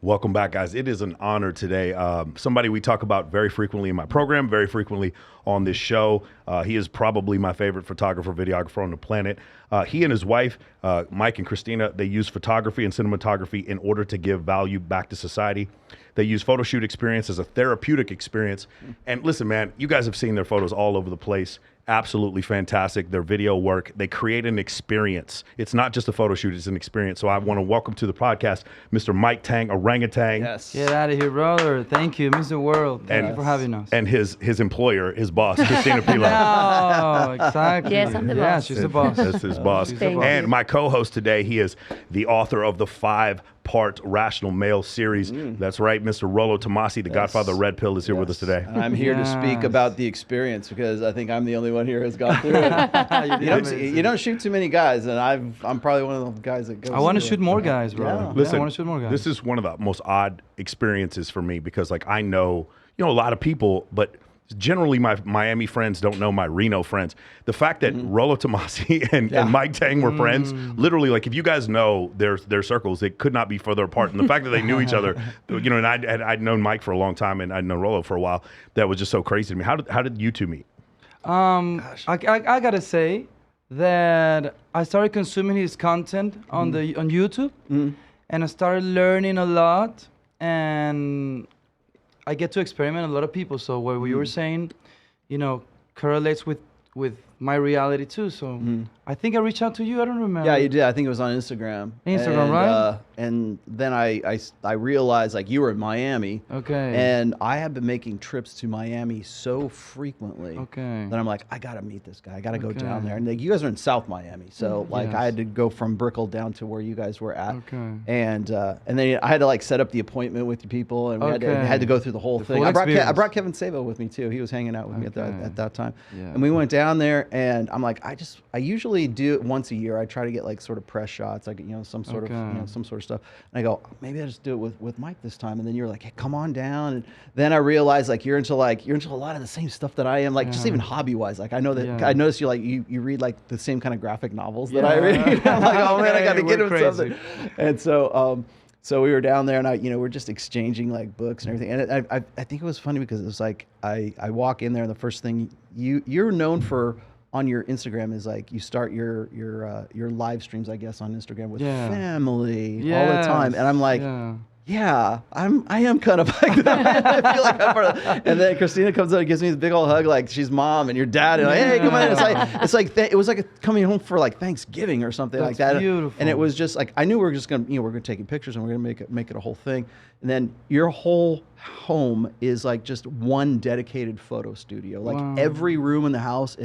Welcome back, guys. It is an honor today. Somebody we talk about very frequently in my program, very frequently on this show. He is probably my favorite photographer, videographer on the planet. He and his wife, Mike and Cristina, they use photography and cinematography in order to give value back to society. They use photo shoot experience as a therapeutic experience. And listen, man, you guys have seen their photos all over the place. Absolutely fantastic. Their video work, they create an experience. It's not just a photo shoot, it's an experience. So I want to welcome to the podcast, Mr. Mike Tang, Ohrangutang. Yes. Get out of here, brother. Thank you, Mr. World. Thank you for having us. And his employer, his boss, Cristina Pilo. Oh, exactly. Yes, I'm the boss. Yeah, she's the boss. That's his boss. She's the boss. And my co-host today, he is the author of the 5-part Rational Male series. That's right, Mr. Rollo Tomassi, the Godfather of Red Pill, is here with us today. And I'm here to speak about the experience because I think I'm the only one here who's gone through it. You don't shoot too many guys, and I'm probably one of the guys that goes. I want to through shoot it. more guys, bro. Yeah. Listen, I want to shoot more guys. This is one of the most odd experiences for me because, like, I know, a lot of people, but generally my Miami friends don't know my Reno friends. The fact that Rollo Tomassi and Mike Tang were friends, literally, like, if you guys know their circles, it could not be further apart. And the fact that they knew each other, and I'd known Mike for a long time and I'd known Rollo for a while, that was just so crazy to me. How did you two meet? I gotta say that I started consuming his content on YouTube, and I started learning a lot, and I get to experiment a lot of people. So what you were saying, correlates with my reality too. So I think I reached out to you. I don't remember. Yeah, you did. I think it was on Instagram. Right? And then I realized, like, you were in Miami. Okay. And I have been making trips to Miami so frequently. Okay. That I'm like, I gotta meet this guy. I gotta go down there. And like, you guys are in South Miami, so like Yes. I had to go from Brickell down to where you guys were at. Okay. And then I had to like set up the appointment with the people, and we had to go through the whole thing. full I experience. brought Kevin Sabo with me too. He was hanging out with me at that time. Yeah. And we went down there, and I'm like, I usually do it once a year. I try to get like sort of press shots, like some sort of stuff. And I go, maybe I'll just do it with Mike this time. And then you're like, hey, come on down. And then I realized, like, you're into a lot of the same stuff that I am, like just even hobby wise. Like I know that I noticed you read like the same kind of graphic novels that I read. I'm like, oh man, I got to get him something. And so we were down there, and we're just exchanging like books and everything. And I think it was funny because it was like I walk in there, and the first thing you're known for on your Instagram is like you start your live streams, I guess, on Instagram with family all the time, and I'm like, I am kind of like that. I feel like I'm part of that. And then Cristina comes out and gives me this big old hug, like she's mom and your dad, and like, hey, come on. It was like coming home for like Thanksgiving or something. That's like that. Beautiful. And it was just like I knew we were just gonna we're gonna take pictures and we're gonna make it a whole thing. And then your whole home is like just one dedicated photo studio. Like every room in the house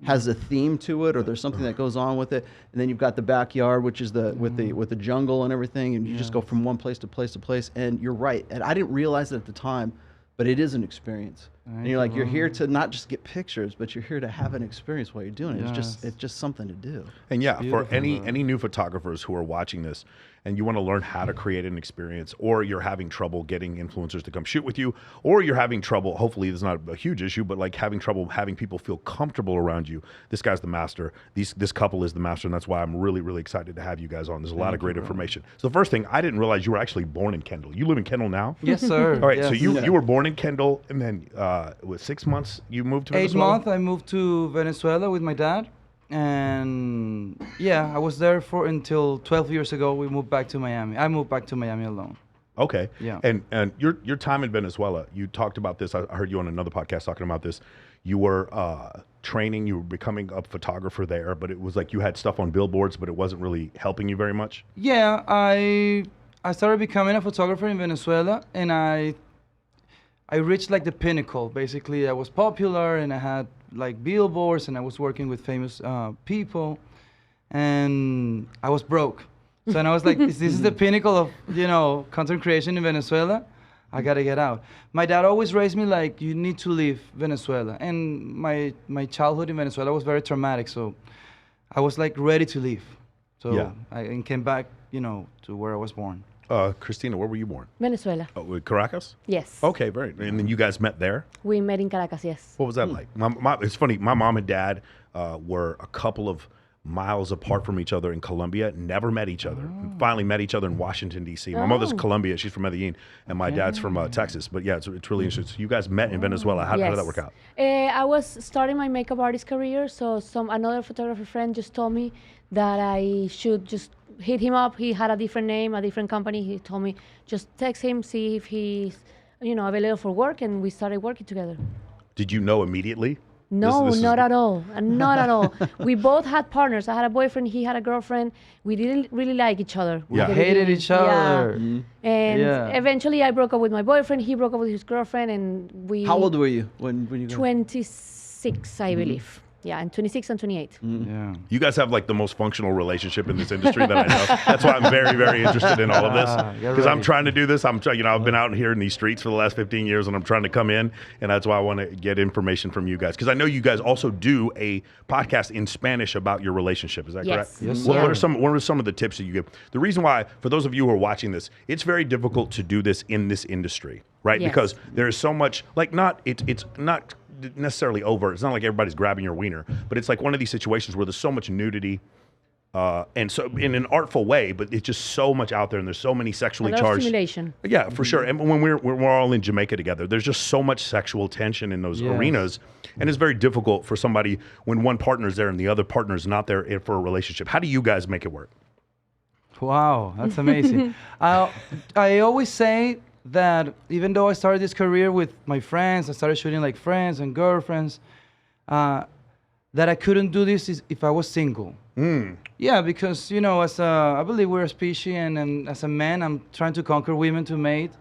has a theme to it, or there's something that goes on with it. And then you've got the backyard, which is with the jungle and everything, and you just go from one place to place to place. And you're right, and I didn't realize it at the time, but it is an experience. And you're like, you're here to not just get pictures, but you're here to have an experience while you're doing it. It's just something to do. And for any new photographers who are watching this and you want to learn how to create an experience, or you're having trouble getting influencers to come shoot with you, or you're having trouble, hopefully this is not a huge issue, but like having trouble having people feel comfortable around you, this guy's the master. This couple is the master, and that's why I'm really, really excited to have you guys on. There's a lot of great information. So the first thing, I didn't realize you were actually born in Kendall. You live in Kendall now? Yes, sir. All right, yes. so you were born in Kendall, and then with 6 months you moved to Venezuela? 8 months I moved to Venezuela with my dad, and I was there until 12 years ago. We moved back to Miami. I moved back to Miami alone. Okay. Yeah. And your time in Venezuela, you talked about this. I heard you on another podcast talking about this. You were training, you were becoming a photographer there, but it was like you had stuff on billboards, but it wasn't really helping you very much. Yeah, I started becoming a photographer in Venezuela, and I reached like the pinnacle. Basically, I was popular, and I had like billboards, and I was working with famous people, and I was broke. So and I was like, this is the pinnacle of content creation in Venezuela. I gotta get out. My dad always raised me like, you need to leave Venezuela, and my childhood in Venezuela was very traumatic. So I was like ready to leave. So I came back, to where I was born. Cristina, where were you born? Venezuela. Oh, Caracas? Yes. Okay, very. And then you guys met there? We met in Caracas, yes. What was that like? It's funny. My mom and dad were a couple of miles apart from each other in Colombia, never met each other. Finally met each other in Washington, D.C. My mother's Colombia, she's from Medellin, and my dad's from Texas. But yeah, it's really interesting. So you guys met in Venezuela. How did that work out? I was starting my makeup artist career, so another photographer friend just told me that I should just hit him up. He had a different name, a different company. He told me, just text him, see if he's, available for work, and we started working together. Did you know immediately? No, not at all. Not at all. We both had partners. I had a boyfriend, he had a girlfriend. We didn't really like each other. We hated each other. Yeah. And eventually I broke up with my boyfriend, he broke up with his girlfriend, and we... How old were you when you got 26, I believe. Yeah, and 26 and 28. Yeah. You guys have like the most functional relationship in this industry that I know. That's why I'm very, very interested in all of this. Because I'm trying to do this. I've been out here in these streets for the last 15 years, and I'm trying to come in, and that's why I want to get information from you guys. Because I know you guys also do a podcast in Spanish about your relationship. Is that correct? Yes, What are some of the tips that you give? The reason why, for those of you who are watching this, it's very difficult to do this in this industry, right? Yes. Because there is so much, like, it's not necessarily overt. It's not like everybody's grabbing your wiener, but it's like one of these situations where there's so much nudity, and so in an artful way, but it's just so much out there, and there's so many sexually charged stimulation. Yeah, for sure. And when we're all in Jamaica together, there's just so much sexual tension in those arenas, and it's very difficult for somebody when one partner's there and the other partner's not there for a relationship. How do you guys make it work? Wow, that's amazing. I always say that even though I started this career with my friends, I started shooting like friends and girlfriends, that I couldn't do this if I was single. Yeah, because, I believe we're a species, and as a man, I'm trying to conquer women to mate.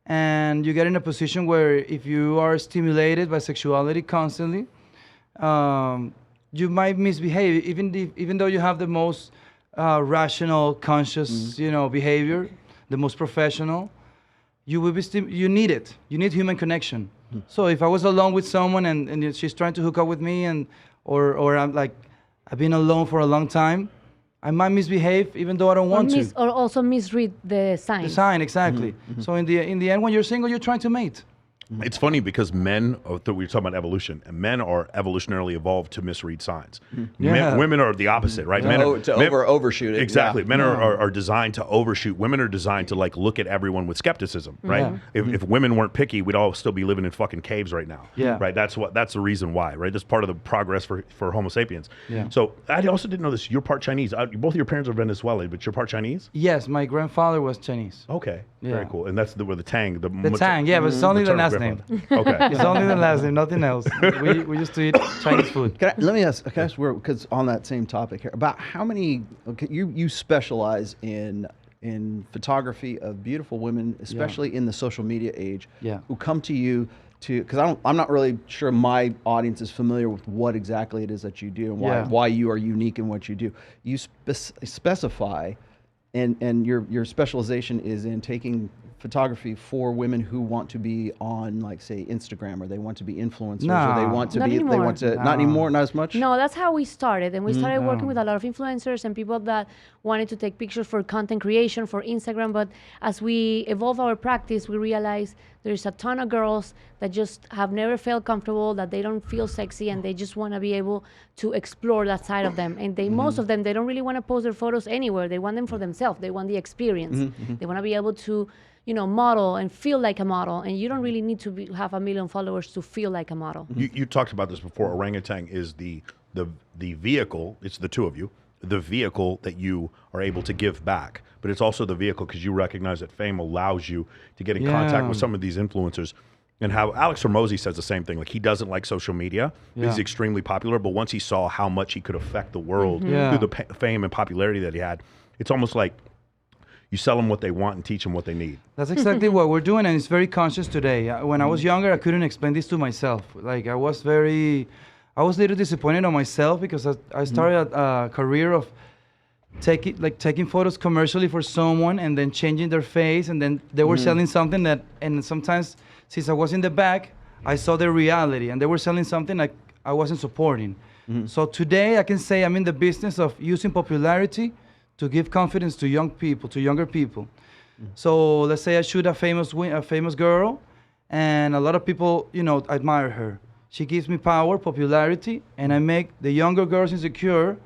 And you get in a position where if you are stimulated by sexuality constantly, you might misbehave, even though you have the most rational, conscious, behavior, the most professional. You will be you need it. You need human connection. So if I was alone with someone and she's trying to hook up with me, or I'm like, I've been alone for a long time, I might misbehave even though I don't want to. Or also misread the sign. The sign, exactly. So in the end, when you're single, you're trying to mate. It's funny because men, we were talking about evolution, and men are evolutionarily evolved to misread signs. Women are the opposite, right? Men overshoot it. Exactly. Men are designed to overshoot. Women are designed to like look at everyone with skepticism, right? If women weren't picky, we'd all still be living in fucking caves right now. Yeah. Right. That's the reason why, right? That's part of the progress for Homo sapiens. Yeah. So I also didn't know this. You're part Chinese. Both of your parents are Venezuelan, but you're part Chinese? Yes, my grandfather was Chinese. Okay. Yeah. Very cool. And that's where the Tang. The Tang, yeah, but it's only the last name. Okay. It's only the last name, nothing else. We used to eat Chinese food. Let me ask, because on that same topic here, about how many, you specialize in photography of beautiful women, especially in the social media age, who come to you because I'm not really sure my audience is familiar with what exactly it is that you do and why you are unique in what you do. You specify, and your specialization is in taking photography for women who want to be on, like, say, Instagram, or they want to be influencers, or they want to not be, anymore. they want to, not anymore, not as much? No, that's how we started. And we started working with a lot of influencers and people that wanted to take pictures for content creation, for Instagram. But as we evolve our practice, we realize there's a ton of girls that just have never felt comfortable, that they don't feel sexy, and they just want to be able to explore that side of them. And most of them, they don't really want to post their photos anywhere. They want them for themselves. They want the experience. They want to be able to model and feel like a model, and you don't really need to have 1 million followers to feel like a model. You talked about this before. Ohrangutang is the vehicle. It's the two of you. The vehicle that you are able to give back, but it's also the vehicle because you recognize that fame allows you to get in contact with some of these influencers. And how Alex Hormozi says the same thing. Like, he doesn't like social media. He's extremely popular, but once he saw how much he could affect the world through the fame and popularity that he had, it's almost like you sell them what they want and teach them what they need. That's exactly what we're doing, and it's very conscious today. When I was younger, I couldn't explain this to myself. Like, I was a little disappointed on myself because I started a career of taking photos commercially for someone and then changing their face, and then they were selling something and sometimes, since I was in the back, I saw the reality, and they were selling something like I wasn't supporting. So today I can say I'm in the business of using popularity to give confidence to younger people. So let's say I shoot a famous girl, and a lot of people, admire her. She gives me power, popularity, and I make the younger girls insecure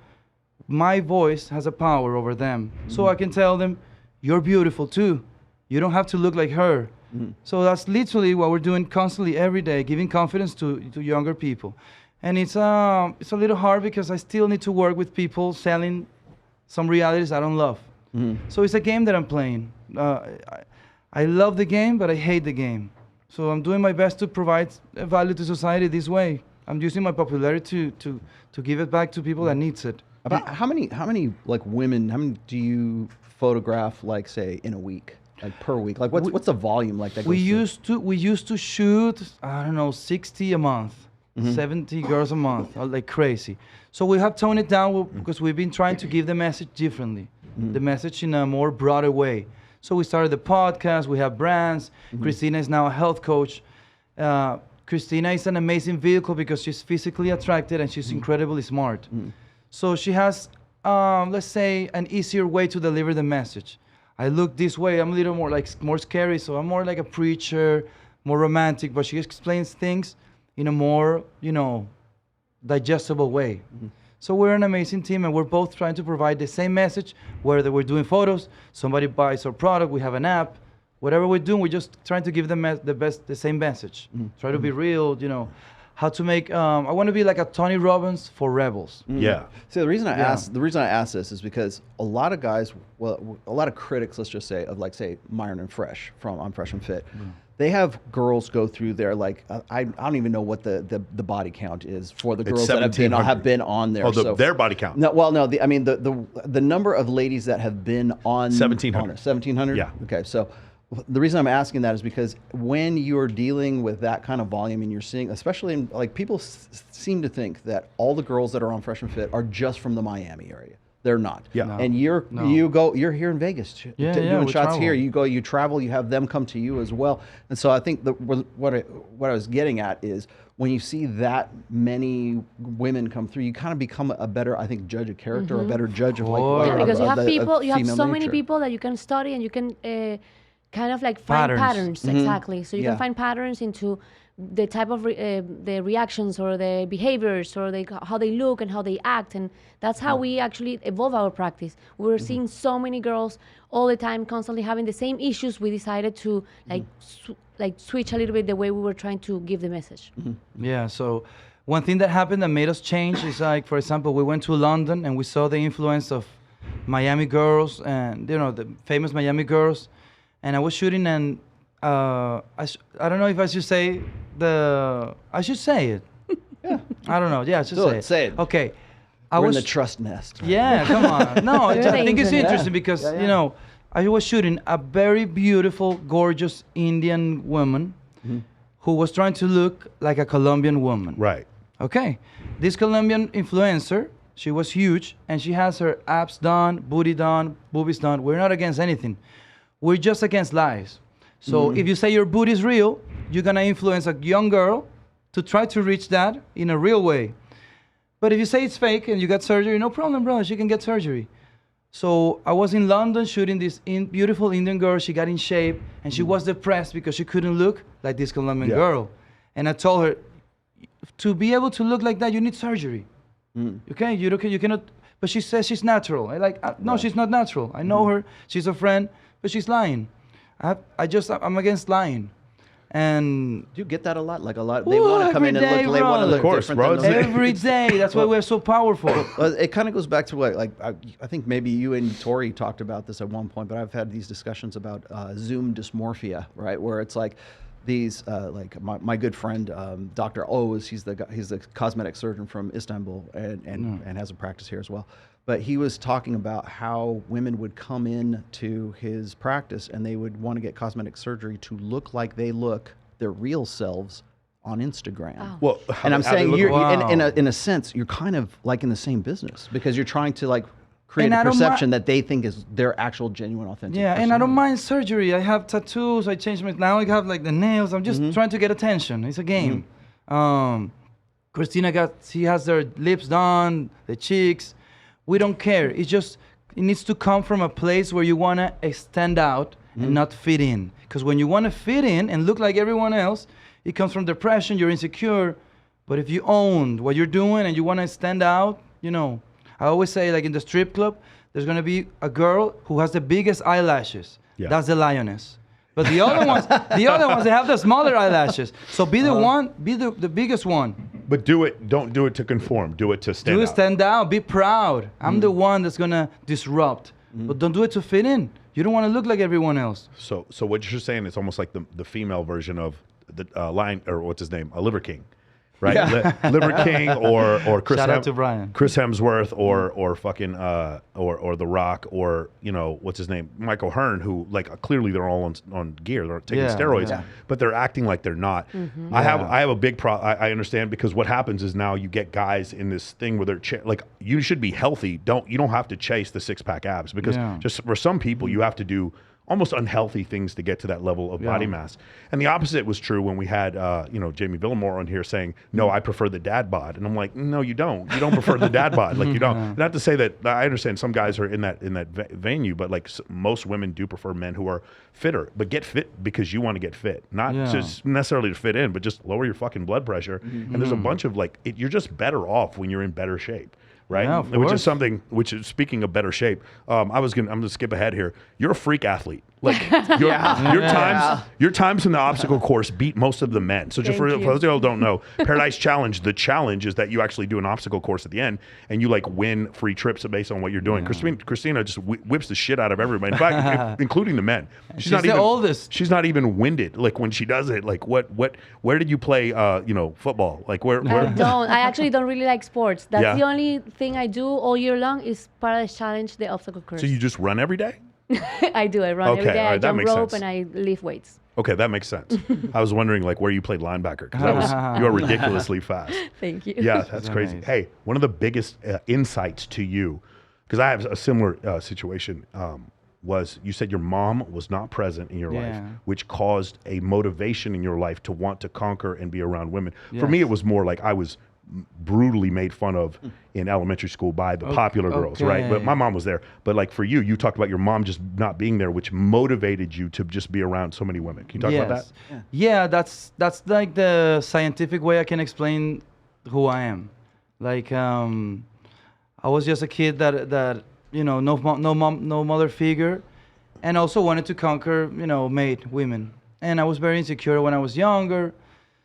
my voice has a power over them. So I can tell them, you're beautiful too. You don't have to look like her. So that's literally what we're doing constantly every day, giving confidence to younger people. And it's a little hard because I still need to work with people selling some realities I don't love. So it's a game that I'm playing. I love the game, but I hate the game. So I'm doing my best to provide value to society this way. I'm using my popularity to give it back to people that needs it. About how many like women? How many do you photograph, like say in a week, like per week? Like what's the volume like that? We used to shoot, I don't know, 60 a month, 70 girls a month, like crazy. So we have toned it down because we've been trying to give the message differently, the message in a more broader way. So we started the podcast. We have brands. Cristina is now a health coach. Cristina is an amazing vehicle because she's physically attracted and she's incredibly smart. So she has, let's say, an easier way to deliver the message. I look this way. I'm a little more scary, so I'm more like a preacher, more romantic. But she explains things in a more, digestible way. So we're an amazing team, and we're both trying to provide the same message. Whether we're doing photos, somebody buys our product, we have an app. Whatever we're doing, we're just trying to give them the same message. Try to be real, how to make. I want to be like a Tony Robbins for rebels. Yeah. So the reason I asked this is because a lot of guys, a lot of critics, let's just say, of like say Myron and Fresh on Fresh and Fit, they have girls go through their like I don't even know what the body count is for the girls that have been on there. Oh, their body count. No, well, no, the number of ladies that have been on 1,700. 1,700. Yeah. Okay, so. The reason I'm asking that is because when you're dealing with that kind of volume and you're seeing, especially in, like people seem to think that all the girls that are on Fresh and Fit are just from the Miami area. They're not. Yeah. No. And you're here in Vegas doing shots travel. here. You travel, you have them come to you as well. And so I think what I was getting at is when you see that many women come through, you kind of become a better, I think, judge of character, a better judge of like because you have people, you have female so many nature. people that you can study and you can kind of like find patterns, exactly. So you can find patterns into the type of the reactions or the behaviors or how they look and how they act, and that's how we actually evolve our practice. We were seeing so many girls all the time, constantly having the same issues. We decided to like switch a little bit the way we were trying to give the message. Yeah. So one thing that happened that made us change is like, for example, we went to London and we saw the influence of Miami girls and the famous Miami girls. And I was shooting, and I don't know if I should say I should say it. Yeah. I don't know. Yeah, I should Say it. Okay. We're in the trust nest. Yeah, come on. No, I think it's interesting because, Yeah. I was shooting a very beautiful, gorgeous Indian woman who was trying to look like a Colombian woman. Right. Okay. This Colombian influencer, she was huge, and she has her abs done, booty done, boobies done. We're not against anything. We're just against lies. So if you say your booty is real, you're going to influence a young girl to try to reach that in a real way. But if you say it's fake and you got surgery, no problem, bro. She can get surgery. So I was in London shooting this beautiful Indian girl. She got in shape, and she was depressed because she couldn't look like this Colombian girl. And I told her, to be able to look like that, you need surgery. Okay? You cannot. But she says she's natural. No, she's not natural. I know her. She's a friend. But she's lying. I'm against lying. And do you get that a lot? Like a lot, they want to come in and look. They want to look different. Bro. Every day. That's why we're so powerful. Well, it kind of goes back to what, like, I think maybe you and Tori talked about this at one point, but I've had these discussions about Zoom dysmorphia, right? Where it's like these, like my good friend, Dr. Oz, he's the cosmetic surgeon from Istanbul and has a practice here as well. But he was talking about how women would come in to his practice and they would want to get cosmetic surgery to look like they look their real selves on Instagram. Oh. Well, And I'm saying you're Wow. in a sense you're kind of like in the same business because you're trying to like create a perception that they think is their actual genuine authentic. Yeah, and I don't mind surgery. I have tattoos. I changed now I have like the nails. I'm just trying to get attention. It's a game. Cristina she has her lips done, the cheeks. We don't care. It needs to come from a place where you want to stand out and not fit in. Because when you want to fit in and look like everyone else, it comes from depression, you're insecure. But if you own what you're doing and you want to stand out, I always say, like in the strip club, there's gonna be a girl who has the biggest eyelashes. Yeah. That's the lioness. But the other ones, they have the smaller eyelashes. So be the one, be the biggest one. But don't do it to conform. Do it to stand Do it, out. stand out, be proud. I'm the one that's gonna disrupt. But don't do it to fit in. You don't want to look like everyone else. So what you're saying is almost like the female version of the Lion, or what's his name, Liver King, right? Liver King or Chris. Shout out to Brian. Chris Hemsworth or fucking or The Rock, or what's his name, Michael Hearn, who like clearly they're all on gear, they're taking steroids, but they're acting like they're not. I have a big I understand, because what happens is now you get guys in this thing where they're like, you should be healthy. You don't have to chase the 6-pack abs, because just for some people you have to do almost unhealthy things to get to that level of body mass. And the opposite was true when we had, Jamie Villamore on here saying, no, I prefer the dad bod. And I'm like, no, you don't. You don't prefer the dad bod. Like, you don't. Not to say that, I understand some guys are in that venue, but like most women do prefer men who are fitter. But get fit because you want to get fit. Not just necessarily to fit in, but just lower your fucking blood pressure. And there's a bunch of you're just better off when you're in better shape. Right, yeah, of which course. is something. Which is, speaking of better shape, I'm gonna skip ahead here. You're a freak athlete. Like your times in the obstacle course beat most of the men. So just for those who don't know, Paradise Challenge, the challenge is that you actually do an obstacle course at the end, and you like win free trips based on what you're doing. Christina just whips the shit out of everybody. In fact, including the men. She's not the even oldest. She's not even winded. Like when she does it. Like where did you play? Football. Like where? I actually don't really like sports. That's the only thing I do all year long is Paradise Challenge, the obstacle course. So you just run every day? I do. I run every day. All right, I that jump makes rope sense. and I lift weights. Okay, that makes sense. I was wondering like where you played linebacker, because you are ridiculously fast. Thank you. Yeah, that's crazy. amazing. Hey, one of the biggest insights to you, because I have a similar situation, was you said your mom was not present in your life, which caused a motivation in your life to want to conquer and be around women. For me, it was more like I was brutally made fun of in elementary school by the popular girls, right? But my mom was there. But like for you, you talked about your mom just not being there, which motivated you to just be around so many women. Can you talk about that? Yeah, that's like the scientific way I can explain who I am. Like I was just a kid that no mom, no mother figure, and also wanted to conquer mate women. And I was very insecure when I was younger.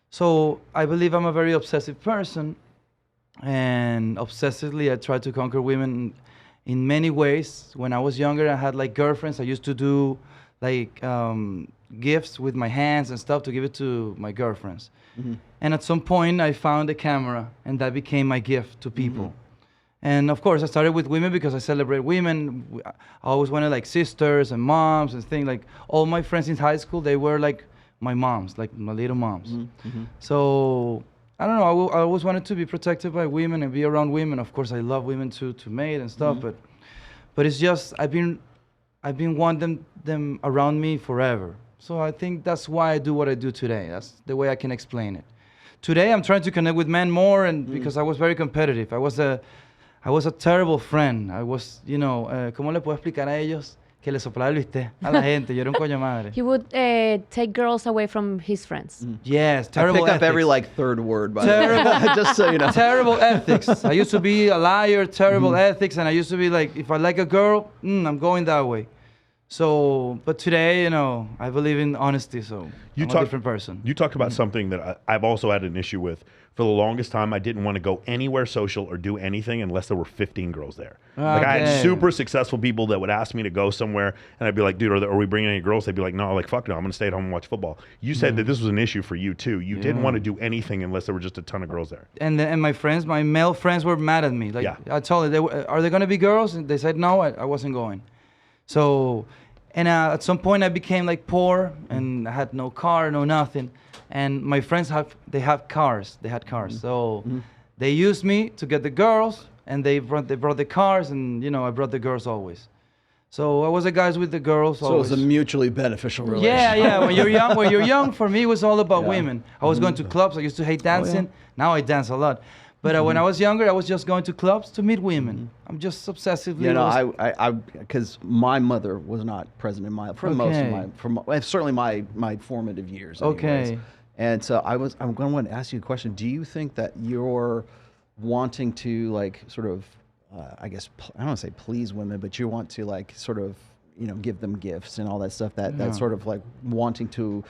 So I believe I'm a very obsessive person, and obsessively I try to conquer women in many ways. When I was younger, I had like girlfriends. I used to do like gifts with my hands and stuff to give it to my girlfriends. And at some point I found a camera, and that became my gift to people. And of course I started with women because I celebrate women. I always wanted like sisters and moms and things. Like all my friends in high school, they were like my moms, like my little moms. So I don't know. I always wanted to be protected by women and be around women. Of course, I love women to mate and stuff. But it's just I've been wanting them around me forever. So I think that's why I do what I do today. That's the way I can explain it. Today I'm trying to connect with men more, and because I was very competitive. I was a terrible friend. I was, ¿cómo le puedo explicar a ellos? Que le soplaba el bistec a la gente. Yo era un coño madre. He would take girls away from his friends. Yes, I terrible pick up ethics. every third word, by Terrible, the way. Just so you know. terrible ethics. I used to be a liar, terrible ethics, and I used to be like, if I like a girl, I'm going that way. So, but today, I believe in honesty, so I'm a different person. You talked about something that I've also had an issue with. For the longest time, I didn't want to go anywhere social or do anything unless there were 15 girls there. Like I had super successful people that would ask me to go somewhere, and I'd be like, dude, are we bringing any girls? They'd be like, no, like, fuck no, I'm going to stay at home and watch football. You said that this was an issue for you, too. You didn't want to do anything unless there were just a ton of girls there. And my male friends were mad at me. Like, I told them, are there going to be girls? And they said, no, I wasn't going. So, and at some point I became like poor, and I had no car, no nothing. And my friends had cars. They had cars. So they used me to get the girls, and they brought the cars, and I brought the girls always. So I was the guys with the girls. So always. It was a mutually beneficial relationship. Yeah. When you're young, for me it was all about women. I was going to clubs. I used to hate dancing. Now I dance a lot. But when I was younger, I was just going to clubs to meet women. I'm just obsessively. I because my mother was not present in most of certainly my formative years. Anyways. Okay. And so I'm going to want to ask you a question. Do you think that you're wanting to like sort of I guess I don't want to say please women, but you want to like sort of give them gifts and all that stuff. That sort of like wanting to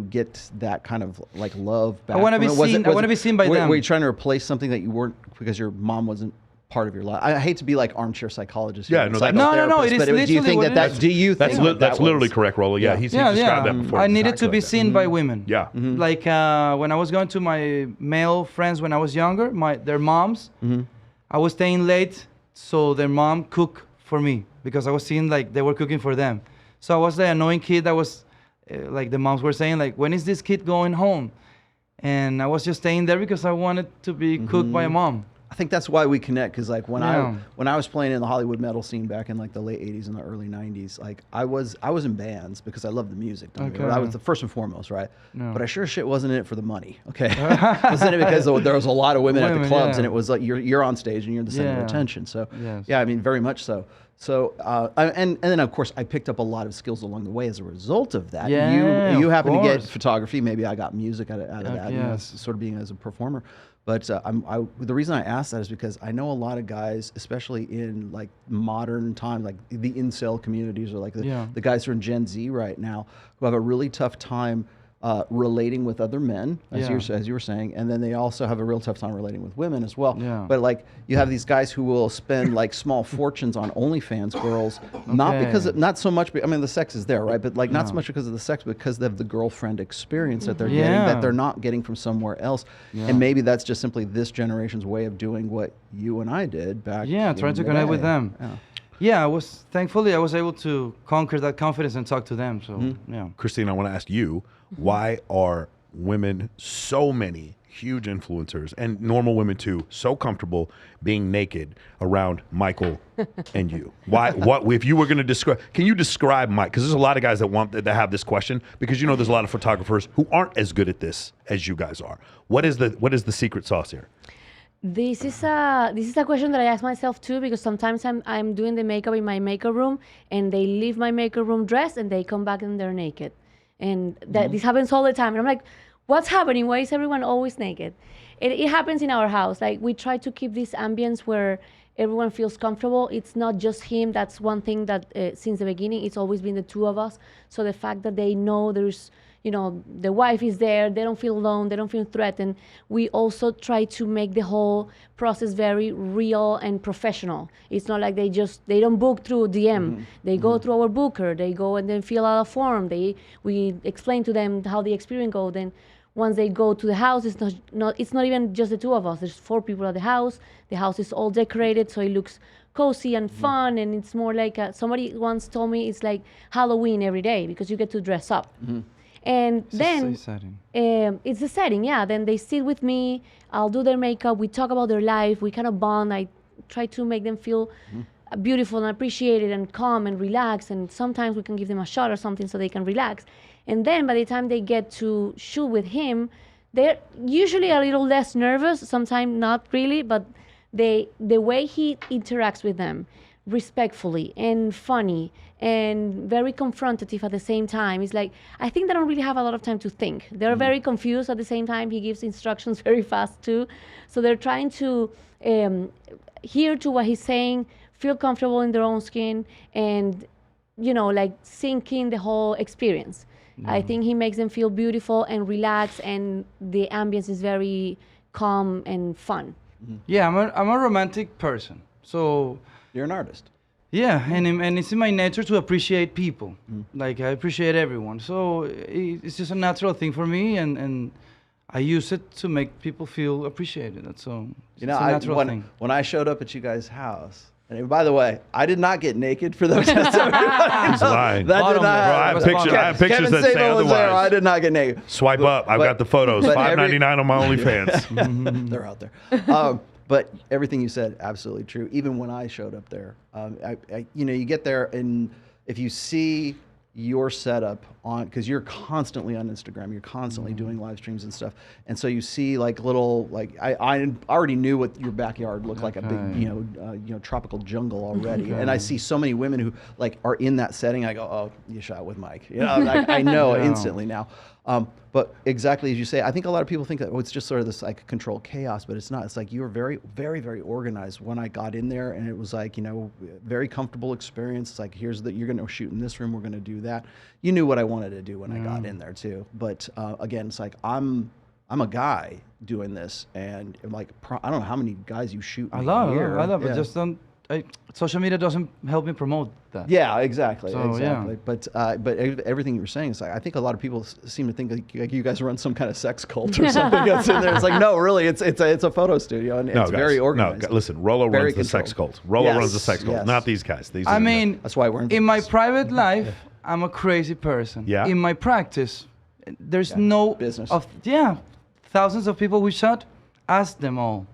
get that kind of like love back. I want to be seen. I want to be seen by them. Were you trying to replace something that you weren't because your mom wasn't part of your life? I hate to be like armchair psychologist. Yeah, no, no. It is literally do you think what that? Do you think that's literally correct, Rollo? Yeah, he's described that before. I needed to be seen by women. Yeah. Like when I was going to my male friends when I was younger, their moms, I was staying late, so their mom cooked for me because I was seeing like they were cooking for them. So I was the annoying kid that was like the moms were saying like, when is this kid going home? And I was just staying there because I wanted to be cooked by a mom. I think that's why we connect, because like when I was playing in the Hollywood metal scene back in like the late 80s and the early 90s, like I was in bands because I loved the music. I was the first and foremost, right? No. But I sure shit wasn't in it for the money. Okay, I was in it because there was a lot of women at the clubs, and it was like you're on stage and you're the center of attention. So yeah, I mean very much so. So and then of course I picked up a lot of skills along the way as a result of that. You happen to get photography. Maybe I got music out of that. Sort of being as a performer. But the reason I ask that is because I know a lot of guys, especially in like modern time, like the incel communities or like the guys who are in Gen Z right now, who have a really tough time relating with other men, as you were saying, and then they also have a real tough time relating with women as well. Yeah. But like you have these guys who will spend like small fortunes on OnlyFans girls, not so much. I mean, the sex is there, right? But like not so much because of the sex, but because of the girlfriend experience that they're getting that they're not getting from somewhere else. Yeah. And maybe that's just simply this generation's way of doing what you and I did back. Yeah, trying to connect with them. Yeah. Thankfully I was able to conquer that confidence and talk to them. So Cristina, I want to ask you, why are women, so many huge influencers, and normal women too, so comfortable being naked around Michael and you? Why? What? If you were going to describe, can you describe Mike? Because there's a lot of guys that have this question, because there's a lot of photographers who aren't as good at this as you guys are. What is the secret sauce here? This is a question that I ask myself too, because sometimes I'm doing the makeup in my makeup room and they leave my makeup room dressed and they come back and they're naked. And this happens all the time. And I'm like, what's happening? Why is everyone always naked? It happens in our house. Like we try to keep this ambience where everyone feels comfortable. It's not just him. That's one thing that since the beginning, it's always been the two of us. So the fact that they know there's, the wife is there, they don't feel alone, they don't feel threatened. We also try to make the whole process very real and professional. It's not like they don't book through DM. They go through our booker, they go and then fill out a form. We explain to them how the experience goes. Then once they go to the house, it's not even just the two of us. There's 4 people at the house. The house is all decorated, so it looks cozy and fun, and it's more like somebody once told me it's like Halloween every day because you get to dress up. And then it's the setting, then they sit with me, I'll do their makeup, we talk about their life, we kind of bond. I try to make them feel beautiful and appreciated and calm and relaxed, and sometimes we can give them a shot or something so they can relax. And then by the time they get to shoot with him, they're usually a little less nervous, sometimes not really, but the way he interacts with them, respectfully and funny and very confrontative at the same time. It's like, I think they don't really have a lot of time to think. They're very confused at the same time. He gives instructions very fast too. So they're trying to hear to what he's saying, feel comfortable in their own skin, and, like sink in the whole experience. I think he makes them feel beautiful and relaxed, and the ambience is very calm and fun. Yeah, I'm a romantic person. So you're an artist. Yeah, and it's in my nature to appreciate people. Like I appreciate everyone. So it's just a natural thing for me, and I use it to make people feel appreciated. That's so. It's a natural thing. When I showed up at you guys' house, and by the way, I did not get naked for those. He's lying. That did not. I have pictures that say otherwise. There, I did not get naked. Swipe up. I've got the photos. $5.99 on my OnlyFans. They're out there. But everything you said, absolutely true. Even when I showed up there, you get there, and if you see your setup on, because you're constantly on Instagram, you're constantly doing live streams and stuff, and so you see like little, like I already knew what your backyard looked like, a big tropical jungle already, and I see so many women who like are in that setting. I go, oh, you shot with Mike, I know instantly now. But exactly as you say, I think a lot of people think that it's just sort of this like controlled chaos, but it's not. It's like you were very, very, very organized when I got in there, and it was like, you know, very comfortable experience. It's like, you're going to shoot in this room, we're going to do that. You knew what I wanted to do when I got in there too. But again, it's like I'm a guy doing this, and like I don't know how many guys you shoot. I love it. Yeah. Just don't. Social media doesn't help me promote that. Yeah, exactly. So, exactly. yeah. But everything you were saying is like, I think a lot of people seem to think like you guys run some kind of sex cult or something that's in there. It's like, no, really, it's a photo studio, and it's very organized. No, listen, Rollo runs the sex cult. Rollo runs the sex cult, not these guys. These I mean, that's why we're in my private life, I'm a crazy person. Yeah. In my practice, there's no business. Thousands of people we shot. Ask them all.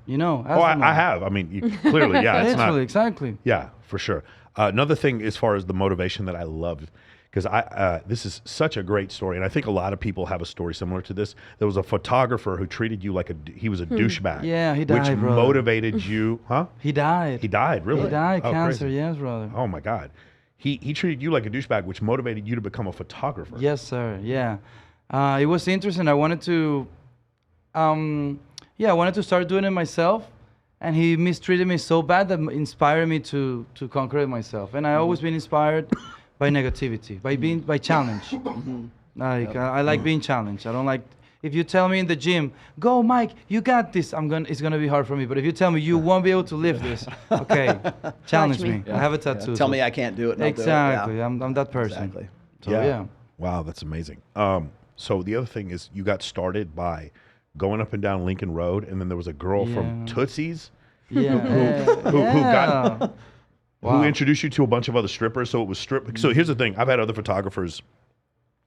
You know. Ask them all. I have. I mean, clearly, yeah. It's Literally, not, exactly. Yeah, for sure. Another thing, as far as the motivation that I loved, because this is such a great story, and I think a lot of people have a story similar to this. There was a photographer who treated you like he was a douchebag. Yeah, he died, which brother. motivated you, huh? He died. He died, really? He died, Oh, cancer. crazy. Yes, brother. Oh my God. He treated you like a douchebag, which motivated you to become a photographer. Yes, sir. Yeah. It was interesting. I wanted to. I wanted to start doing it myself, and he mistreated me so bad that inspired me to conquer it myself. And I always been inspired by negativity, by challenge. Like I like being challenged. I don't like if you tell me in the gym, go Mike, you got this. It's gonna be hard for me. But if you tell me you won't be able to lift this, okay, challenge me. I have a tattoo. Tell me I can't do it. And exactly. I'll do it. I'm that person. Exactly. So yeah. Wow, that's amazing. So the other thing is you got started by going up and down Lincoln Road, and then there was a girl from Tootsie's Yeah. who introduced you to a bunch of other strippers. So it was So here's the thing: I've had other photographers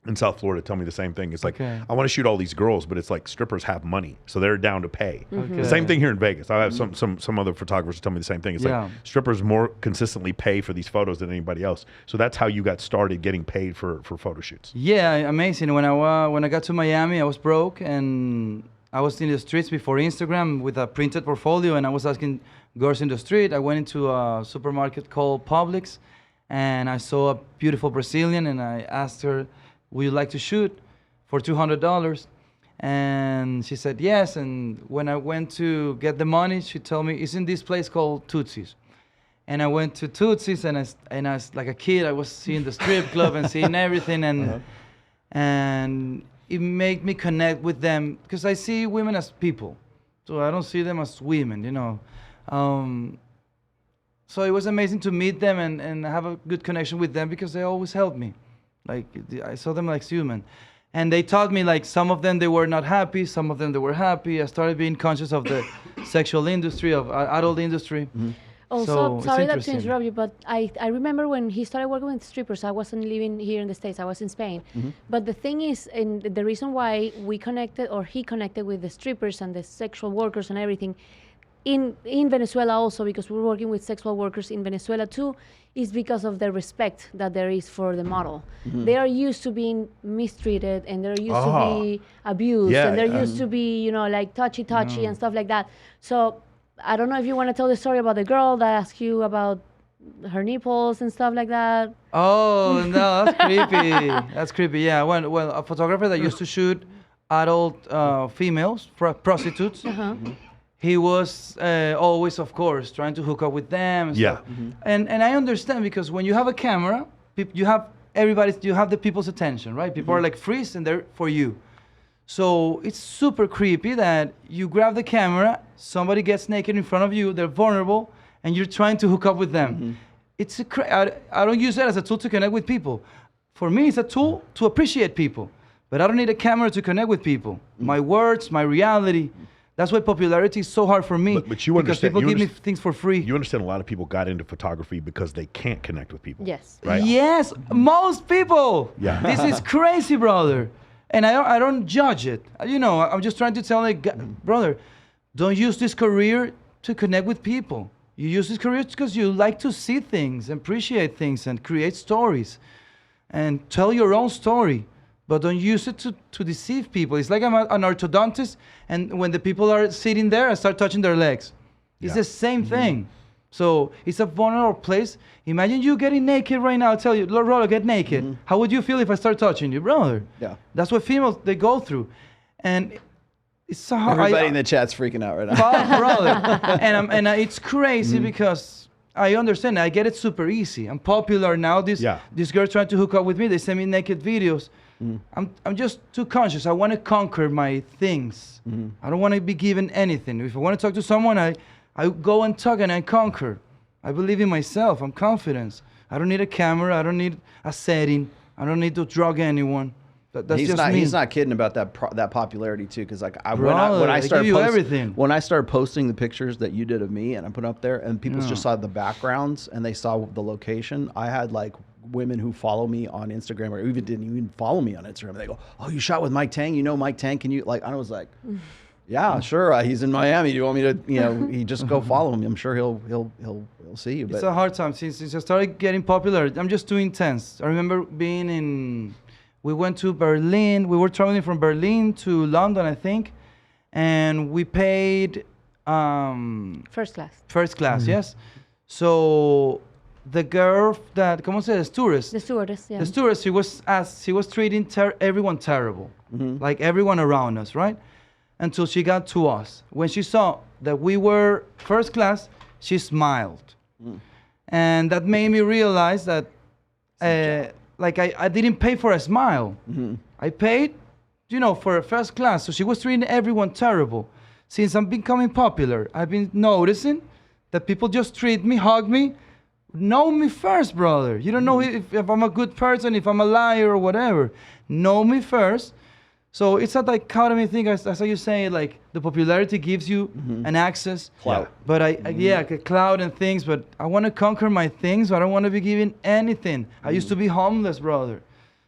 in South Florida tell me the same thing. It's like, I want to shoot all these girls, but it's like strippers have money, so they're down to pay. The same thing here in Vegas. I have some other photographers tell me the same thing. It's like strippers more consistently pay for these photos than anybody else. So that's how you got started getting paid for photo shoots. Yeah, amazing. When I got to Miami, I was broke, and I was in the streets before Instagram with a printed portfolio, and I was asking girls in the street. I went into a supermarket called Publix, and I saw a beautiful Brazilian, and I asked her, would you like to shoot for $200? And she said yes. And when I went to get the money, she told me, it's in this place called Tootsie's. And I went to Tootsie's, and I was like a kid. I was seeing the strip club and seeing everything, and it made me connect with them because I see women as people, so I don't see them as women, you know. So it was amazing to meet them and have a good connection with them because they always helped me. Like I saw them like human, and they taught me like some of them they were not happy, some of them they were happy. I started being conscious of the sexual industry, of adult industry. Also, sorry that to interrupt you, but I remember when he started working with strippers, I wasn't living here in the States, I was in Spain. But the thing is, and the reason why we connected, or he connected with the strippers and the sexual workers and everything, in Venezuela also, because we're working with sexual workers in Venezuela too, is because of the respect that there is for the model. They are used to being mistreated, and they're used to be abused, and they're used to be, you know, like touchy and stuff like that. So I don't know if you want to tell the story about the girl that asked you about her nipples and stuff like that. Oh, no, that's creepy. That's creepy, yeah. Well, a photographer that used to shoot adult females, prostitutes, he was always, of course, trying to hook up with them and stuff. And I understand, because when you have a camera, you have the people's attention, right? People are like freeze, and they're for you. So it's super creepy that you grab the camera, somebody gets naked in front of you, they're vulnerable, and you're trying to hook up with them. It's I don't use that as a tool to connect with people. For me, it's a tool to appreciate people, but I don't need a camera to connect with people. My words, my reality. That's why popularity is so hard for me. But you because understand, people give me things for free. You understand a lot of people got into photography because they can't connect with people. Yes. Right? Yes, most people. Yeah. This is crazy, brother. And I don't judge it. You know, I'm just trying to tell like, brother, don't use this career to connect with people. You use this career because you like to see things, appreciate things, and create stories, and tell your own story. But don't use it to deceive people. It's like I'm an orthodontist, and when the people are sitting there, I start touching their legs. It's the same thing. So it's a vulnerable place. Imagine you getting naked right now. I tell you, Rollo, get naked. How would you feel if I start touching you, brother? Yeah. That's what females, they go through. And it's so hard. Everybody in the chat's freaking out right now. Fuck, brother. And it's crazy because I understand. I get it super easy. I'm popular now. This girl trying to hook up with me. They send me naked videos. I'm just too conscious. I want to conquer my things. I don't want to be given anything. If I want to talk to someone, I go and talk and I conquer. I believe in myself. I'm confident. I don't need a camera. I don't need a setting. I don't need to drug anyone. That's he's just not. me. He's not kidding about that popularity too, because like Brother, I give you everything. When I started posting the pictures that you did of me and I put up there, and people just saw the backgrounds and they saw the location, I had like women who follow me on Instagram or even didn't even follow me on Instagram. They go, "Oh, you shot with Mike Tang? You know Mike Tang? Can you like?" I was like, "Yeah, sure. He's in Miami. Do you want me to? You know, he just go follow him. I'm sure he'll see you." But it's a hard time since I started getting popular. I'm just too intense. I remember being in. We went to Berlin. We were traveling from Berlin to London, I think, and we paid First class. First class, yes. So the girl that, ¿cómo se dice? Tourist. The stewardess, yeah. The stewardess, she was treating everyone terrible, like everyone around us, right? Until she got to us. When she saw that we were first class, she smiled, and that made me realize that. Like I didn't pay for a smile. I paid, for a first class. So she was treating everyone terrible. Since I'm becoming popular, I've been noticing that people just treat me, hug me, know me first, brother. You don't know if I'm a good person, if I'm a liar or whatever. Know me first. So it's a dichotomy thing, as how you say, like the popularity gives you an access. Clout. But clout and things, but I want to conquer my things. I don't want to be given anything. I used to be homeless, brother.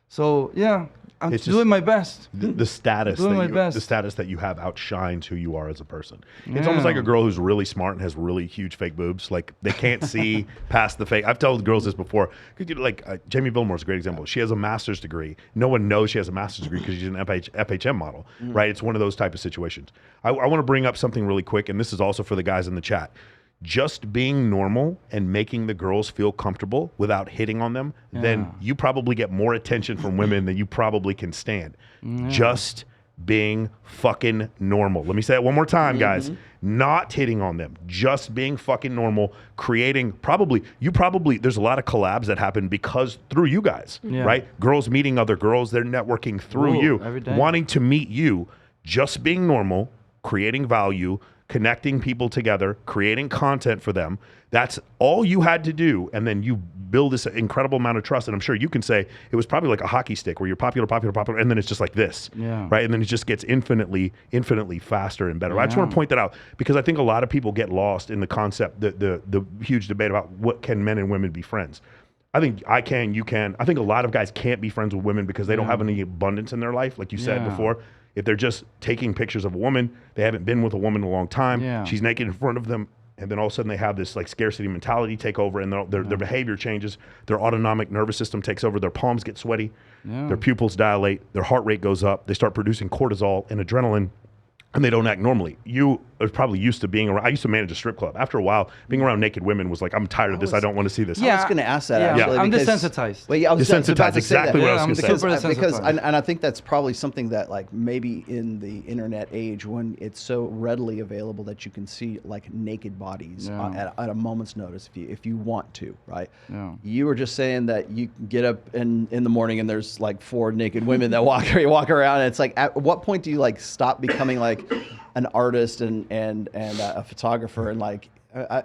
So yeah, I'm doing my best. The status Doing my that best. the status that you have outshines who you are as a person. It's almost like a girl who's really smart and has really huge fake boobs. Like they can't see past the fake. I've told girls this before. Jamie Billmore's a great example. She has a master's degree. No one knows she has a master's degree because she's an FHM model, right? It's one of those type of situations. I want to bring up something really quick, and this is also for the guys in the chat. Just being normal and making the girls feel comfortable without hitting on them, then you probably get more attention from women than you probably can stand. Just being fucking normal. Let me say it one more time, guys. Not hitting on them. Just being fucking normal. Creating there's a lot of collabs that happen through you guys, right? Girls meeting other girls. They're networking through you. Every day. Wanting to meet you. Just being normal. Creating value. Connecting people together, creating content for them. That's all you had to do. And then you build this incredible amount of trust. And I'm sure you can say it was probably like a hockey stick where you're popular, and then it's just like this, right? And then it just gets infinitely faster and better. I just want to point that out because I think a lot of people get lost in the concept, the huge debate about what can men and women be friends. I think I can, you can. I think a lot of guys can't be friends with women because they don't have any abundance in their life, like you said before. If they're just taking pictures of a woman, they haven't been with a woman in a long time. She's naked in front of them, and then all of a sudden they have this like scarcity mentality take over, and their behavior changes. Their autonomic nervous system takes over. Their palms get sweaty. Their pupils dilate. Their heart rate goes up. They start producing cortisol and adrenaline, and they don't act normally. You are probably used to being around. I used to manage a strip club. After a while, being around naked women was like, I'm tired of this. I don't want to see this. I was going to ask that actually. I'm because, desensitized. Well, I was Desensitized, exactly what I was going to say. Because and I think that's probably something that like maybe in the internet age when it's so readily available that you can see like naked bodies at a moment's notice if you want to, right? You were just saying that you get up in the morning and there's like 4 naked women that walk around. And it's like, at what point do you like stop becoming like an artist and a photographer and like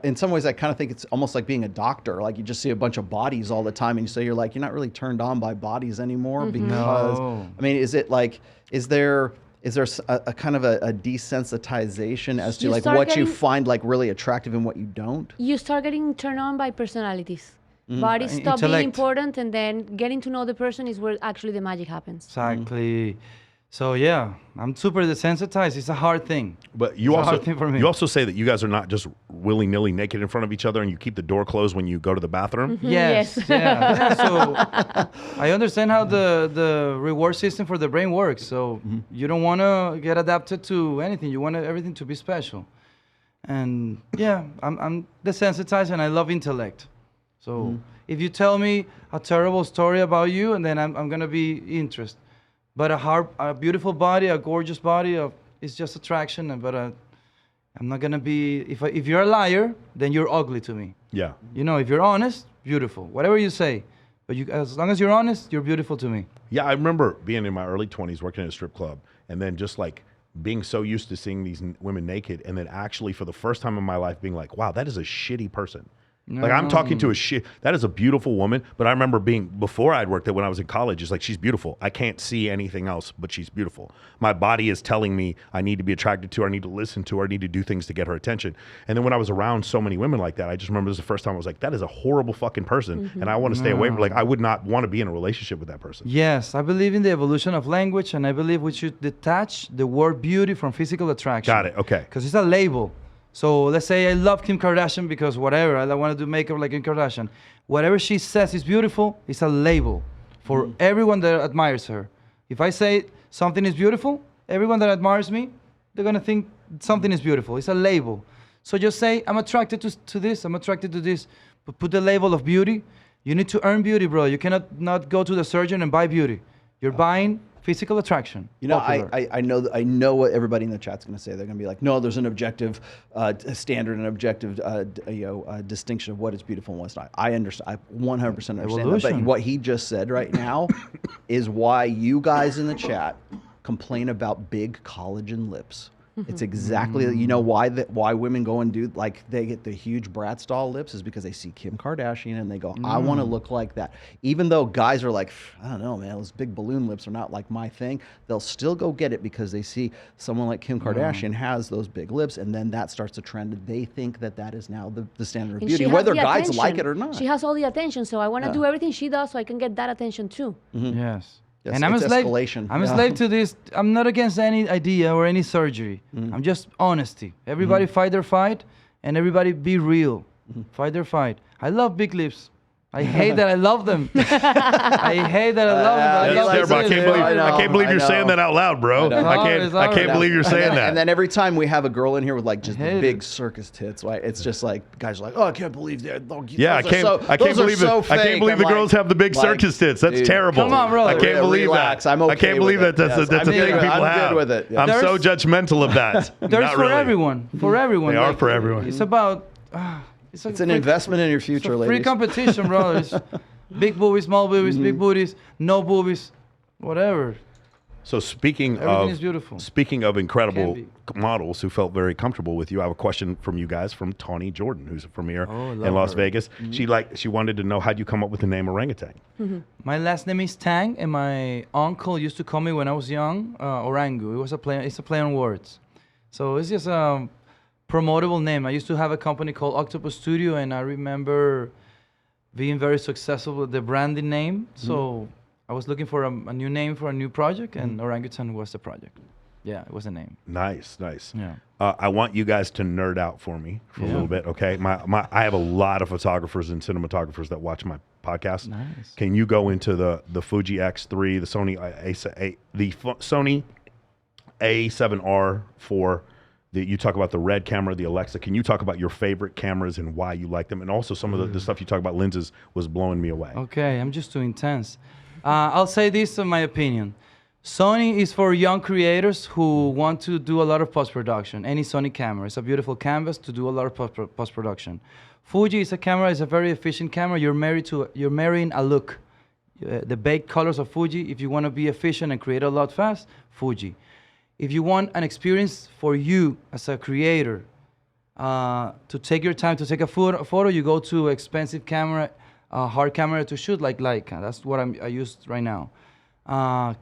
in some ways I kind of think it's almost like being a doctor. Like you just see a bunch of bodies all the time and so you're like you're not really turned on by bodies anymore because I mean is there a kind of a desensitization as to like what you find like really attractive and what you don't? You start getting turned on by personalities. Bodies stop being important and then getting to know the person is where actually the magic happens. Exactly. So yeah, I'm super desensitized. It's a hard thing. But you also say that you guys are not just willy-nilly naked in front of each other and you keep the door closed when you go to the bathroom? Yes. So I understand how the reward system for the brain works. So you don't want to get adapted to anything. You want everything to be special. And yeah, I'm desensitized and I love intellect. So if you tell me a terrible story about you, and then I'm gonna be interested. But a beautiful body, a gorgeous body, it's just attraction. I'm not gonna be. If you're a liar, then you're ugly to me. Yeah. You know, if you're honest, beautiful. Whatever you say, but as long as you're honest, you're beautiful to me. Yeah, I remember being in my early 20s working at a strip club, and then just like being so used to seeing these women naked, and then actually for the first time in my life being like, wow, that is a shitty person. Like I'm talking to that is a beautiful woman, but I remember before I'd worked there when I was in college, it's like, she's beautiful. I can't see anything else, but she's beautiful. My body is telling me I need to be attracted to her, I need to listen to her, I need to do things to get her attention. And then when I was around so many women like that, I just remember this was the first time I was like, that is a horrible fucking person. And I want to stay away from, like, I would not want to be in a relationship with that person. Yes, I believe in the evolution of language, and I believe we should detach the word beauty from physical attraction. Got it, okay. Because it's a label. So let's say I love Kim Kardashian because whatever, I want to do makeup like Kim Kardashian. Whatever she says is beautiful, it's a label for everyone that admires her. If I say something is beautiful, everyone that admires me, they're going to think something is beautiful. It's a label. So just say, I'm attracted to this, I'm attracted to this. But put the label of beauty. You need to earn beauty, bro. You cannot not go to the surgeon and buy beauty. You're buying physical attraction. You know, I know what everybody in the chat's going to say. They're going to be like, no, there's an objective standard, an objective distinction of what is beautiful and what's not. I understand. I 100% understand that. But what he just said right now is why you guys in the chat complain about big collagen lips. It's exactly, you know, why women go and do, like, they get the huge Bratz doll lips is because they see Kim Kardashian and they go, I want to look like that. Even though guys are like, I don't know, man, those big balloon lips are not like my thing. They'll still go get it because they see someone like Kim Kardashian has those big lips, and then that starts a trend. They think that is now the standard of beauty, whether guys like it or not. She has all the attention, so I want to do everything she does so I can get that attention too. Yes. Yes, and I'm a slave. Escalation. I'm a slave to this. I'm not against any idea or any surgery. I'm just honesty. Everybody fight their fight, and everybody be real. Fight their fight. I love big lips. I hate that I love them. I hate that I love them. I can't believe you're saying that out loud, bro. I can't believe you're saying that. And then every time we have a girl in here with like just big circus tits, right? It's just like guys are like, oh, I can't believe they're. Yeah, I can't believe the girls have the big circus tits. That's terrible. Come on, bro. I can't believe that. I'm okay. I can't believe that that's a thing people have. I'm good with it. I'm so judgmental of that. There's for everyone. For everyone. They are for everyone. It's about. It's an investment in your future, ladies. Free competition, bro. It's big boobies, small boobies, big booties, no boobies, whatever. So speaking of incredible models who felt very comfortable with you, I have a question from you guys from Tawny Jordan, who's from here in Las Vegas. She wanted to know, how'd you come up with the name Ohrangutang? My last name is Tang, and my uncle used to call me when I was young Orangu. It's a play on words. So it's just a promotable name. I used to have a company called Octopus Studio, and I remember being very successful with the branding name. So I was looking for a new name for a new project, and Orangutan was the project. Yeah, it was the name. Nice. Yeah. I want you guys to nerd out for me for a little bit, okay? I have a lot of photographers and cinematographers that watch my podcast. Nice. Can you go into the Fuji X3, the Sony A7R IV? You talk about the Red camera, the Alexa. Can you talk about your favorite cameras and why you like them? And also some of the stuff you talk about lenses was blowing me away. Okay, I'm just too intense. I'll say this in my opinion. Sony is for young creators who want to do a lot of post-production. Any Sony camera. It's a beautiful canvas to do a lot of post-production. Fuji is a very efficient camera. You're marrying a look. The baked colors of Fuji. If you want to be efficient and create a lot fast, Fuji. If you want an experience for you as a creator, to take your time to take a photo, you go to expensive camera, hard camera to shoot like Leica. That's what I use right now.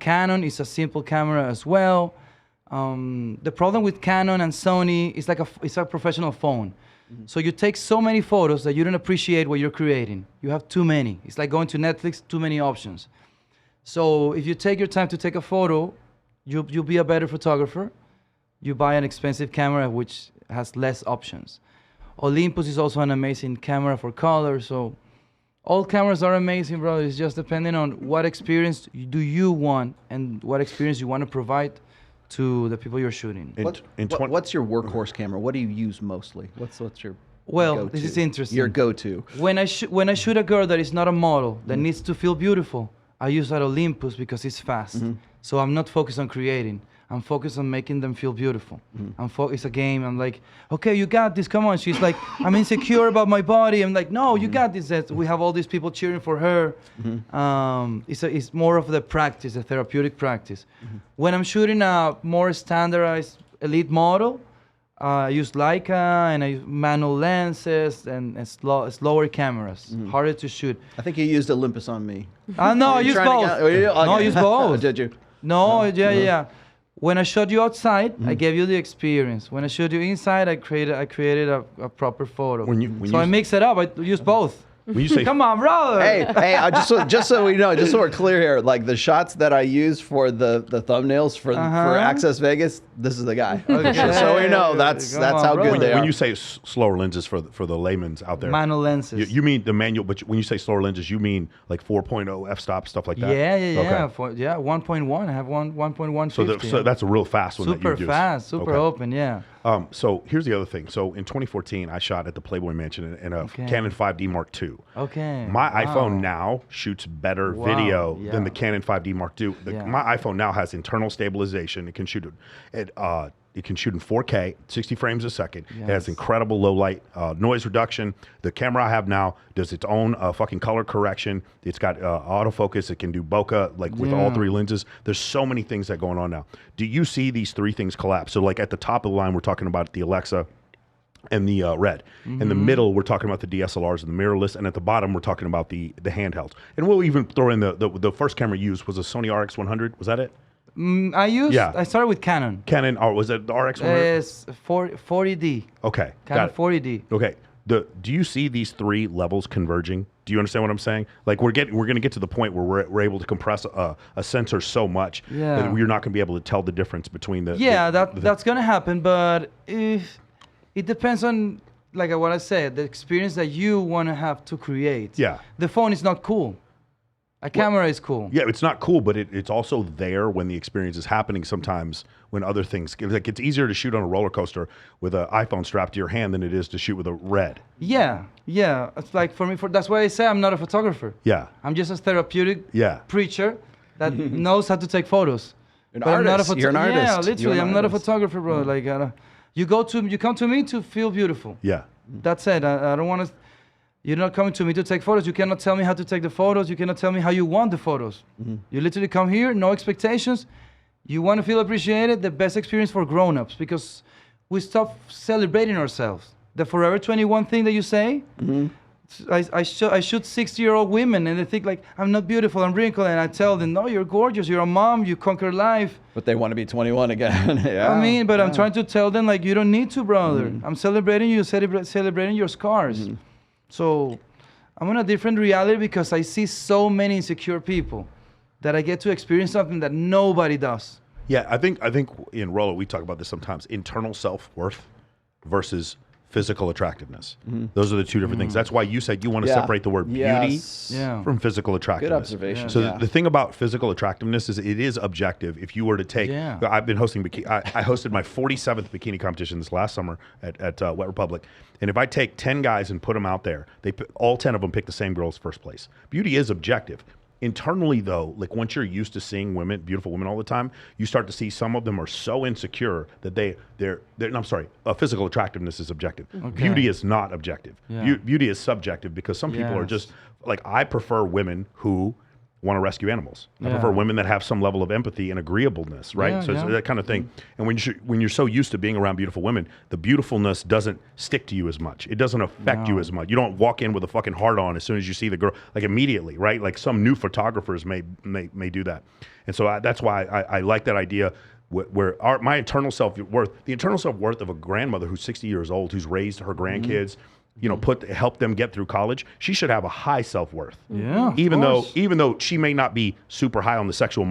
Canon is a simple camera as well. The problem with Canon and Sony is it's a professional phone. So you take so many photos that you don't appreciate what you're creating. You have too many. It's like going to Netflix, too many options. So if you take your time to take a photo, you'll be a better photographer. You buy an expensive camera which has less options. Olympus is also an amazing camera for color. So all cameras are amazing, bro. It's just depending on what experience do you want and what experience you want to provide to the people you're shooting. What's your workhorse camera? What do you use mostly? What's your Well, go-to? this is interesting. Your go-to. When I shoot a girl that is not a model, that needs to feel beautiful, I use that Olympus because it's fast. So I'm not focused on creating. I'm focused on making them feel beautiful. It's a game. I'm like, okay, you got this. Come on. She's like, I'm insecure about my body. I'm like, no, you got this. We have all these people cheering for her. It's more of the practice, a therapeutic practice. When I'm shooting a more standardized elite model, I use Leica and I use manual lenses and slower cameras, harder to shoot. I think you used Olympus on me. No, I use both. No, I use both. Did you? No, yeah. When I shot you outside, I gave you the experience. When I shot you inside, I created a proper photo. So I mix it up. I use both. When you say Come on, brother. Hey, just so we know, just so we're clear here, like the shots that I use for the thumbnails for Access Vegas, this is the guy. Okay. Just so we know, that's how good they are. when you say slower lenses for the layman's out there, Manual lenses. you mean the manual, but when you say slower lenses, you mean like 4.0 f-stop, stuff like that? Yeah. Okay. 1.1. I have 1.150. So that's a real fast one. Super that you fast, super open, yeah. So here's the other thing. So in 2014, I shot at the Playboy Mansion in a Canon 5D Mark II. Okay. My iPhone now shoots better video than the yeah. Canon 5D Mark II. My iPhone now has internal stabilization. It can shoot in 4K, 60 frames a second. It has incredible low light noise reduction. The camera I have now does its own fucking color correction. It's got autofocus. It can do bokeh with all three lenses. There's so many things that are going on now. Do you see these three things collapse? So like at the top of the line, we're talking about the Alexa and the Red. In the middle, we're talking about the DSLRs and the mirrorless. And at the bottom, we're talking about the handhelds. And we'll even throw in the first camera used was a Sony RX100. Was that it? I started with Canon. Canon, or was it the RX100? It's 40D. Okay. Canon got it. 40D. Okay. Do you see these three levels converging? Do you understand what I'm saying? Like we're going to get to the point where we're able to compress a sensor so much that you're not going to be able to tell the difference between the. That's going to happen, but it depends on, like what I said, the experience that you want to have to create. Yeah. The phone is not cool. A camera is cool. Yeah, it's not cool, but it's also there when the experience is happening sometimes when other things, like it's easier to shoot on a roller coaster with an iPhone strapped to your hand than it is to shoot with a Red. Yeah. It's like for me, that's why I say I'm not a photographer. Yeah. I'm just a therapeutic preacher that knows how to take photos. You're an artist. You're an artist. Yeah, literally, I'm not a photographer, bro. Like, you come to me to feel beautiful. Yeah. That's it. I don't want to. You're not coming to me to take photos. You cannot tell me how to take the photos. You cannot tell me how you want the photos. You literally come here, no expectations. You want to feel appreciated, the best experience for grown-ups, because we stop celebrating ourselves. The Forever 21 thing that you say, I shoot 60-year-old women and they think like, I'm not beautiful, I'm wrinkled, and I tell them, no, you're gorgeous, you're a mom, you conquer life. But they want to be 21 again. I'm trying to tell them like, you don't need to, brother. I'm celebrating you, celebrating your scars. So I'm on a different reality because I see so many insecure people that I get to experience something that nobody does. Yeah, I think in Rollo, we talk about this sometimes, internal self-worth versus physical attractiveness. Those are the two different things. That's why you said you want to separate the word beauty from physical attractiveness. Good observation. So the thing about physical attractiveness is it is objective. If you were to take, I've been hosting, I hosted my 47th bikini competition this last summer at Wet Republic. And if I take 10 guys and put them out there, all 10 of them pick the same girls first place. Beauty is objective. Internally, though, like once you're used to seeing women, beautiful women all the time, you start to see some of them are so insecure that physical attractiveness is objective. Beauty is not objective. Beauty is subjective because some people are just like, I prefer women who want to rescue animals. I prefer women that have some level of empathy and agreeableness, right? So it's that kind of thing. And when you're so used to being around beautiful women, the beautifulness doesn't stick to you as much. It doesn't affect you as much. You don't walk in with a fucking heart on as soon as you see the girl, like immediately, right? Like some new photographers may do that. And so that's why I like that idea where my internal self-worth, the internal self-worth of a grandmother who's 60 years old, who's raised her grandkids, help them get through college, she should have a high self-worth. Yeah. Even though she may not be super high on the sexual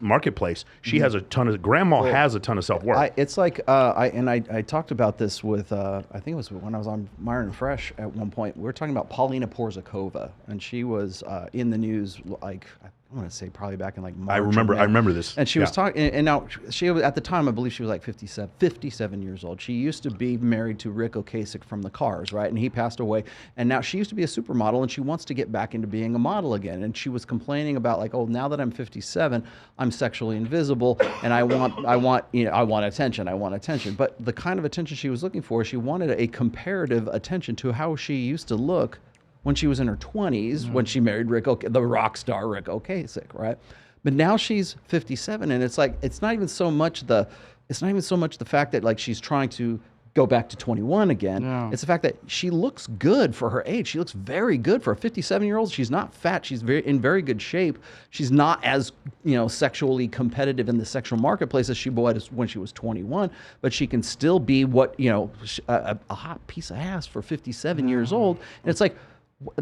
marketplace, she has grandma has a ton of self-worth. It's like I talked about this with I think it was when I was on Myron Fresh at one point. We were talking about Paulina Porzakova, and she was in the news like I want to say probably back in like March. I remember this. And she was talking, and now she was, at the time, I believe she was like 57 years old. She used to be married to Rick Ocasek from the Cars, right? And he passed away. And now she used to be a supermodel, and she wants to get back into being a model again. And she was complaining about like, oh, now that I'm 57, I'm sexually invisible, and I want attention. But the kind of attention she was looking for, she wanted a comparative attention to how she used to look when she was in her 20s, when she married the rock star Rick Ocasek, right? But now she's 57, and it's like it's not even so much the fact that like she's trying to go back to 21 again. Yeah. It's the fact that she looks good for her age. She looks very good for a 57-year-old. She's not fat. She's in very good shape. She's not as sexually competitive in the sexual marketplace as she was when she was 21. But she can still be a hot piece of ass for 57 years old. And it's like.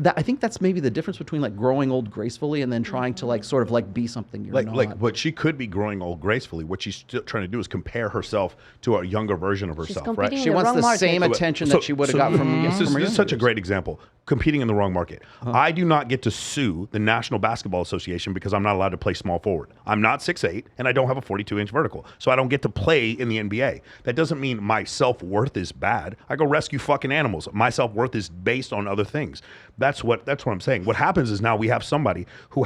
I think that's maybe the difference between like growing old gracefully and then trying to like sort of like be something you're not. But she could be growing old gracefully. What she's still trying to do is compare herself to a younger version of herself, right? She wants the same attention that she would have got from this is such a great example. Competing in the wrong market. I do not get to sue the National Basketball Association because I'm not allowed to play small forward. I'm not 6'8", and I don't have a 42-inch vertical, so I don't get to play in the NBA. That doesn't mean my self-worth is bad. I go rescue fucking animals. My self-worth is based on other things. That's what I'm saying. What happens is now we have somebody who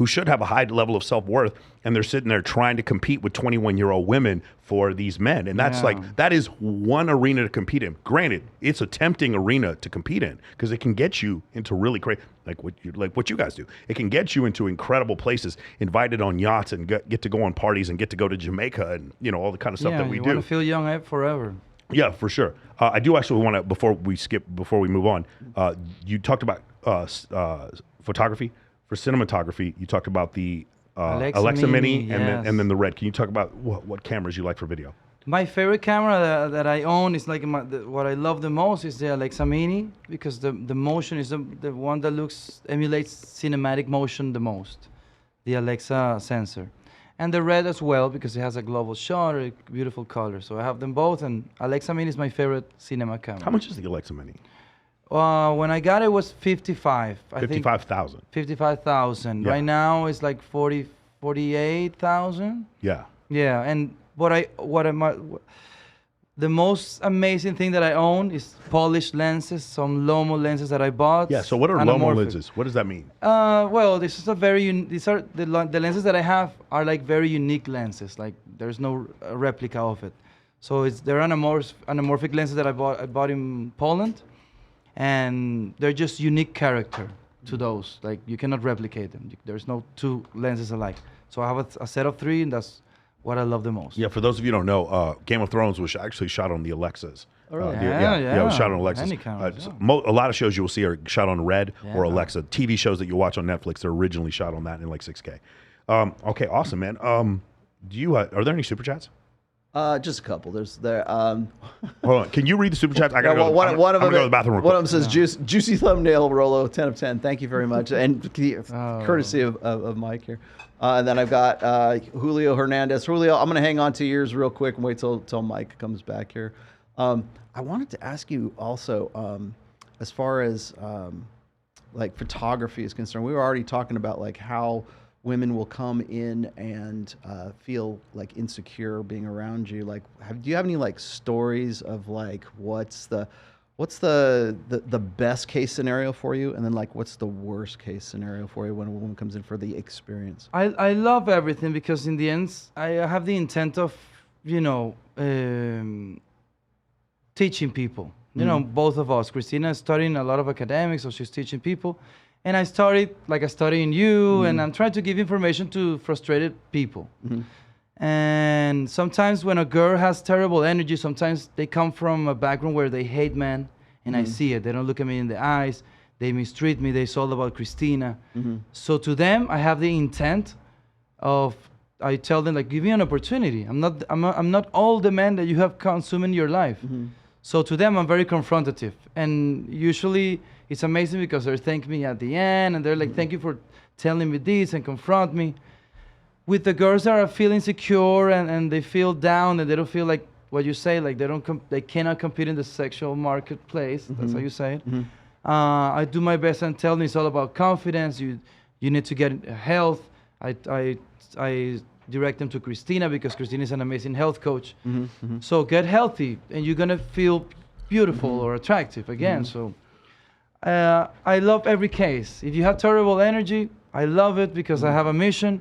should have a high level of self-worth, and they're sitting there trying to compete with 21-year-old women for these men. And that's that is one arena to compete in. Granted, it's a tempting arena to compete in because it can get you into really crazy, like what you guys do. It can get you into incredible places, invited on yachts and get to go on parties and get to go to Jamaica and all the kind of stuff that we do. You want to feel young forever. Yeah, for sure. I do actually want to, before we move on, you talked about photography. For cinematography, you talked about the Alexa Mini yes. and then the Red. Can you talk about what cameras you like for video? My favorite camera that I own is like what I love the most is the Alexa Mini because the motion is the one that emulates cinematic motion the most, the Alexa sensor. And the Red as well because it has a global shutter, a beautiful color. So I have them both, and Alexa Mini is my favorite cinema camera. How much is the Alexa Mini? When I got it was 55. 55,000. 55,000. Yeah. Right now it's like 48,000. Yeah. Yeah, and the most amazing thing that I own is polished lenses, some Lomo lenses that I bought. Yeah. So what are Lomo lenses? What does that mean? Well, this is these are the lenses that I have are like very unique lenses. Like there's no replica of it. So they're anamorphic lenses that I bought in Poland, and they're just unique character to those. Like you cannot replicate them. There's no two lenses alike. So I have a set of 3, and that's what I love the most. Yeah, for those of you who don't know, Game of Thrones was actually shot on the Alexas. Oh, really? Yeah, it was shot on Alexas. A lot of shows you will see are shot on Red or Alexa. TV shows that you watch on Netflix, they're originally shot on that in like 6K. Okay, awesome, man. Are there any super chats? Just a couple. Hold on. Can you read the super chats? I gotta go. One of them go to the bathroom. One of them says, "Juicy thumbnail, Rollo, 10 of 10. Thank you very much." And courtesy of Mike here. And then I've got Julio Hernandez. Julio, I'm going to hang on to yours real quick and wait till Mike comes back here. I wanted to ask you also, as far as like photography is concerned, we were already talking about like how women will come in and feel like insecure being around you. Like, do you have any like stories of like what's the best case scenario for you, and then like what's the worst case scenario for you when a woman comes in for the experience? I love everything because in the end I have the intent of teaching people. Both of us. Christina is studying a lot of academics, so she's teaching people. And I studied in you, and I'm trying to give information to frustrated people. And sometimes when a girl has terrible energy, sometimes they come from a background where they hate men, and I see it. They don't look at me in the eyes. They mistreat me. It's all about Cristina. So to them, I have the intent of, I tell them, like, give me an opportunity. I'm not all the men that you have consumed in your life. So to them, I'm very confrontative. And usually it's amazing because they thank me at the end, and they're like, thank you for telling me this and confront me. With the girls that are feeling insecure and they feel down and they don't feel like what you say, like they cannot compete in the sexual marketplace. That's how you say it. I do my best and tell them it's all about confidence. You need to get health. I direct them to Cristina because Cristina is an amazing health coach. So get healthy, and you're gonna feel beautiful or attractive again. So I love every case. If you have terrible energy, I love it because I have a mission.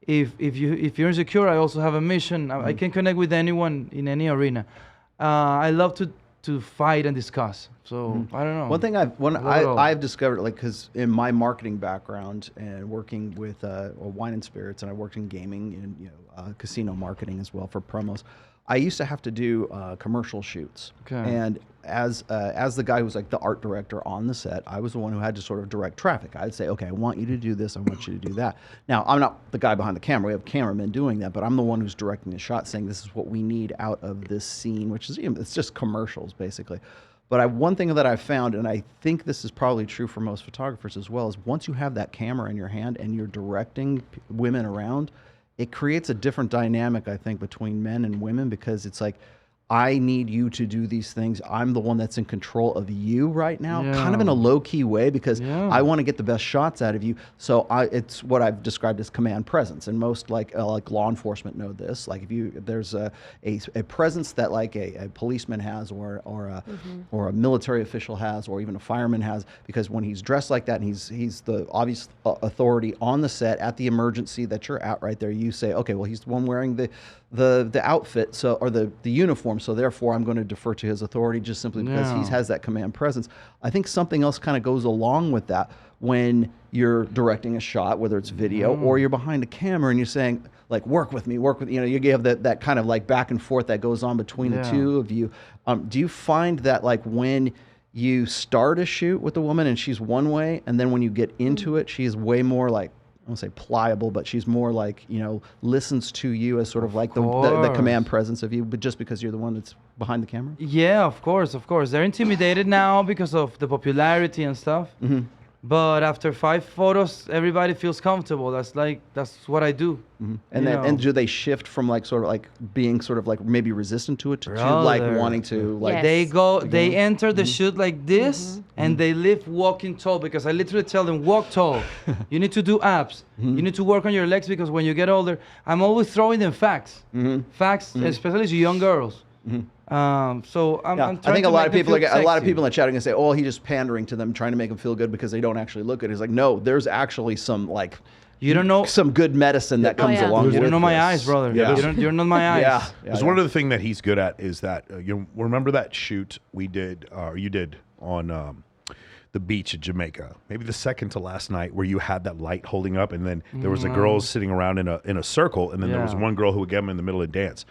If you're insecure, I also have a mission. I can connect with anyone in any arena. I love to fight and discuss. So I don't know. One thing I've discovered, like, because in my marketing background and working with wine and spirits, and I worked in gaming and casino marketing as well for promos. I used to have to do commercial shoots, and as the guy who was like the art director on the set, I was the one who had to sort of direct traffic. I'd say, okay, I want you to do this, I want you to do that. Now, I'm not the guy behind the camera. We have cameramen doing that, but I'm the one who's directing the shot, saying this is what we need out of this scene, which is it's just commercials basically. But one thing that I've found, and I think this is probably true for most photographers as well, is once you have that camera in your hand and you're directing women around, it creates a different dynamic, I think, between men and women, because it's like, I need you to do these things. I'm the one that's in control of you right now, kind of in a low-key way, because I want to get the best shots out of you. So it's what I've described as command presence, and most like law enforcement know this. Like if there's a presence that like a policeman has, or a military official has, or even a fireman has, because when he's dressed like that and he's the obvious authority on the set at the emergency that you're at right there, you say, okay, well, he's the one wearing the outfit, or the uniform, so therefore I'm going to defer to his authority just simply because he has that command presence. I think something else kind of goes along with that when you're directing a shot, whether it's video or you're behind a camera and you're saying, like, work with me, you have that kind of like back and forth that goes on between the two of you. Do you find that, like, when you start a shoot with a woman and she's one way, and then when you get into it, she's way more like, I won't say pliable, but she's more like, listens to you as sort of like the command presence of you, but just because you're the one that's behind the camera? Yeah, of course. They're intimidated now because of the popularity and stuff. But after 5 photos, everybody feels comfortable. That's what I do. And do they shift from like sort of like being sort of like maybe resistant to it to like wanting to like? Yes. They enter the shoot like this, and they live walking tall, because I literally tell them, walk tall. You need to do abs. You need to work on your legs, because when you get older, I'm always throwing them facts. Facts, especially to young girls. So I'm I think a lot of people in the chat are gonna say, "Oh, he's just pandering to them, trying to make them feel good because they don't actually look good." He's like, "No, there's actually some like you don't know some good medicine that comes along. You don't know my this. eyes, brother. You don't know my eyes. Because one of the things that he's good at is that remember that shoot we did, or you did on the beach in Jamaica, maybe the second to last night, where you had that light holding up, and then there was a girl sitting around in a circle, and then there was one girl who would get them in the middle of the dance.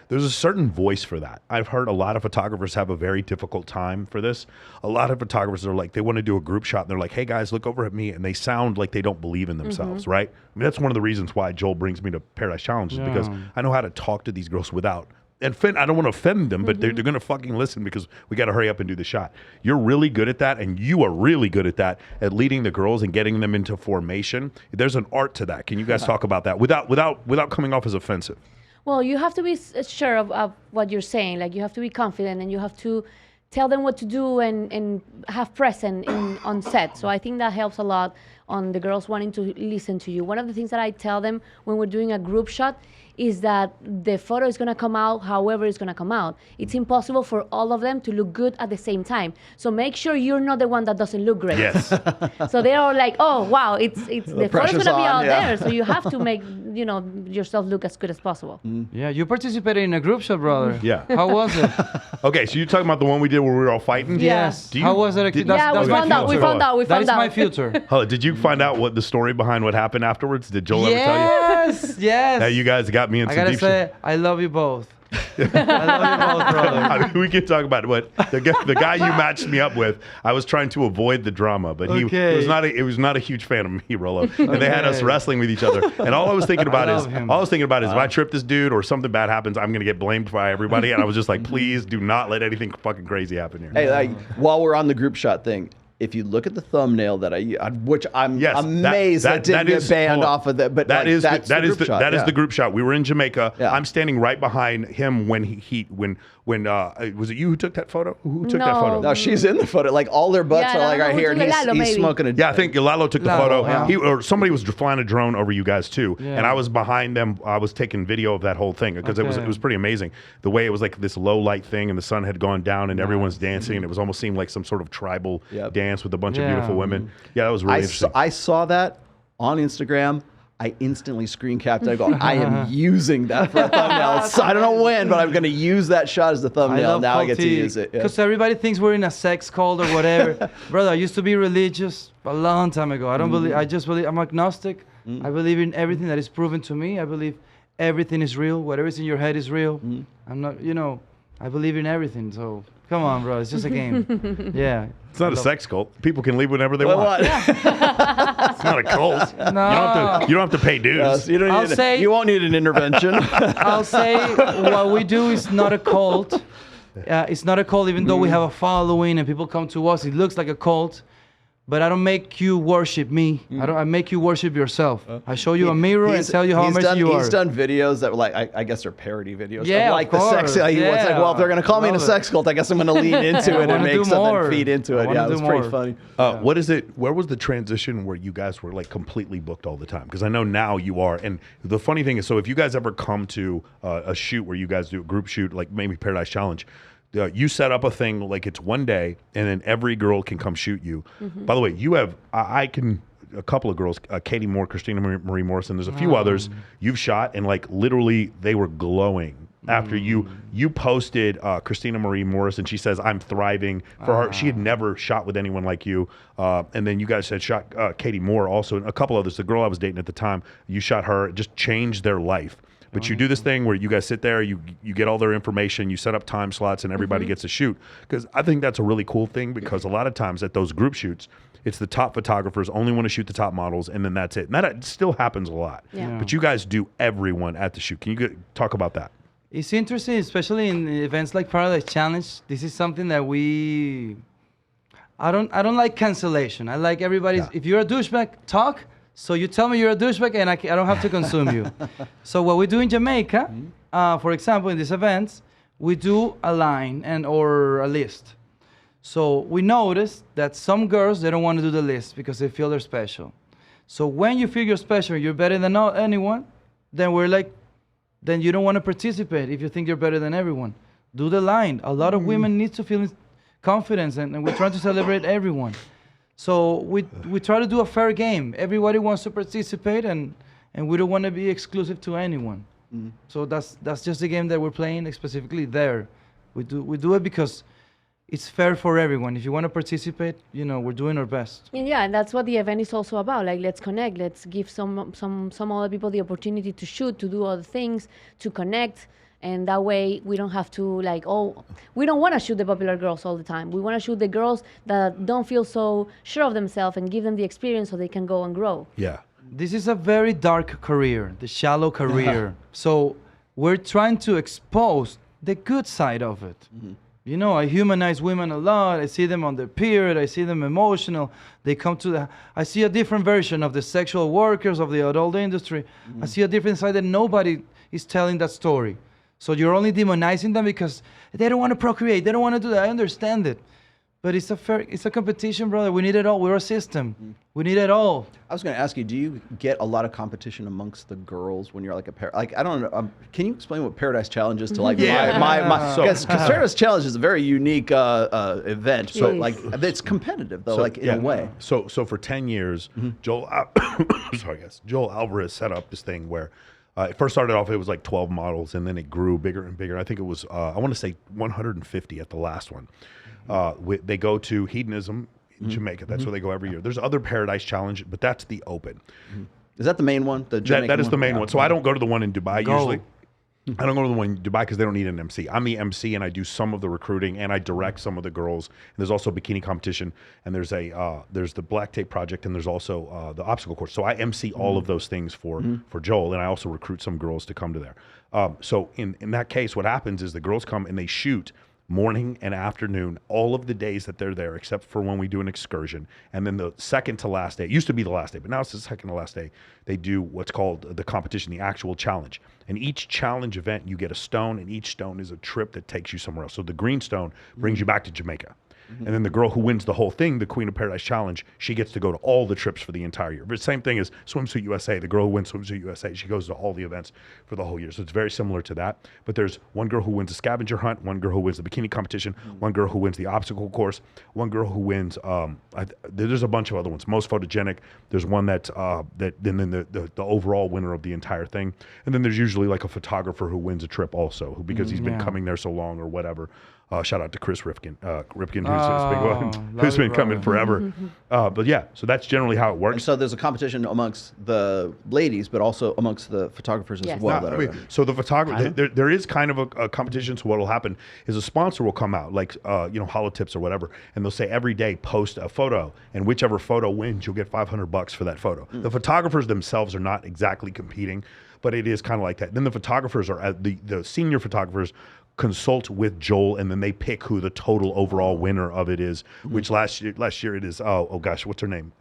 There's a certain voice for that. I've heard a lot of photographers have a very difficult time for this. A lot of photographers are like, they want to do a group shot, and they're like, hey guys, look over at me, and they sound like they don't believe in themselves, right? I mean, that's one of the reasons why Joel brings me to Paradise Challenge, is because I know how to talk to these girls without, and I don't want to offend them, but they're going to fucking listen, because we got to hurry up and do the shot. You're really good at that, and you are really good at that, at leading the girls and getting them into formation. There's an art to that. Can you guys talk about that without coming off as offensive? Well, you have to be sure of what you're saying. Like, you have to be confident, and you have to tell them what to do and have presence on set. So I think that helps a lot on the girls wanting to listen to you. One of the things that I tell them when we're doing a group shot is that the photo is going to come out however it's going to come out. It's impossible for all of them to look good at the same time. So make sure you're not the one that doesn't look great. Yes. So they're all like, oh, wow, the photo's going to be out there. So you have to make, yourself look as good as possible. Yeah, you participated in a group shot, brother. Yeah. How was it? Okay, so you're talking about the one we did where we were all fighting? Yes. How was it? We found out. That is my future. Did you find out what the story behind what happened afterwards? Did Joel ever tell you? Yes. Now you guys got me in some deep shit. I gotta say, I love you both. I love you both, brother. I mean, we can talk about what the guy you matched me up with. I was trying to avoid the drama, but he was not a huge fan of me, Rollo. And they had us wrestling with each other. And all I was thinking about is if I trip this dude or something bad happens, I'm gonna get blamed by everybody. And I was just like, please do not let anything fucking crazy happen here. Hey, while we're on the group shot thing, if you look at the thumbnail that which I'm Yes, amazed that didn't get banned off of that, but that is the group shot. We were in Jamaica. Yeah. I'm standing right behind him when was it you who took that photo? Who took that photo? No, she's in the photo. Like all their butts Yeah, are like no, right who here, and took it? Lalo, he's maybe. smoking a. Yeah, I think Lalo took the Lalo, photo. yeah. Or somebody was flying a drone over you guys too, and I was behind them. I was taking video of that whole thing because it was pretty amazing. The way it was like this low light thing, and the sun had gone down, and everyone's dancing, and it was almost seemed like some sort of tribal dance with a bunch of beautiful women. Yeah, that was really interesting. I saw that on Instagram. I instantly screen capped it. I go, I am using that for a thumbnail. So I don't know when, but I'm going to use that shot as the thumbnail. Now I get to use it. Because everybody thinks we're in a sex cult or whatever. Brother, I used to be religious a long time ago. I don't believe, I just believe, I'm agnostic. I believe in everything that is proven to me. I believe everything is real. Whatever is in your head is real. I'm not, I believe in everything. So come on, bro. It's just a game. Yeah. It's not a sex cult. People can leave whenever they want. It's not a cult. No. You don't have to pay dues. You won't need an intervention. I'll say what we do is not a cult. It's not a cult, even though we have a following and people come to us. It looks like a cult. But I don't make you worship me. I make you worship yourself. I show you a mirror and tell you how amazing you are. He's done videos that were like, I guess they're parody videos. Yeah, of like of course. the sex. He was like, well, if they're going to call me in a Love sex cult, I guess I'm going to lean into it and make something feed into it. Yeah, it was pretty funny. What is it? Where was the transition where you guys were like completely booked all the time? Because I know now you are. And the funny thing is, so if you guys ever come to a shoot where you guys do a group shoot, like maybe Paradise Challenge, you set up a thing like it's one day and then every girl can come shoot you. By the way, you have, a couple of girls, Katie Moore, Cristina Marie Morrison, there's a few others you've shot and like literally they were glowing after you posted Cristina Marie Morrison. She says, I'm thriving for her. She had never shot with anyone like you. And then you guys had shot Katie Moore also, and a couple others. The girl I was dating at the time, you shot her. It just changed their life. But you do this thing where you guys sit there, you get all their information, you set up time slots, and everybody gets to shoot. Because I think that's a really cool thing because a lot of times at those group shoots, it's the top photographers only want to shoot the top models, and then that's it. And that still happens a lot. Yeah. But you guys do everyone at the shoot. Can you talk about that? It's interesting, especially in events like Paradise Challenge. This is something that I don't like cancellation. I like everybody's, if you're a douchebag, talk. So you tell me you're a douchebag and I don't have to consume you. So what we do in Jamaica, for example, in these events, we do a line or a list. So we notice that some girls, they don't want to do the list because they feel they're special. So when you feel you're special, you're better than anyone, then we're like, then you don't want to participate if you think you're better than everyone. Do the line. A lot of women need to feel confidence and we're trying to celebrate everyone. So we try to do a fair game. Everybody wants to participate, and we don't want to be exclusive to anyone. So that's just the game that we're playing specifically there. We do it because it's fair for everyone. If you want to participate, we're doing our best. Yeah, and that's what the event is also about. Like, let's connect. Let's give some other people the opportunity to shoot, to do other things, to connect. And that way we don't have to we don't want to shoot the popular girls all the time. We want to shoot the girls that don't feel so sure of themselves and give them the experience so they can go and grow. Yeah. This is a very dark career, the shallow career. So we're trying to expose the good side of it. I humanize women a lot. I see them on their period. I see them emotional. They come to I see a different version of the sexual workers of the adult industry. I see a different side that nobody is telling that story. So you're only demonizing them because they don't want to procreate. They don't want to do that. I understand it. But it's a competition, brother. We need it all. We're a system. We need it all. I was going to ask you, do you get a lot of competition amongst the girls when you're like I don't know. Can you explain what Paradise Challenge is to my because Paradise Challenge is a very unique event. So like it's competitive though, in a way. So for 10 years, Joel Alvarez set up this thing where it first started off, it was like 12 models, and then it grew bigger and bigger. I think it was, I want to say 150 at the last one. They go to Hedonism in Jamaica. That's where they go every year. There's other Paradise Challenge, but that's the open. Is that the main one? That is the main one. So I don't go to the one in Dubai usually. I don't go to the one in Dubai because they don't need an MC. I'm the MC, and I do some of the recruiting, and I direct some of the girls. And there's also bikini competition, and there's the Black Tape Project, and there's also the obstacle course. So I MC all of those things for Joel, and I also recruit some girls to come to there. So in that case, what happens is the girls come and they shoot morning and afternoon, all of the days that they're there, except for when we do an excursion. And then the second to last day, it used to be the last day, but now it's the second to last day, they do what's called the competition, the actual challenge. And each challenge event, you get a stone, and each stone is a trip that takes you somewhere else. So the green stone brings you back to Jamaica. And then the girl who wins the whole thing, the Queen of Paradise Challenge, she gets to go to all the trips for the entire year. But same thing as Swimsuit USA. The girl who wins Swimsuit USA, she goes to all the events for the whole year. So it's very similar to that. But there's one girl who wins the scavenger hunt, one girl who wins the bikini competition, one girl who wins the obstacle course, one girl who wins, there's a bunch of other ones. Most photogenic. There's one then the overall winner of the entire thing. And then there's usually like a photographer who wins a trip also, because he's been coming there so long or whatever. Shout out to Chris Ripken, who's been coming forever. But yeah, so that's generally how it works. And so there's a competition amongst the ladies, but also amongst the photographers as well. So the photographer, there is kind of a competition. So what will happen is a sponsor will come out, like Holotips or whatever, and they'll say every day post a photo, and whichever photo wins, you'll get $500 for that photo. The photographers themselves are not exactly competing, but it is kind of like that. Then the photographers are the senior photographers consult with Joel, and then they pick who the total overall winner of it is. Which last year it is. Oh gosh, what's her name?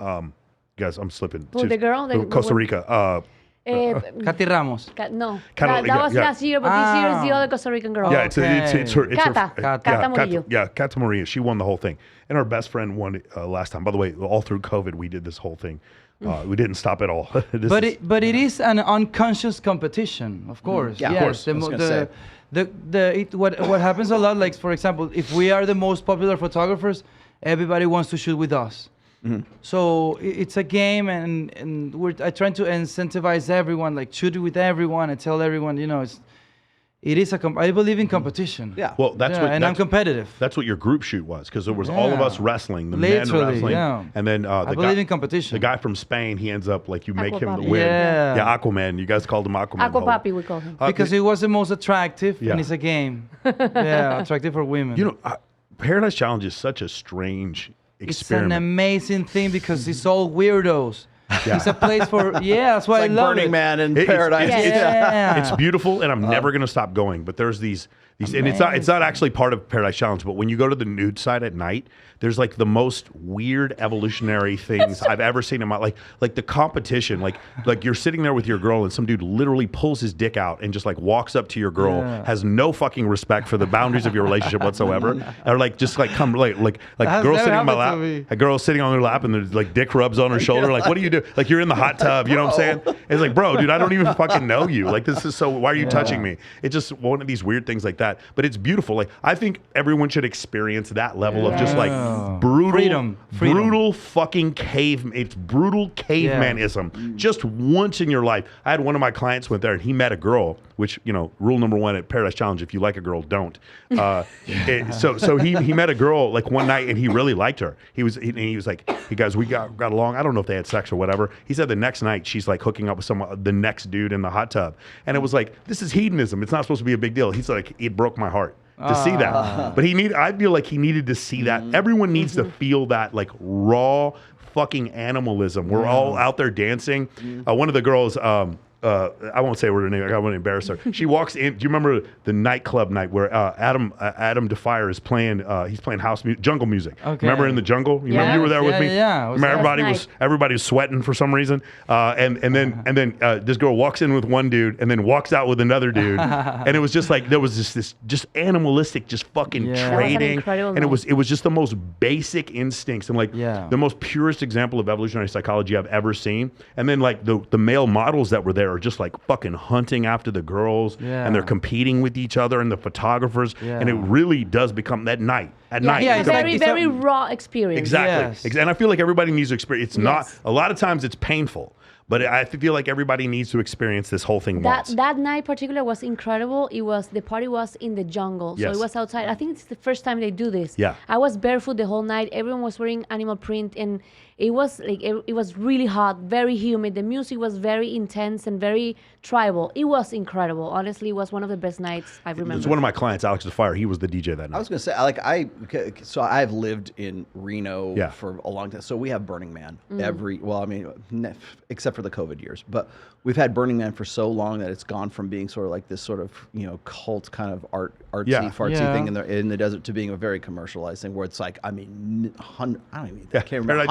Guys, I'm slipping. Oh, the girl, Costa Rica. Katy Ramos. No, that was last year, but this year is the other Costa Rican girl. Yeah, it's her. Cata Murillo. Yeah, Cata Maria. She won the whole thing, and our best friend won it last time. By the way, all through COVID, we did this whole thing. We didn't stop at all. But it is an unconscious competition, of course. Yeah, yes, of course. What happens a lot, like for example, if we are the most popular photographers, everybody wants to shoot with us. So it's a game, and I trying to incentivize everyone, like shoot with everyone, and tell everyone, I believe in competition. Yeah. Well, I'm competitive. That's what your group shoot was, because there was all of us wrestling, the men wrestling, and then I believe in competition. The guy from Spain, he ends up like you make him the win. Yeah, Aquaman. You guys called him Aquaman. Aquapapi, we call him. Because he was the most attractive, and it's a game. Attractive for women. Paradise Challenge is such a strange experiment. It's an amazing thing because it's all weirdos. It's a place for, that's why I love Burning it. Man in Paradise. It's beautiful, and I'm never going to stop going. But there's these, and it's not actually part of Paradise Challenge. But when you go to the nude side at night, there's like the most weird evolutionary things I've ever seen in my life. Like the competition, like you're sitting there with your girl, and some dude literally pulls his dick out and just like walks up to your girl, has no fucking respect for the boundaries of your relationship whatsoever, or like just like come like girl sitting on my lap, a girl sitting on her lap, and there's like dick rubs on her shoulder. Like, what do you do? Like, you're in the hot tub, you know what I'm saying? It's like, bro, dude, I don't even fucking know you. Like, this is why are you touching me? It's just one of these weird things like that. But it's beautiful. Like, I think everyone should experience that level of just like brutal fucking it's brutal cavemanism. Just once in your life. I had one of my clients went there, and he met a girl, which, rule number one at Paradise Challenge, if you like a girl, don't. So he met a girl like one night, and he really liked her. He was like, hey guys, we got along. I don't know if they had sex or whatever. He said the next night she's like hooking up with the next dude in the hot tub, and it was like, this is hedonism. It's not supposed to be a big deal. He's like, it broke my heart to see that. But I feel like he needed to see that. Everyone needs to feel that like raw fucking animalism. We're all out there dancing. One of the girls, I won't say her name. I don't want to embarrass her. She walks in. Do you remember the nightclub night where Adam Defier is playing? He's playing jungle music. Okay. Remember in the jungle? Remember you were there with me? Yeah. Everybody was sweating for some reason. And then this girl walks in with one dude and then walks out with another dude. And it was just like there was this just animalistic, just fucking trading. And it was just the most basic instincts and like the most purest example of evolutionary psychology I've ever seen. And then like the male models that were there are just like fucking hunting after the girls, and they're competing with each other, and the photographers, and it really does become that night. At night, it's very raw experience. Exactly, and I feel like everybody needs to experience. It's not a lot of times it's painful. But I feel like everybody needs to experience this whole thing once. That night particular was incredible. The party was in the jungle, so it was outside. I think it's the first time they do this. Yeah. I was barefoot the whole night. Everyone was wearing animal print, and it was like it was really hot, very humid. The music was very intense and very tribal. It was incredible. Honestly, it was one of the best nights I remember. It's one of my clients, Alex Defire. He was the DJ that night. I was gonna say, like, I so I've lived in Reno Yeah. for a long time. So we have Burning Man except for the COVID years, but we've had Burning Man for so long that it's gone from being sort of like this sort of, cult kind of artsy thing in the desert to being a very commercialized thing where it's like, I mean, I can't remember.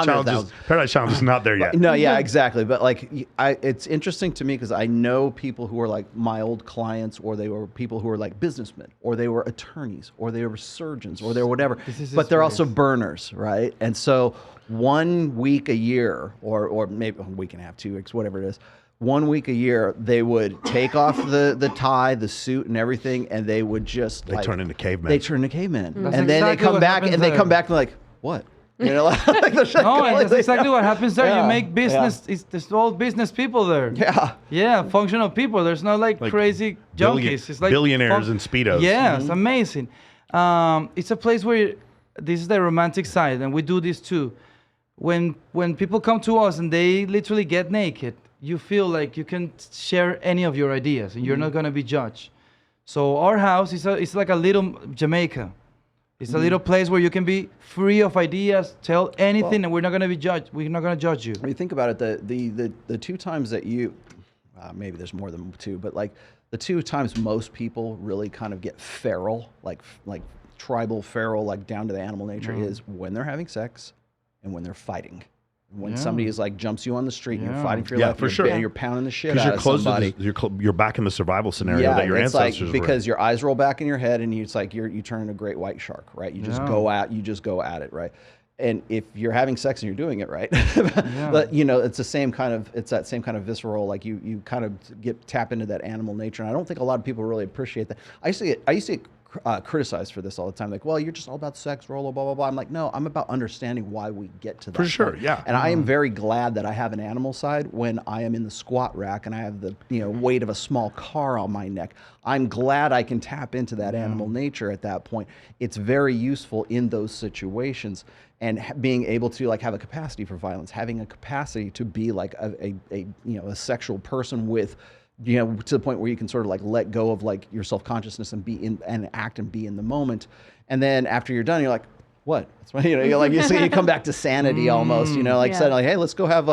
Paradise Challenge is not there yet. No, yeah, exactly. But like, it's interesting to me because I know people who are like my old clients, or they were people who were like businessmen, or they were attorneys, or they were surgeons, or they were whatever. But they're also burners, right? And so 1 week a year, or maybe a week and a half, 2 weeks, whatever it is, 1 week a year, they would take off the tie, the suit, and everything, and they would just turn into cavemen. They turn into cavemen, That's and then exactly they come what back, and happens they there. come back and like, what? Like No, and that's exactly what happens there. Yeah, You make business. There's all business people there. Yeah. Yeah, functional people. There's not like crazy junkies. It's like billionaires and speedos. Yeah, it's amazing. It's a place where this is the romantic side, and we do this too. When people come to us and they literally get naked, you feel like you can share any of your ideas, and you're not gonna be judged. So our house it's like a little Jamaica. It's a little place where you can be free of ideas, tell anything, and we're not going to be judged. We're not going to judge you. When you think about it, the two times that you, maybe there's more than two, but like the two times most people really kind of get feral, like tribal feral, like down to the animal nature, is when they're having sex and when they're fighting. When somebody is like jumps you on the street and you're fighting for your life, for sure. And you're pounding the shit out of close somebody. You're back in the survival scenario that your it's ancestors like were because in. your eyes roll back in your head and you turn into a great white shark, right? You just go at it, right? And if you're having sex and you're doing it right, but it's that same kind of visceral, like you kind of tap into that animal nature. And I don't think a lot of people really appreciate that. I used to get criticized for this all the time, like, well, you're just all about sex, Rollo, blah blah blah. I'm like, no, I'm about understanding why we get to that. For sure, point. yeah. And I am very glad that I have an animal side when I am in the squat rack and I have the weight of a small car on my neck. I'm glad I can tap into that animal nature at that point. It's very useful in those situations, and being able to like have a capacity for violence, having a capacity to be like a sexual person with, to the point where you can sort of like let go of like your self-consciousness and be in and act and be in the moment. And then after you're done, you're like, what? That's right. You're like, you come back to sanity almost, suddenly, hey, let's go have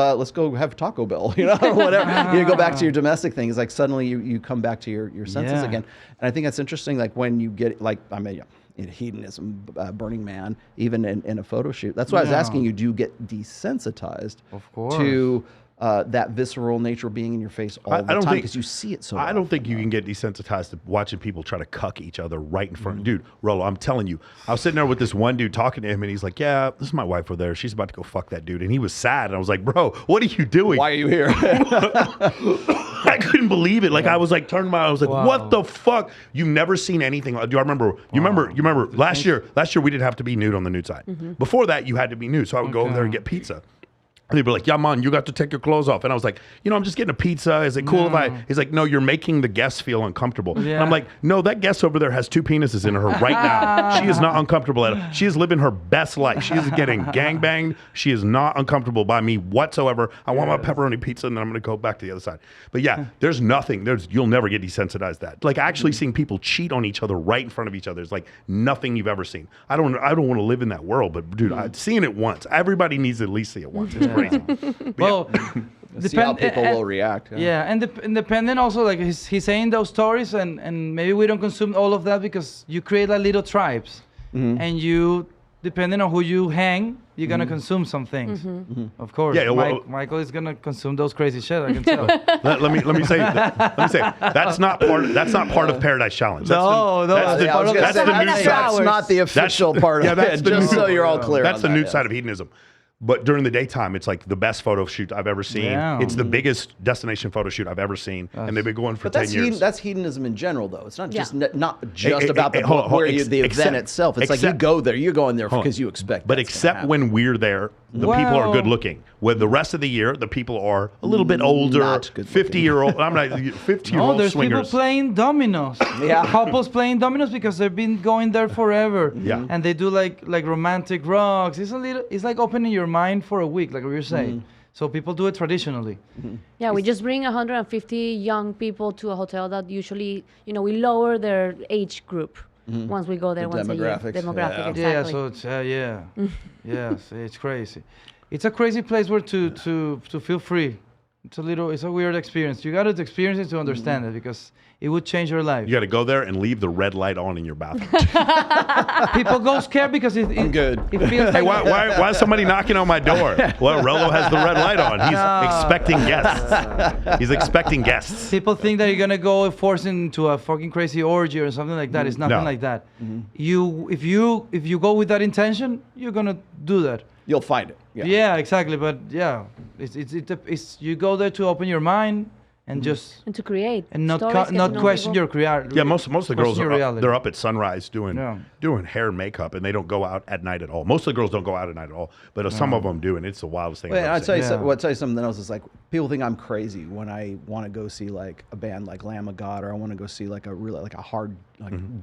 Taco Bell, or whatever. You go back to your domestic things. Like suddenly you come back to your senses again. And I think that's interesting. Like when you get like, in hedonism, Burning Man, even in a photo shoot. That's why I was asking you, do you get desensitized to that visceral nature being in your face all the time because you see it so I often, don't think you can get desensitized to watching people try to cuck each other right in front. Dude, Rollo, I'm telling you, I was sitting there with this one dude talking to him, and he's like, yeah, this is my wife over there. She's about to go fuck that dude. And he was sad. And I was like, bro, what are you doing? Why are you here? I couldn't believe it. Like I was like turning my, I was like, what the fuck? You've never seen anything. Do I remember? You remember last year we didn't have to be nude on the nude side. Before that, you had to be nude. So I would go over there and get pizza. And they'd be like, yeah, man, you got to take your clothes off. And I was like, I'm just getting a pizza. Is it cool if I... He's like, no, you're making the guests feel uncomfortable. Yeah. And I'm like, no, that guest over there has 2 penises in her right now. She is not uncomfortable at all. She is living her best life. She is getting gangbanged. She is not uncomfortable by me whatsoever. I want my pepperoni pizza, and then I'm going to go back to the other side. But yeah, there's nothing. You'll never get desensitized to that. Like actually seeing people cheat on each other right in front of each other is like nothing you've ever seen. I don't want to live in that world, but dude, I've seen it once. Everybody needs to at least see it once. It's crazy. Well, See how people will react. And depending also, like he's saying those stories, and maybe we don't consume all of that because you create like little tribes, and you, depending on who you hang, you're gonna consume some things. Of course, Michael is gonna consume those crazy shit. I can tell. let me say that's not part of Paradise Challenge. That's not the official part of it. Just so you're all clear. That's the nude side of hedonism. But during the daytime, it's like the best photo shoot I've ever seen. Yeah. It's the biggest destination photo shoot I've ever seen, and they've been going for 10 years. That's hedonism in general, though. It's not just about the event itself. It's like you go there, you're going there because you expect. But except when we're there, the people are good looking. When the rest of the year, the people are a little bit older, 50-year-old. I'm not 50-year-old there's swingers. people playing dominoes. Couples playing dominoes because they've been going there forever. And they do like romantic rocks. It's like opening your mind for a week, like we were saying. So people do it traditionally. Yeah, we just bring 150 young people to a hotel that usually, we lower their age group. once we go there once a year. demographics, Demographic, yeah. exactly. Yeah, so it's yes, it's crazy. It's a crazy place where to feel free. It's a weird experience. You got to experience it to understand it, because it would change your life. You got to go there and leave the red light on in your bathroom. People go scared because I'm good. It feels Hey, like why is somebody knocking on my door? Well, Rollo has the red light on. He's expecting guests. He's expecting guests. people think that you're gonna go forced into a fucking crazy orgy or something like that. It's nothing No. like that. If you go with that intention, you're gonna do that. You'll find it. Yeah, exactly. But yeah, it's you go there to open your mind and just And to create. and not stories, co- get to not know question people. your creation. Yeah, most of the girls your are up, reality. they're up at sunrise doing Yeah. doing hair and makeup, and they don't go out at night at all. Most of the girls don't go out at night at all, but some of them do, and it's the wildest thing. Wait, I've I'll ever tell seen. you, Yeah. I'll tell you something else. It's like people think I'm crazy when I want to go see like a band like Lamb of God, or I want to go see like a hard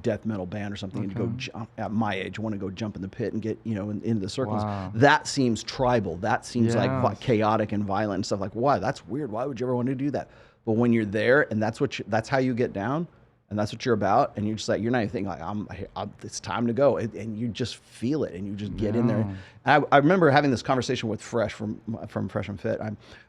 death metal band or something, and to go jump, at my age, I want to go jump in the pit and get into the circles. Wow. That seems tribal. That seems like Yes. chaotic and violent and stuff. Like, why? That's weird. Why would you ever want to do that? But when you're there and that's how you get down, and that's what you're about, and you're just like, you're not even thinking like, it's time to go, and you just feel it, and you just get in there. And I remember having this conversation with Fresh from Fresh and Fit.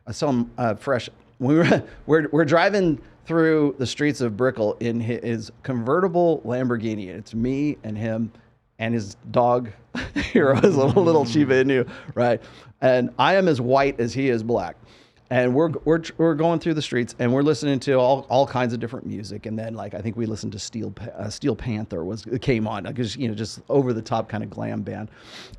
I saw him, Fresh. We're driving through the streets of Brickell in his convertible Lamborghini, and it's me and him and his dog Hero, his little Shiba Inu, right? And I am as white as he is black. And we're going through the streets, and we're listening to all kinds of different music, and then like I think we listened to Steel Panther came on, because just over the top kind of glam band,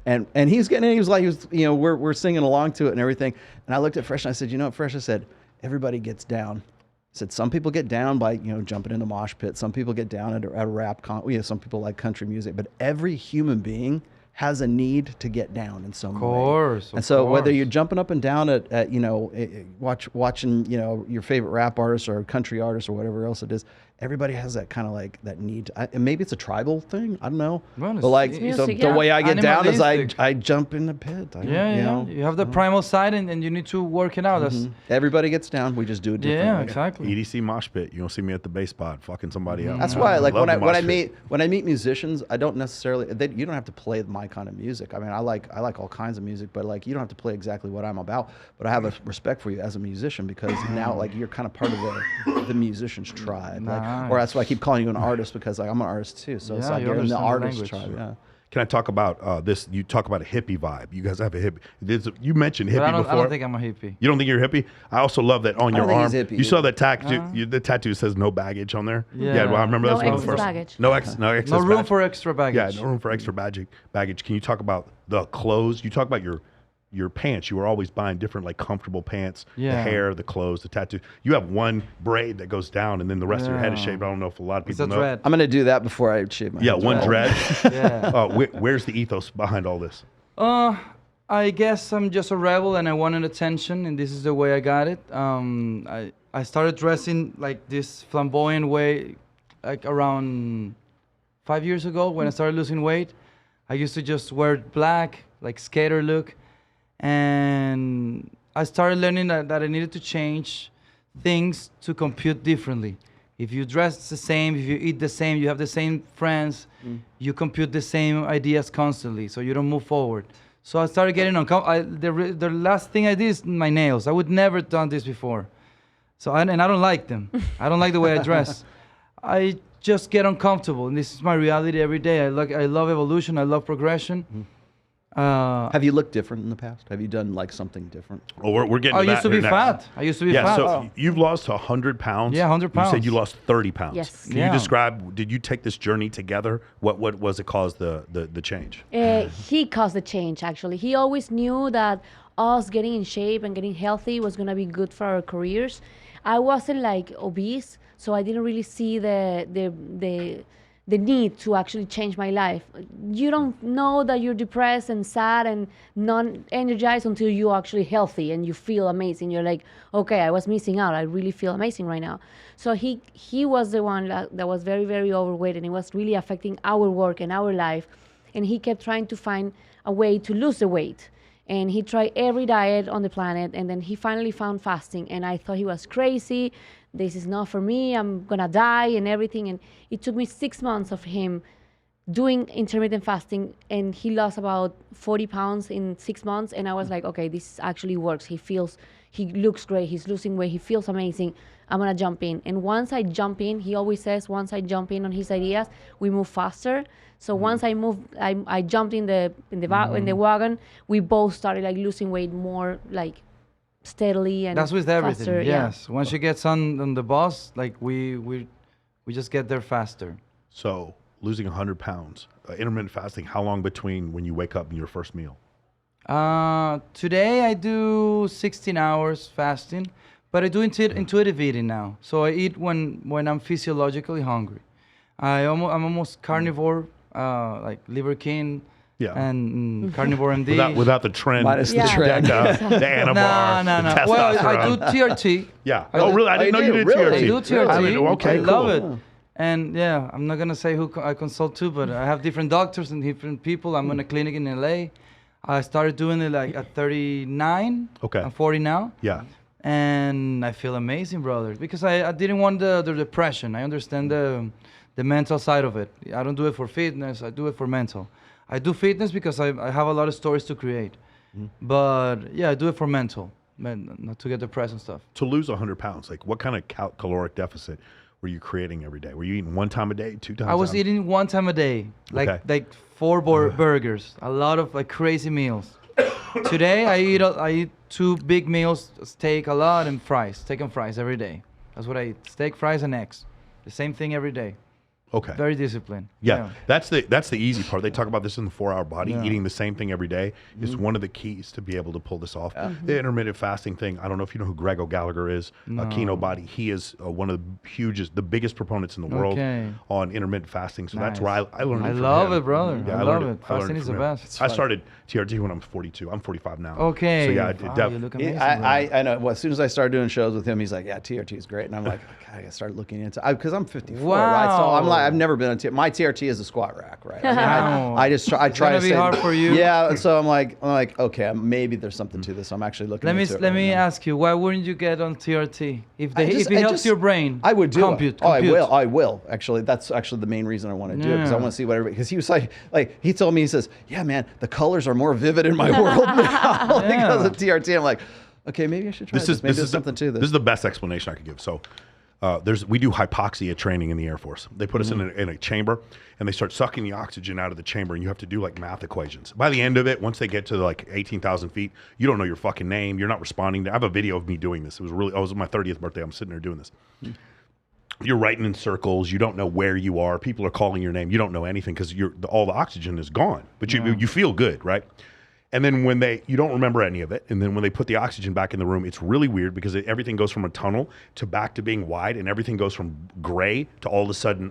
and he was we're singing along to it and everything, and I looked at Fresh and I said, Fresh, I said, everybody gets down. I said some people get down by jumping in the mosh pit, some people get down at a rap some people like country music, but every human being has a need to get down in some way. And so whether you're jumping up and down at watching your favorite rap artist or country artist or whatever else it is, everybody has that kind of like that need. And maybe it's a tribal thing. I don't know. Well, but like it's music, the way I get down is Animalistic. I jump in the pit. You have the primal side, and you need to work it out. That's Everybody gets down. We just do it differently. yeah, exactly. EDC mosh pit. You don't see me at the bass pod fucking somebody else. That's why, like Love when the I mosh pit. meet musicians, I don't necessarily. You don't have to play my kind of music. I mean, I like all kinds of music, but like you don't have to play exactly what I'm about. But I have a respect for you as a musician, because now like you're kind of part of the musicians tribe. Like, or that's why I keep calling you an artist, because like I'm an artist too. So it's Yeah, like you you're in the understand the artist language. tribe. Yeah. Can I talk about this? You talk about a hippie vibe. You guys have a hippie. You mentioned hippie But I before. don't think I'm a hippie. You don't think you're a hippie? I also love that on I your don't think arm. he's hippie You saw either. that tattoo. The tattoo says no baggage on there. Yeah. Well, I remember No that's one of the excess first. baggage. No excess No room baggage. for extra baggage. Yeah, no room for extra baggage. Can you talk about the clothes? You talk about your pants. You were always buying different like comfortable pants. The Yeah. hair, the clothes, the tattoo. You have one braid that goes down, and then the rest of your head is Yeah. shaved. I don't know if a lot of It's people a know. dread. I'm gonna do that before I shave my Yeah, head. one dread. Yeah. Where's the ethos behind all this? I guess I'm just a rebel, and I wanted attention, and this is the way I got it. I started dressing like this flamboyant way, like around 5 years ago when I started losing weight. I used to just wear black, like skater look, and I started learning that I needed to change things to compute differently. If you dress the same, if you eat the same, you have the same friends, you compute the same ideas constantly, so you don't move forward. So I started getting uncomfortable. The last thing I did is my nails. I would never done this before. So I don't like them. I don't like the way I dress. I just get uncomfortable, and this is my reality every day. I love evolution. I love progression. Have you looked different in the past? Have you done like something different? Well, we're getting I to that used to here be next. fat. I used to be Yeah, fat. so you've lost 100 pounds. Yeah, 100 You said pounds. you lost 30 pounds. Yes. Can Yeah. you describe, did you take this journey together? What was it caused the change? He caused the change, actually. He always knew that us getting in shape and getting healthy was going to be good for our careers. I wasn't like obese, so I didn't really see the need to actually change my life. You don't know that you're depressed and sad and non-energized until you're actually healthy and you feel amazing. You're like, okay, I was missing out. I really feel amazing right now. So he was the one that was very, very overweight, and it was really affecting our work and our life. And he kept trying to find a way to lose the weight. And he tried every diet on the planet, and then he finally found fasting. And I thought he was crazy. This is not for me. I'm gonna die and everything. And it took me 6 months of him doing intermittent fasting, and he lost about 40 pounds in 6 months. And I was like, okay, this actually works. He looks great. He's losing weight. He feels amazing. I'm gonna jump in. And once I jump in, he always says, once I jump in on his ideas, we move faster. So once I moved, I jumped in the wagon. We both started like losing weight more like steadily and that's with everything. faster, Yes. Once you get on the bus, like we just get there faster. So losing 100 pounds, intermittent fasting, how long between when you wake up and your first meal? Today I do 16 hours fasting, but I do intuitive eating now. So I eat when I'm physiologically hungry. I'm almost carnivore, like Liver King. Yeah. And Carnivore MD. Without the trend, Minus the the trend. Anabar, No. the Well, I do testosterone. TRT. Yeah. Oh, really? I didn't know you did Really? TRT. I do TRT. I mean, okay, I cool. love it. And yeah, I'm not gonna say who I consult to, but I have different doctors and different people. I'm in a clinic in LA. I started doing it like at 39. Okay. I'm 40 now. Yeah. And I feel amazing, brother, because I didn't want the depression. I understand the mental side of it. I don't do it for fitness. I do it for mental. I do fitness because I have a lot of stories to create. But yeah, I do it for mental, not to get depressed and stuff. To lose 100 pounds, like what kind of caloric deficit were you creating every day? Were you eating one time a day, 2 times? I was eating 1 time a day, like 4 burgers, a lot of like crazy meals. Today I eat 2 big meals, steak a lot, and fries, steak and fries every day. That's what I eat: steak, fries, and eggs. The same thing every day. Okay. Very disciplined. Yeah, that's the easy part. They talk about this in the 4 Hour Body. Yeah. Eating the same thing every day is one of the keys to be able to pull this off. The intermittent fasting thing. I don't know if you know who Greg O'Gallagher is. Kino Body. He is one of the biggest proponents in the world on intermittent fasting. So that's where I learned. I it from love him. it, brother. Yeah, I love it. I learned Fasting is the from him. best. I started TRT when I'm 42. I'm 45 now. Okay. So yeah, Wow, you look amazing. I know. Well, as soon as I started doing shows with him, he's like, "Yeah, TRT is great," and I'm like, "God, I started looking into because I'm 54, right? So I'm like, I've never been on TRT. My TRT is a squat rack, right? I mean, Wow. I just try to gonna be say, hard for you. Yeah, so I'm like, okay, maybe there's something to this. I'm actually looking. Into it Let right me now. ask you, why wouldn't you get on TRT if it I helps just- your brain? I would do compute. it. Oh, I will. Actually, that's actually the main reason I want to do it because I Yeah. want to see what everybody. Because he was like he told me, he says, "Yeah, man, the colors are more vivid in my world now because of TRT." I'm like, okay, maybe I should try this. Maybe there's something to this. This is the best explanation I could give. So we do hypoxia training in the Air Force. They put us in a chamber and they start sucking the oxygen out of the chamber, and you have to do like math equations. By the end of it, once they get to like 18,000 feet, you don't know your fucking name. You're not responding. I have a video of me doing this. It was my 30th birthday. I'm sitting there doing this. You're writing in circles. You don't know where you are. People are calling your name. You don't know anything because all the oxygen is gone, but you feel good, right? And then you don't remember any of it. And then when they put the oxygen back in the room, it's really weird because everything goes from a tunnel back to being wide, and everything goes from gray to all of a sudden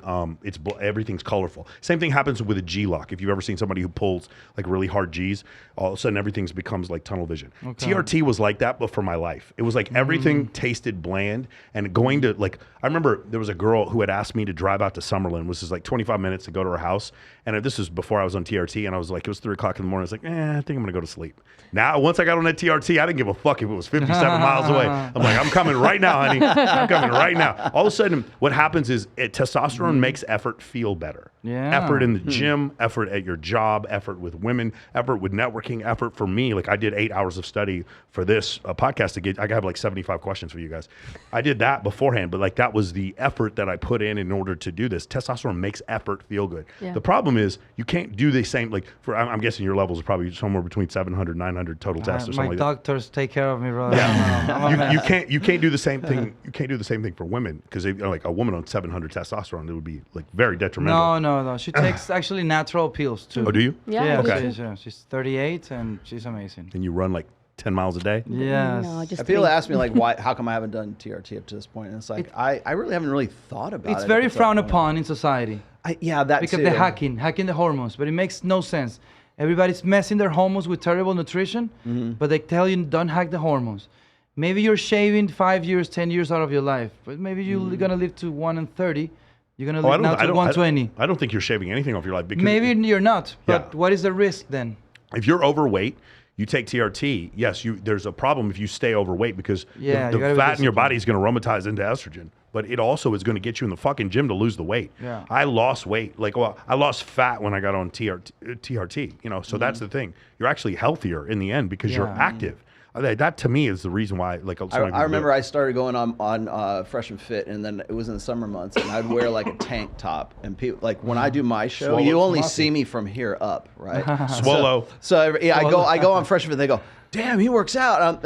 everything's colorful. Same thing happens with a G-lock. If you've ever seen somebody who pulls like really hard G's, all of a sudden everything becomes like tunnel vision. Okay. TRT was like that, but for my life. It was like everything tasted bland, and going to like, I remember there was a girl who had asked me to drive out to Summerlin, which is like 25 minutes to go to her house. And this was before I was on TRT, and I was like, it was 3 o'clock in the morning. I was like, I think I'm gonna go to sleep. Now, once I got on that TRT, I didn't give a fuck if it was 57 miles away. I'm like, I'm coming right now, honey. I'm coming right now. All of a sudden, what happens is testosterone makes effort feel better. Yeah. Effort in the gym, effort at your job, effort with women, effort with networking, effort for me. Like I did 8 hours of study for this podcast to get, I have like 75 questions for you guys. I did that beforehand, but like that was the effort that I put in order to do this. Testosterone makes effort feel good. Yeah. The problem is you can't do the same, like I'm guessing your levels are probably somewhere between 700, 900 total tests or something like that. My doctors take care of me, brother. Yeah. you can't do the same thing. You can't do the same thing for women because like a woman on 700 testosterone, it would be like very detrimental. No. She takes actually natural pills too. Oh, do you? Yeah. Okay. She's 38 and she's amazing. And you run like 10 miles a day? Yes. No, just People 3. ask me like, why? How come I haven't done TRT up to this point? And it's like I really haven't really thought about it. It's very frowned upon. upon in society. That because too. they're hacking the hormones, but it makes no sense. Everybody's messing their hormones with terrible nutrition, but they tell you don't hack the hormones. Maybe you're shaving 5 years, 10 years out of your life, but maybe you're gonna live to 1 and 30. You're gonna live now to 120. I don't think you're shaving anything off your life because maybe you're not, but what is the risk then? If you're overweight, you take TRT. Yes, there's a problem if you stay overweight because the fat in your body is going to aromatize into estrogen. but it also is going to get you in the fucking gym to lose the weight. Yeah. I lost weight. Like, well, I lost fat when I got on TRT, you know, so that's the thing. You're actually healthier in the end because you're active. That to me is the reason why. Like, I remember I started going on Fresh and Fit, and then it was in the summer months, and I'd wear like a tank top, and people like when I do my show, Swallow you only Tomassi. see me from here up, right? Swallow. So yeah, I go on Fresh and Fit, they go, damn, he works out,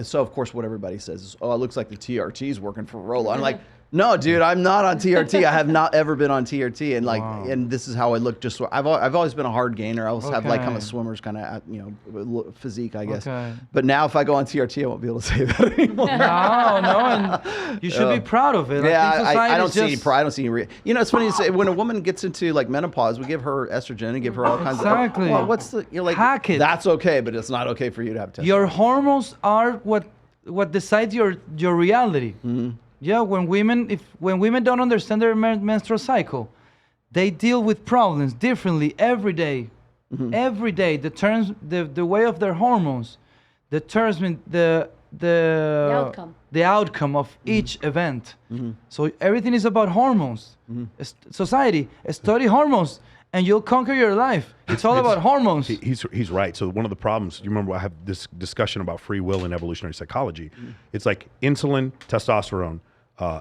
so of course what everybody says is, oh, it looks like the TRT's working for Rollo. I'm like, no, dude, I'm not on TRT. I have not ever been on TRT, and like, and this is how I look. Just I've always been a hard gainer. I always have like I'm a swimmer's kind of physique, I guess. Okay. But now if I go on TRT, I won't be able to say that anymore. No, and you should be proud of it. Yeah, I think I don't society see any pride. I don't see any. You know, it's funny to say when a woman gets into like menopause, we give her estrogen and give her all kinds of. Exactly. Well, what's the like? Hack it. That's okay, but it's not okay for you to have testosterone. Your hormones are what decides your reality. Mm-hmm. Yeah, when women don't understand their menstrual cycle, they deal with problems differently every day. Mm-hmm. Every day, the way of their hormones determines the outcome. The outcome of each event. Mm-hmm. So everything is about hormones. Society, study hormones, and you'll conquer your life. It's all about hormones. He's right. So one of the problems, you remember I have this discussion about free will in evolutionary psychology. It's like insulin, testosterone,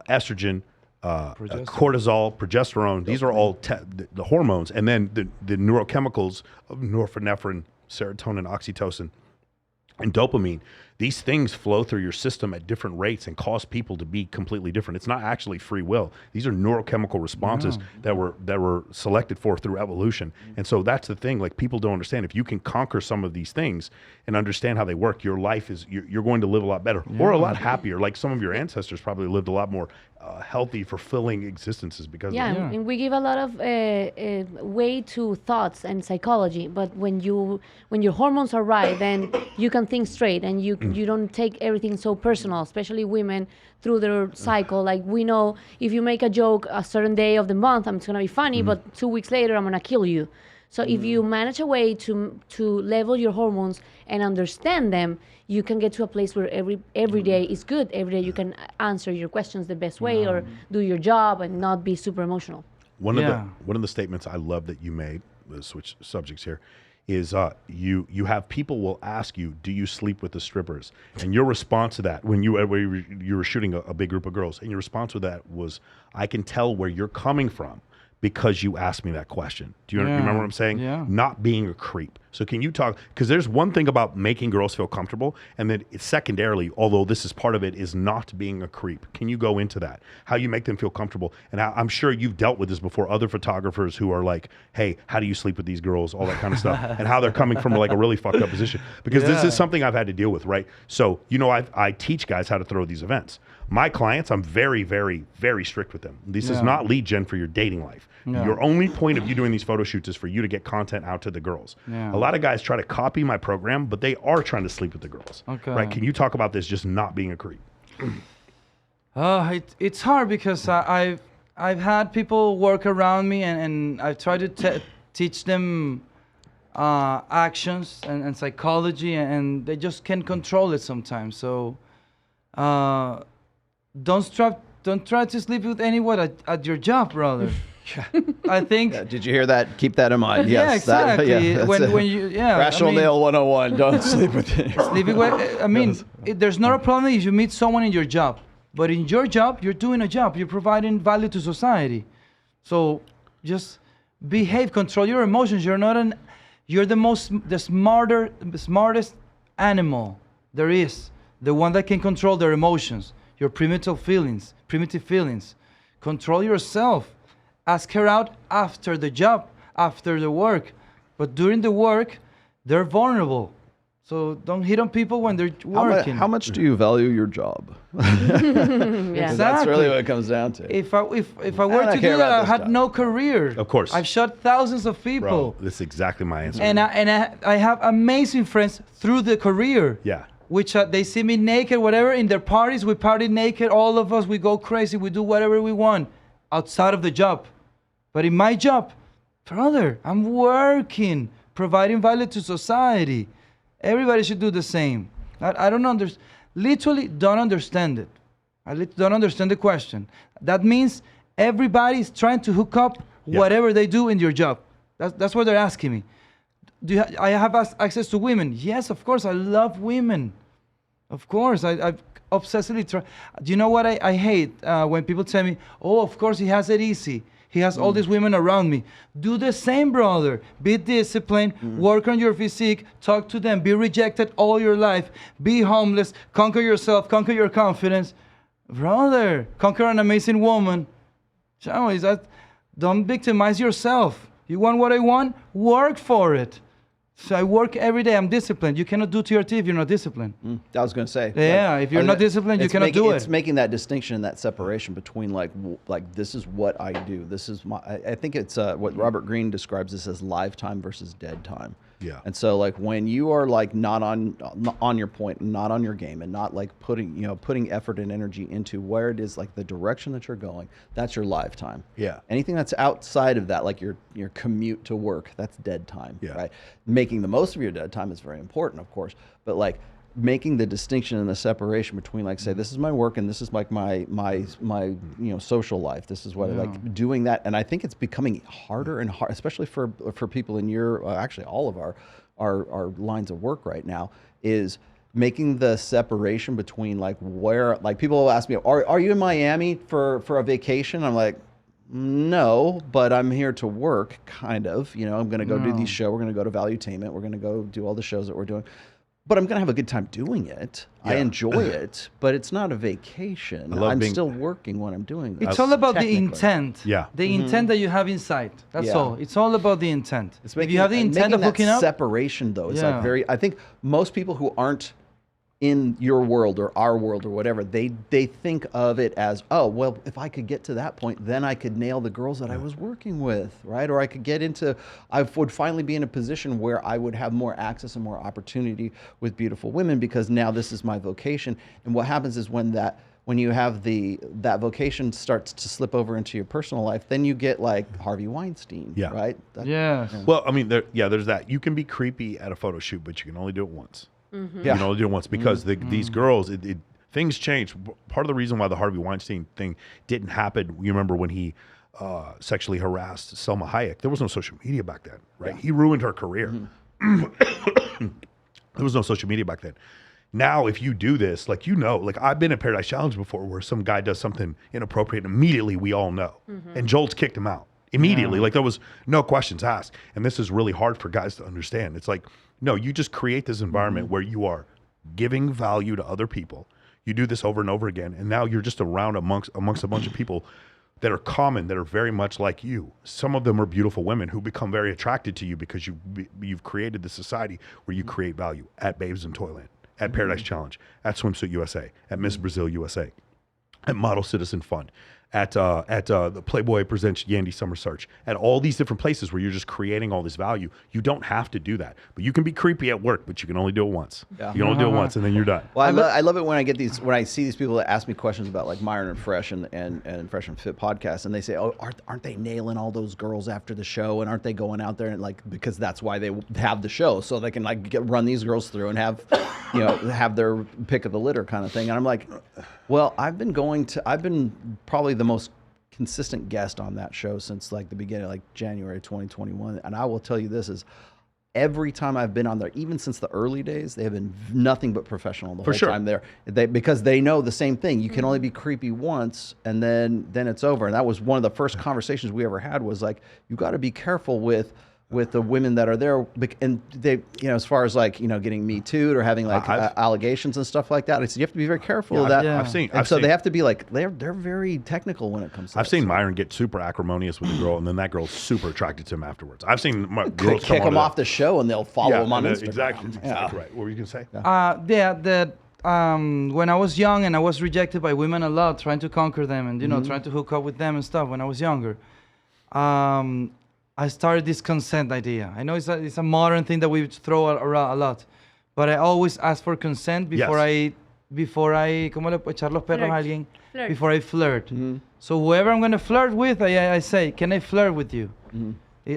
estrogen, cortisol, progesterone. These are all the hormones. And then the neurochemicals of norepinephrine, serotonin, oxytocin, and dopamine. These things flow through your system at different rates and cause people to be completely different. It's not actually free will. These are neurochemical responses that were selected for through evolution. And so that's the thing. Like, people don't understand. If you can conquer some of these things and understand how they work, your life is you're going to live a lot better or a lot happier. Like some of your ancestors probably lived a lot more healthy, fulfilling existences because of it. And we give a lot of weight to thoughts and psychology, but when your hormones are right, then you can think straight and you don't take everything so personal, especially women through their cycle. Like, we know if you make a joke a certain day of the month, it's gonna be funny, but 2 weeks later I'm gonna kill you. So if you manage a way to level your hormones and understand them, you can get to a place where every day is good. Every day you can answer your questions the best way or do your job and not be super emotional. One of the statements I love that you made, let's switch subjects here, is you have people will ask you, do you sleep with the strippers? And your response to that, when you were shooting a big group of girls, and your response to that was, I can tell where you're coming from because you asked me that question. Do you remember what I'm saying? Yeah. Not being a creep. So can you talk, because there's one thing about making girls feel comfortable, and then it's secondarily, although this is part of it, is not being a creep. Can you go into that? How you make them feel comfortable? And I'm sure you've dealt with this before, other photographers who are like, hey, how do you sleep with these girls? All that kind of stuff. And how they're coming from like a really fucked up position. Because this is something I've had to deal with, right? So, you know, I teach guys how to throw these events. My clients, I'm very, very, very strict with them. This is not lead gen for your dating life. Your only point of you doing these photo shoots is for you to get content out to the girls. A lot of guys try to copy my program, but they are trying to sleep with the girls. Okay. Right? Can you talk about this just not being a creep? It's hard because I've had people work around me and I've tried to teach them actions and psychology, and they just can't control it sometimes. So don't try to sleep with anyone at your job, brother. I think. Did you hear that? Keep that in mind. Yes. Yeah, exactly. When you Rational Nail 101. Don't sleep with it. Sleeping with, there's not a problem if you meet someone in your job, but in your job, you're doing a job. You're providing value to society. So just behave, control your emotions. You're the smartest animal there is. The one that can control their emotions, your primitive feelings. Control yourself. Ask her out after the job, after the work. But during the work, they're vulnerable. So don't hit on people when they're working. How much do you value your job? Exactly. That's really what it comes down to. If I were to do that, I had no career. Of course. I've shot thousands of people. Bro, this is exactly my answer. And I have amazing friends through the career. Yeah. Which they see me naked, whatever, in their parties, we party naked, all of us, we go crazy, we do whatever we want outside of the job. But in my job, brother, I'm working, providing value to society. Everybody should do the same. I don't literally don't understand it. don't understand the question. That means everybody's trying to hook up whatever they do in your job. That's what they're asking me. I have access to women? Yes, of course. I love women. Of course. I obsessively try. Do you know what I hate? When people tell me, oh, of course he has it easy. He has all these women around me. Do the same, brother. Be disciplined. Work on your physique. Talk to them. Be rejected all your life. Be homeless. Conquer yourself. Conquer your confidence. Brother, conquer an amazing woman. Don't victimize yourself. You want what I want? Work for it. So I work every day. I'm disciplined. You cannot do TRT if you're not disciplined. I was going to say. Yeah, if you're not disciplined, you cannot do it. It's making that distinction and that separation between like this is what I do. This is my. I think it's what Robert Greene describes this as live time versus dead time. Yeah. And so like when you are like not on your point, not on your game, and not like putting effort and energy into where it is like the direction that you're going, that's your live time. Yeah. Anything that's outside of that, like your commute to work, that's dead time. Yeah. Right. Making the most of your dead time is very important, of course, but like making the distinction and the separation between like say this is my work and this is like my social life, this is what I like doing that. And I think it's becoming harder and harder, especially for people in your actually all of our lines of work right now, is making the separation between like where like people will ask me, are you in Miami for a vacation? I'm like, no, but I'm here to work, kind of. I'm going to go do these shows. We're going to go to Valuetainment. We're going to go do all the shows that we're doing. But I'm going to have a good time doing it. Yeah. I enjoy it, but it's not a vacation. I'm still working when I'm doing this. It's all about the intent. Yeah. The intent that you have inside. That's all. It's all about the intent. If you have the intent of hooking up. Separation, though, is like very. I think most people who aren't in your world or our world or whatever, they think of it as, oh, well, if I could get to that point, then I could nail the girls that I was working with, right? Or I would finally be in a position where I would have more access and more opportunity with beautiful women because now this is my vocation. And what happens is when you have that vocation starts to slip over into your personal life, then you get like Harvey Weinstein, right? Well, I mean, there's that. You can be creepy at a photo shoot, but you can only do it once. Mm-hmm. You can only do it once because these girls, things change. Part of the reason why the Harvey Weinstein thing didn't happen, you remember when he sexually harassed Selma Hayek, there was no social media back then, right? Yeah. He ruined her career. There was no social media back then. Now, if you do this, like I've been at Paradise Challenge before where some guy does something inappropriate, and immediately we all know. And Jolt's kicked him out. Immediately, like there was no questions asked. And this is really hard for guys to understand. It's like, no, you just create this environment where you are giving value to other people. You do this over and over again, and now you're just around amongst a bunch of people that are common, that are very much like you. Some of them are beautiful women who become very attracted to you because you've created the society where you create value at Babes in Toyland, at Paradise Challenge, at Swimsuit USA, at Miss Brazil USA, at Model Citizen Fund, at the Playboy Presents Yandy Summer Search, at all these different places where you're just creating all this value. You don't have to do that, but you can be creepy at work, but you can only do it once. Yeah. You can only do it once, and then you're done. Well, I love it when I see these people that ask me questions about like Myron and Fresh and Fresh and Fit podcast, and they say, oh, aren't they nailing all those girls after the show, and aren't they going out there and like because that's why they have the show, so they can like run these girls through and have have their pick of the litter kind of thing. And I'm like, well, I've been probably the most consistent guest on that show since like the beginning, like January 2021. And I will tell you this is every time I've been on there, even since the early days, they have been nothing but professional the whole time there. Because they know the same thing. You can only be creepy once and then it's over. And that was one of the first conversations we ever had was like, you got to be careful with the women that are there, and they, as far as like, getting Me Too'd or having like allegations and stuff like that. I said you have to be very careful of that. Yeah. I've seen. They have to be like they're very technical when it comes to. I've seen Myron get super acrimonious with a girl, and then that girl's super attracted to him afterwards. I've seen girls kick him off the show, and they'll follow him on Instagram. Exactly right. What were you gonna say? When I was young and I was rejected by women a lot, trying to conquer them and trying to hook up with them and stuff. When I was younger, I started this consent idea. I know it's a modern thing that we throw around a lot, but I always ask for consent before I ¿cómo le puedo echar los perros a alguien? Flirt. Before I flirt. So whoever I'm gonna flirt with, I say, can I flirt with you?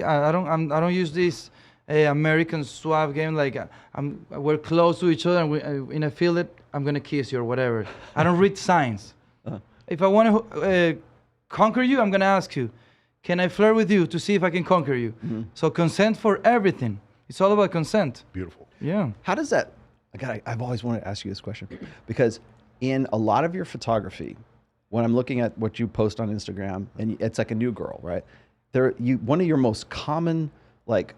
I don't use this American suave game like we're close to each other and I feel it, I'm gonna kiss you or whatever. I don't read signs. if I want to conquer you, I'm gonna ask you, can I flirt with you to see if I can conquer you? So consent for everything. It's all about consent. Beautiful. Yeah. How does that? I've always wanted to ask you this question because in a lot of your photography, when I'm looking at what you post on Instagram, and it's like a new girl, right? One of your most common like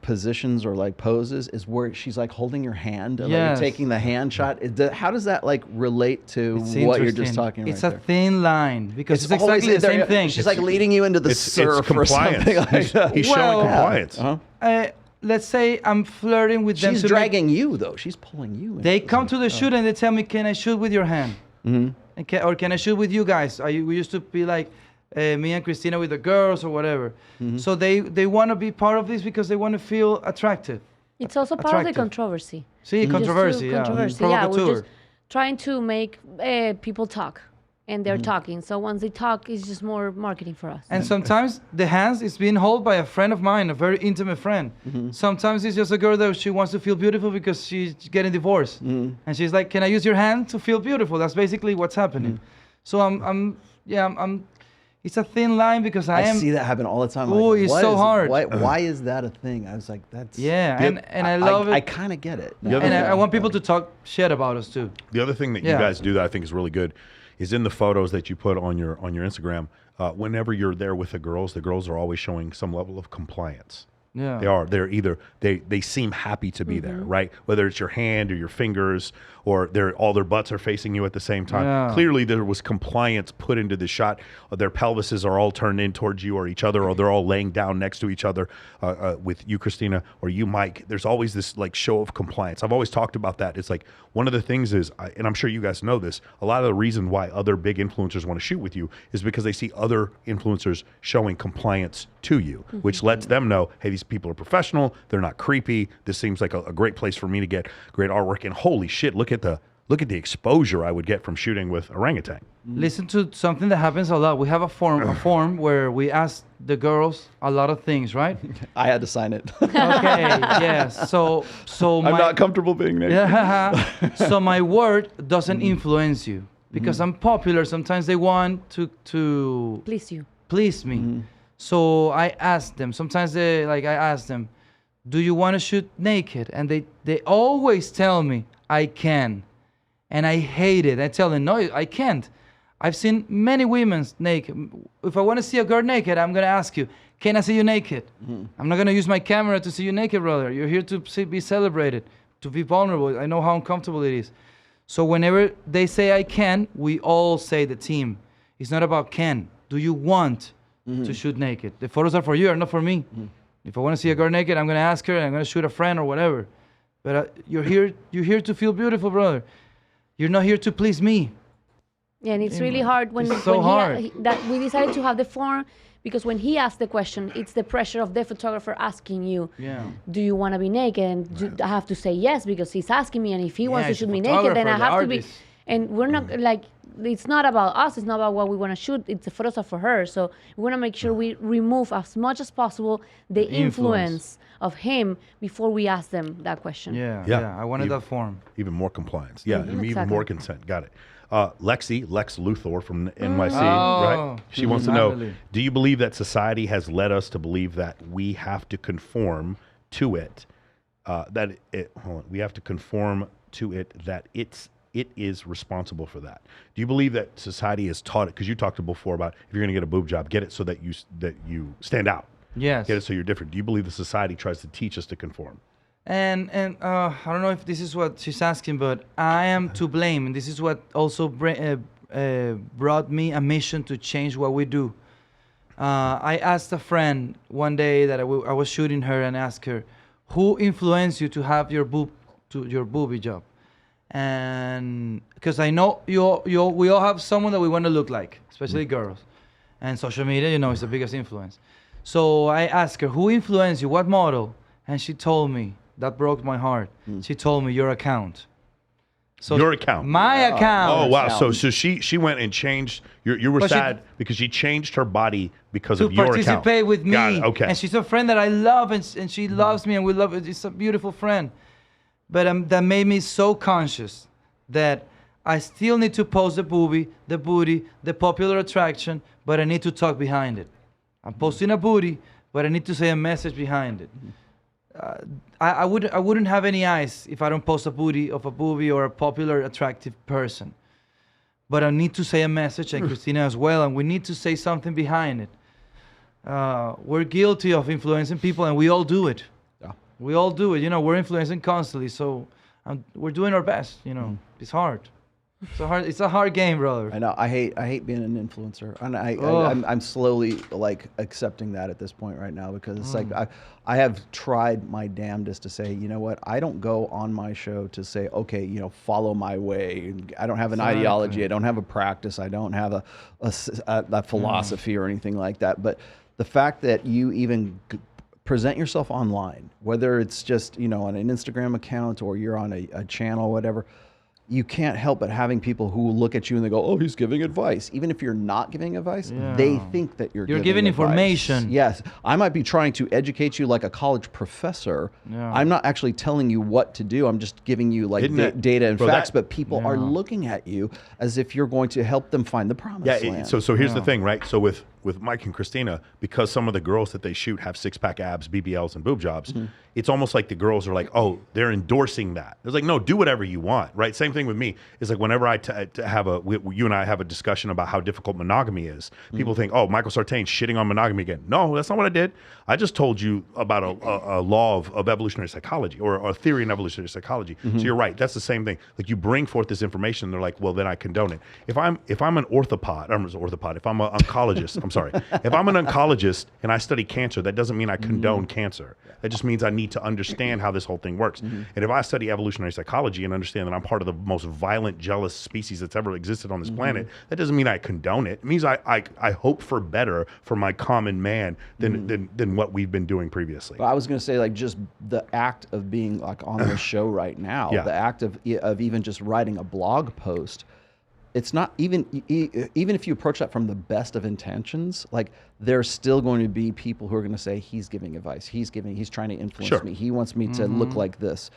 positions or like poses is where she's like holding your hand and like you're taking the hand shot. How does that like relate to what you're just talking about? It's a thin line because it's exactly the same thing. She's like leading you into the surf or something like that. He's showing compliance. Let's say I'm flirting with them. She's dragging you though. She's pulling you in. They come to the shoot and they tell me, can I shoot with your hand? Or can I shoot with you guys? We used to be like me and Cristina with the girls or whatever. So they want to be part of this because they want to feel attractive. It's also part of the controversy. See, controversy, yeah. Controversy, yeah. We're just trying to make people talk. And they're talking. So once they talk, it's just more marketing for us. And sometimes the hands is being held by a friend of mine, a very intimate friend. Sometimes it's just a girl that she wants to feel beautiful because she's getting divorced. And she's like, can I use your hand to feel beautiful? That's basically what's happening. So I'm it's a thin line because I see that happen all the time. Oh, it's so hard. Why is that a thing? I was like, that's... Yeah, and I love it. I kind of get it. And I want people to talk shit about us too. The other thing that you guys do that I think is really good is in the photos that you put on your Instagram. Whenever you're there with the girls are always showing some level of compliance. Yeah, they are. They're either they seem happy to be there, right? Whether it's your hand or your fingers, or all their butts are facing you at the same time. Yeah. Clearly, there was compliance put into the shot. Their pelvises are all turned in towards you or each other, or they're all laying down next to each other. With you, Cristina, or you, Mike. There's always this like show of compliance. I've always talked about that. It's like one of the things is, and I'm sure you guys know this. A lot of the reason why other big influencers want to shoot with you is because they see other influencers showing compliance to you, which lets them know, hey, these people are professional. They're not creepy. This seems like a great place for me to get great artwork. And holy shit, look at the exposure I would get from shooting with Ohrangutang. Listen to something that happens a lot. We have a form where we ask the girls a lot of things, right? I had to sign it. Okay, yes. So I'm not comfortable being naked. So my word doesn't influence you because I'm popular. Sometimes they want to please me. So I ask them. Sometimes I ask them, do you want to shoot naked? And they always tell me I can. And I hate it. I tell them, no, I can't. I've seen many women naked. If I want to see a girl naked, I'm going to ask you, can I see you naked? I'm not going to use my camera to see you naked, brother. You're here to be celebrated, to be vulnerable. I know how uncomfortable it is. So whenever they say I can, we all say the team. It's not about can. Do you want to shoot naked? The photos are for you, are not for me. If I want to see a girl naked, I'm going to ask her, and I'm going to shoot a friend or whatever. But you're here to feel beautiful, brother. You're not here to please me. Yeah, and it's really hard when that we decided to have the form because when he asked the question, it's the pressure of the photographer asking you, do you want to be naked? And I have to say yes because he's asking me, and if he wants to shoot me naked, then I have to be. And we're not like, it's not about us. It's not about what we want to shoot. It's the photos are for her. So we want to make sure we remove as much as possible the influence of him before we ask them that question. Yeah. I wanted that form. Even more compliance. Yeah, and even more consent. Got it. Lex Lou Thor from NYC, right? She wants to know, do you believe that society has led us to believe that we have to conform to it, we have to conform to it, that it is responsible for that? Do you believe that society has taught it? Because you talked before about if you're going to get a boob job, get it so that you stand out. Yes. Get it so you're different. Do you believe the society tries to teach us to conform? And I don't know if this is what she's asking, but I am to blame, and this is what also brought me a mission to change what we do. I asked a friend one day that I was shooting her and asked her, who influenced you to have your boobie job? And because I know we all have someone that we want to look like, especially girls, and social media, is the biggest influence. So I asked her, who influenced you? What model? And she told me. That broke my heart. She told me your account. So your account. My account. Oh wow! So she went and changed. You were sad because she changed her body because of your account. To participate with me. Got it. Okay. And she's a friend that I love, and she loves me, and we love it. It's a beautiful friend. But that made me so conscious that I still need to post the booty, the popular attraction, but I need to talk behind it. I'm posting a booty, but I need to say a message behind it. I wouldn't have any eyes if I don't post a booty of a boobie or a popular, attractive person. But I need to say a message, and Cristina as well, and we need to say something behind it. We're guilty of influencing people, and we all do it. Yeah. We all do it. We're influencing constantly, so we're doing our best. It's hard. It's a hard game, brother. I know. I hate being an influencer, and I'm slowly like accepting that at this point right now, because it's like I have tried my damnedest to say, you know what, I don't go on my show to say, okay, follow my way. I don't have an ideology. I don't have a practice. I don't have a philosophy or anything like that. But the fact that you even present yourself online, whether it's just on an Instagram account or you're on a channel or whatever, you can't help but having people who look at you and they go, oh, he's giving advice. Even if you're not giving advice, they think that you're giving advice. Information. Yes. I might be trying to educate you like a college professor. Yeah. I'm not actually telling you what to do. I'm just giving you like data and facts, but people are looking at you as if you're going to help them find the promised land. So here's the thing, right? So with Mike and Cristina, because some of the girls that they shoot have six-pack abs, BBLs, and boob jobs, it's almost like the girls are like, oh, they're endorsing that. It's like, no, do whatever you want, right? Same thing with me. It's like whenever you and I have a discussion about how difficult monogamy is, people think, oh, Michael Sartain shitting on monogamy again. No, that's not what I did. I just told you about a law of evolutionary psychology, or a theory in evolutionary psychology. So you're right. That's the same thing. Like, you bring forth this information, and they're like, well, then I condone it. If I'm an orthopod, if I'm an oncologist, I'm sorry. If I'm an oncologist and I study cancer, that doesn't mean I condone cancer. That just means I need to understand how this whole thing works. And if I study evolutionary psychology and understand that I'm part of the most violent, jealous species that's ever existed on this planet, that doesn't mean I condone it. It means I hope for better for my common man than what we've been doing previously. Well, I was going to say, like, just the act of being like on the show right now, the act of even just writing a blog post. It's not even if you approach that from the best of intentions, like, there's still going to be people who are going to say he's giving advice, he's trying to influence me, he wants me to look like this,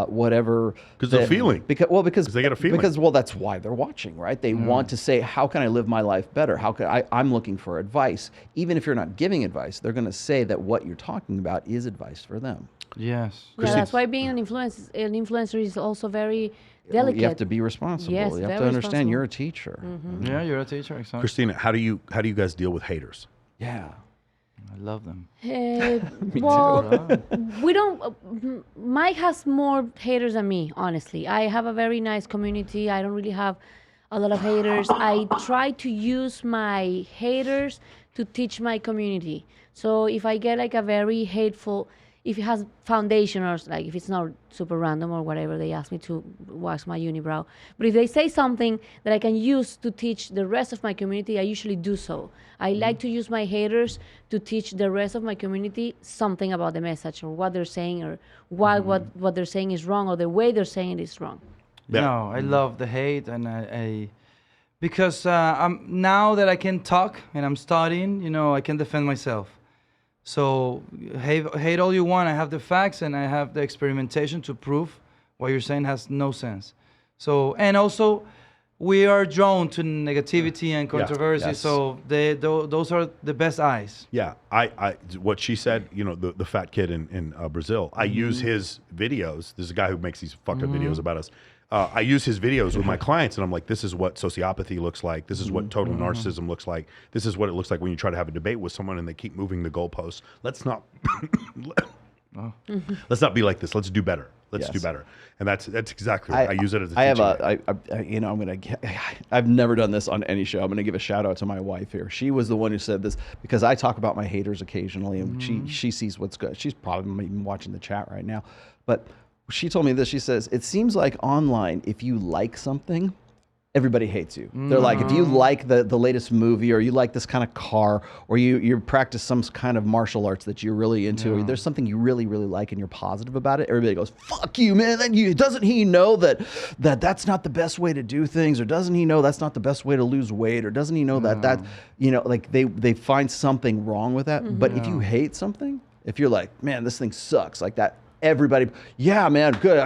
whatever. Because they're feeling. Because they get a feeling. Because that's why they're watching, right? They want to say, how can I live my life better? How can I'm looking for advice. Even if you're not giving advice, they're going to say that what you're talking about is advice for them. Yes. Yeah, that's why being an influencer is also very delicate. You have to be responsible. Yes, you have to understand you're a teacher. Yeah, you're a teacher, exactly. Cristina, how do you guys deal with haters? Yeah. I love them. Well, we don't. Mike has more haters than me, honestly. I have a very nice community. I don't really have a lot of haters. I try to use my haters to teach my community. So if I get like a very hateful, if it has foundation, or like if it's not super random or whatever, they ask me to wax my unibrow. But if they say something that I can use to teach the rest of my community, I usually do so. I like to use my haters to teach the rest of my community something about the message, or what they're saying, or why what they're saying is wrong, or the way they're saying it is wrong. Yeah. No, I love the hate, and I because now that I can talk and I'm studying, I can defend myself. So hate all you want. I have the facts and I have the experimentation to prove what you're saying has no sense. So, and also, we are drawn to negativity and controversy. Yes. So those are the best eyes. Yeah, I what she said, the fat kid in Brazil. I use his videos. There's a guy who makes these fucked up videos about us. I use his videos with my clients, and I'm like, this is what sociopathy looks like. This is what total narcissism looks like. This is what it looks like when you try to have a debate with someone and they keep moving the goalposts. Let's not let's not be like this. Let's do better. Let's do better. And that's exactly right. I use it as a teaching. I've never done this on any show. I'm going to give a shout out to my wife here. She was the one who said this, because I talk about my haters occasionally, and she sees what's good. She's probably even watching the chat right now. But she told me this. She says, it seems like online, if you like something, everybody hates you. They're like, if you like the latest movie, or you like this kind of car, or you practice some kind of martial arts that you're really into, or there's something you really, really like and you're positive about it, everybody goes, fuck you, man. Doesn't he know that's not the best way to do things? Or doesn't he know that's not the best way to lose weight? Or doesn't he know that like they find something wrong with that? But if you hate something, if you're like, man, this thing sucks, like that, everybody, yeah, man, good.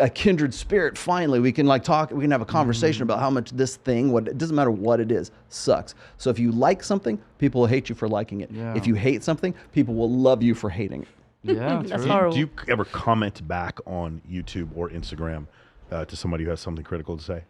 A kindred spirit. Finally, we can like talk. We can have a conversation about how much this thing, it doesn't matter what it is, sucks. So if you like something, people will hate you for liking it. Yeah. If you hate something, people will love you for hating it. Yeah, That's true. horrible. Do you ever comment back on YouTube or Instagram to somebody who has something critical to say?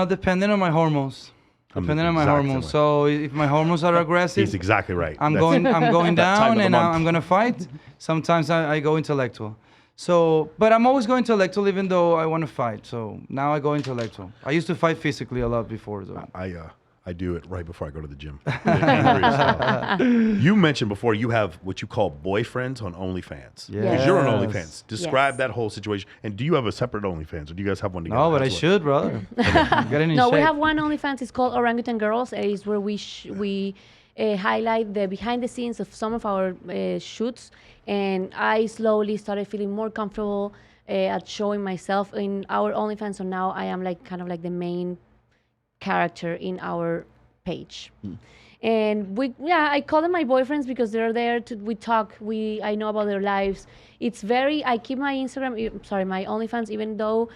Depending on my hormones. I'm Depending the on my exact hormones. same So if my hormones are aggressive, He's exactly right. I'm That's- going that time of down the and month. I'm going to fight. Sometimes I go intellectual. So, but I'm always going intellectual even though I want to fight. So now I go intellectual. I used to fight physically a lot before though. I do it right before I go to the gym. Angry as hell. You mentioned before you have what you call boyfriends on OnlyFans. Yeah. Because you're on Yes. OnlyFans. Describe Yes. that whole situation. And do you have a separate OnlyFans or do you guys have one together? No, but I That's what- should, brother. Getting in No, we shape. have one OnlyFans. It's called Ohrangutang Girls. It's where we highlight the behind the scenes of some of our shoots. And I slowly started feeling more comfortable at showing myself in our OnlyFans. So now I am like kind of like the main character in our page. And I call them my boyfriends because they're there we talk, I know about their lives. It's I keep my my OnlyFans, even though,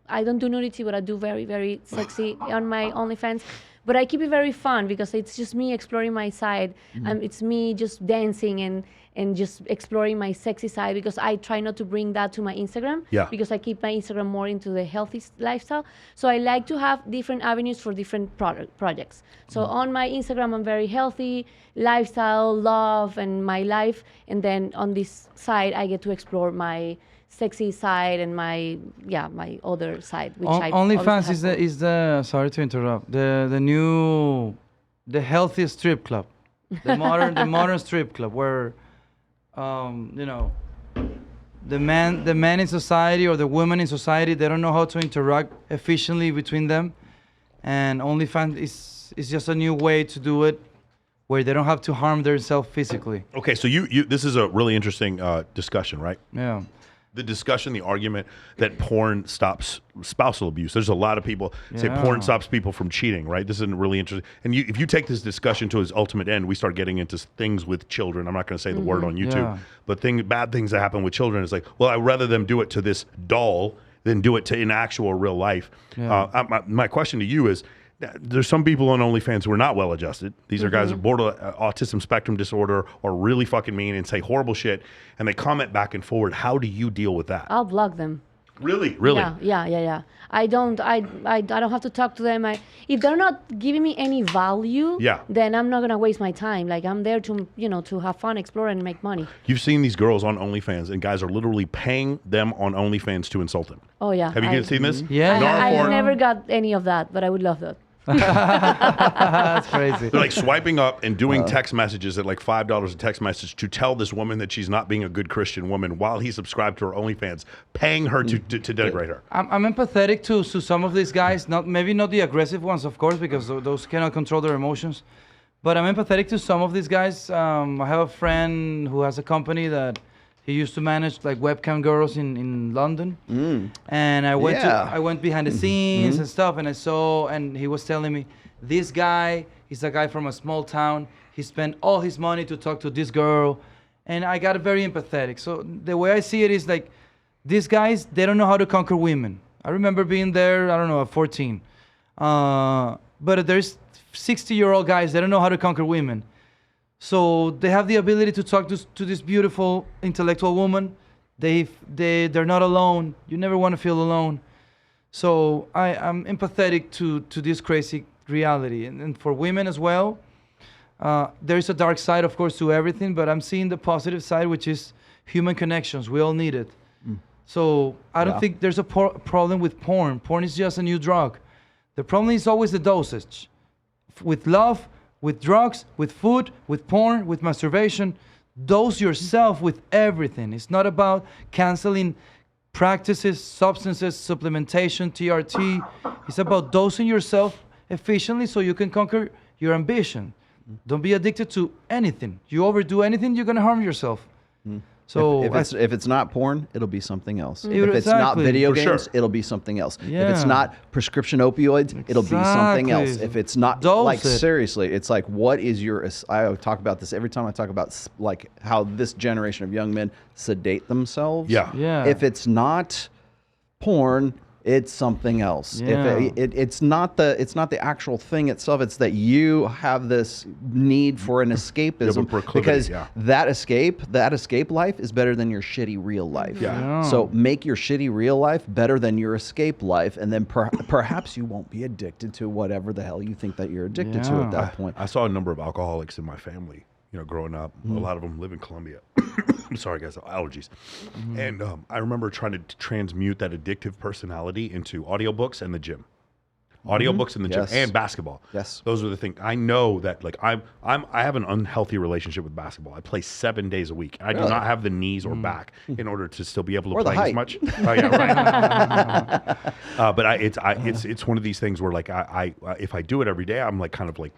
I don't do nudity, but I do very, very sexy on my OnlyFans. But I keep it very fun because it's just me exploring my side. It's me just dancing and just exploring my sexy side because I try not to bring that to my Instagram. Yeah. Because I keep my Instagram more into the healthy lifestyle. So I like to have different avenues for different projects. So on my Instagram, I'm very healthy, lifestyle, love, and my life. And then on this side, I get to explore my sexy side and my other side. Which I OnlyFans obviously is the sorry to interrupt, the healthiest strip club, the modern strip club where the man in society or the woman in society, they don't know how to interact efficiently between them, and OnlyFans is just a new way to do it where they don't have to harm themselves physically. Okay, so you this is a really interesting discussion, right? Yeah. The discussion, the argument that porn stops spousal abuse. There's a lot of people say porn Yeah. stops people from cheating, right? This is really interesting. And if you take this discussion to its ultimate end, we start getting into things with children. I'm not going to say the word on YouTube, Yeah. but bad things that happen with children is like, well, I'd rather them do it to this doll than do it to in actual real life. Yeah. My question to you is, there's some people on OnlyFans who are not well adjusted. These are guys with borderline autism spectrum disorder or really fucking mean and say horrible shit, and they comment back and forward. How do you deal with that? I'll block them. Really? Yeah. I don't have to talk to them. If they're not giving me any value, then I'm not gonna waste my time. Like I'm there to have fun, explore, and make money. You've seen these girls on OnlyFans, and guys are literally paying them on OnlyFans to insult them. Oh yeah. Have you seen this? Yeah. I Narporn. never got any of that, but I would love that. That's crazy. They're like swiping up and doing text messages at like $5 a text message to tell this woman that she's not being a good Christian woman while he's subscribed to her OnlyFans, paying her to denigrate her. I'm empathetic to some of these guys, maybe not the aggressive ones, of course, because those cannot control their emotions. But I'm empathetic to some of these guys. I have a friend who has a company that he used to manage like webcam girls in London. And I went behind the scenes and stuff, and I saw, and he was telling me, this guy, he's a guy from a small town. He spent all his money to talk to this girl, and I got very empathetic. So the way I see it is like, these guys, they don't know how to conquer women. I remember being there, I don't know, at 14. But there's 60-year-old guys, they don't know how to conquer women. So they have the ability to talk to this beautiful intellectual woman. They're not alone. You never want to feel alone. So I'm empathetic to this crazy reality. And for women as well, there is a dark side, of course, to everything, but I'm seeing the positive side, which is human connections. We all need it. So I don't think there's a problem with porn. Porn is just a new drug. The problem is always the dosage. With love, with drugs, with food, with porn, with masturbation, dose yourself with everything. It's not about canceling practices, substances, supplementation, TRT. It's about dosing yourself efficiently so you can conquer your ambition. Don't be addicted to anything. You overdo anything, you're going to harm yourself. So if it's not porn, it'll be something else. Mm. If it's not Exactly. video For games, sure. it'll be something else. If Yeah. it's not prescription opioids, it'll be something else. Exactly. If it's not Dose like it. seriously, it's like what is your? I talk about this every time I talk about like how this generation of young men sedate themselves. Yeah. Yeah. If it's not porn, it's something else. Yeah. If it's not the actual thing itself, it's that you have this need for an escapism proclivity, because yeah. that escape life is better than your shitty real life. Yeah. Yeah. So make your shitty real life better than your escape life, and then perhaps you won't be addicted to whatever the hell you think that you're addicted to Yeah. at that point. I saw a number of alcoholics in my family, growing up. A lot of them live in Colombia. I'm sorry, guys, allergies. And I remember trying to transmute that addictive personality into audiobooks and the gym. Audiobooks in the Yes. gym and basketball. Yes. Those are the things. I know that I have an unhealthy relationship with basketball. I play 7 days a week. I do Really? not have the knees or back in order to still be able to Or the play as height. much. Oh yeah, right. But it's one of these things where like I if I do it every day, I'm like kind of like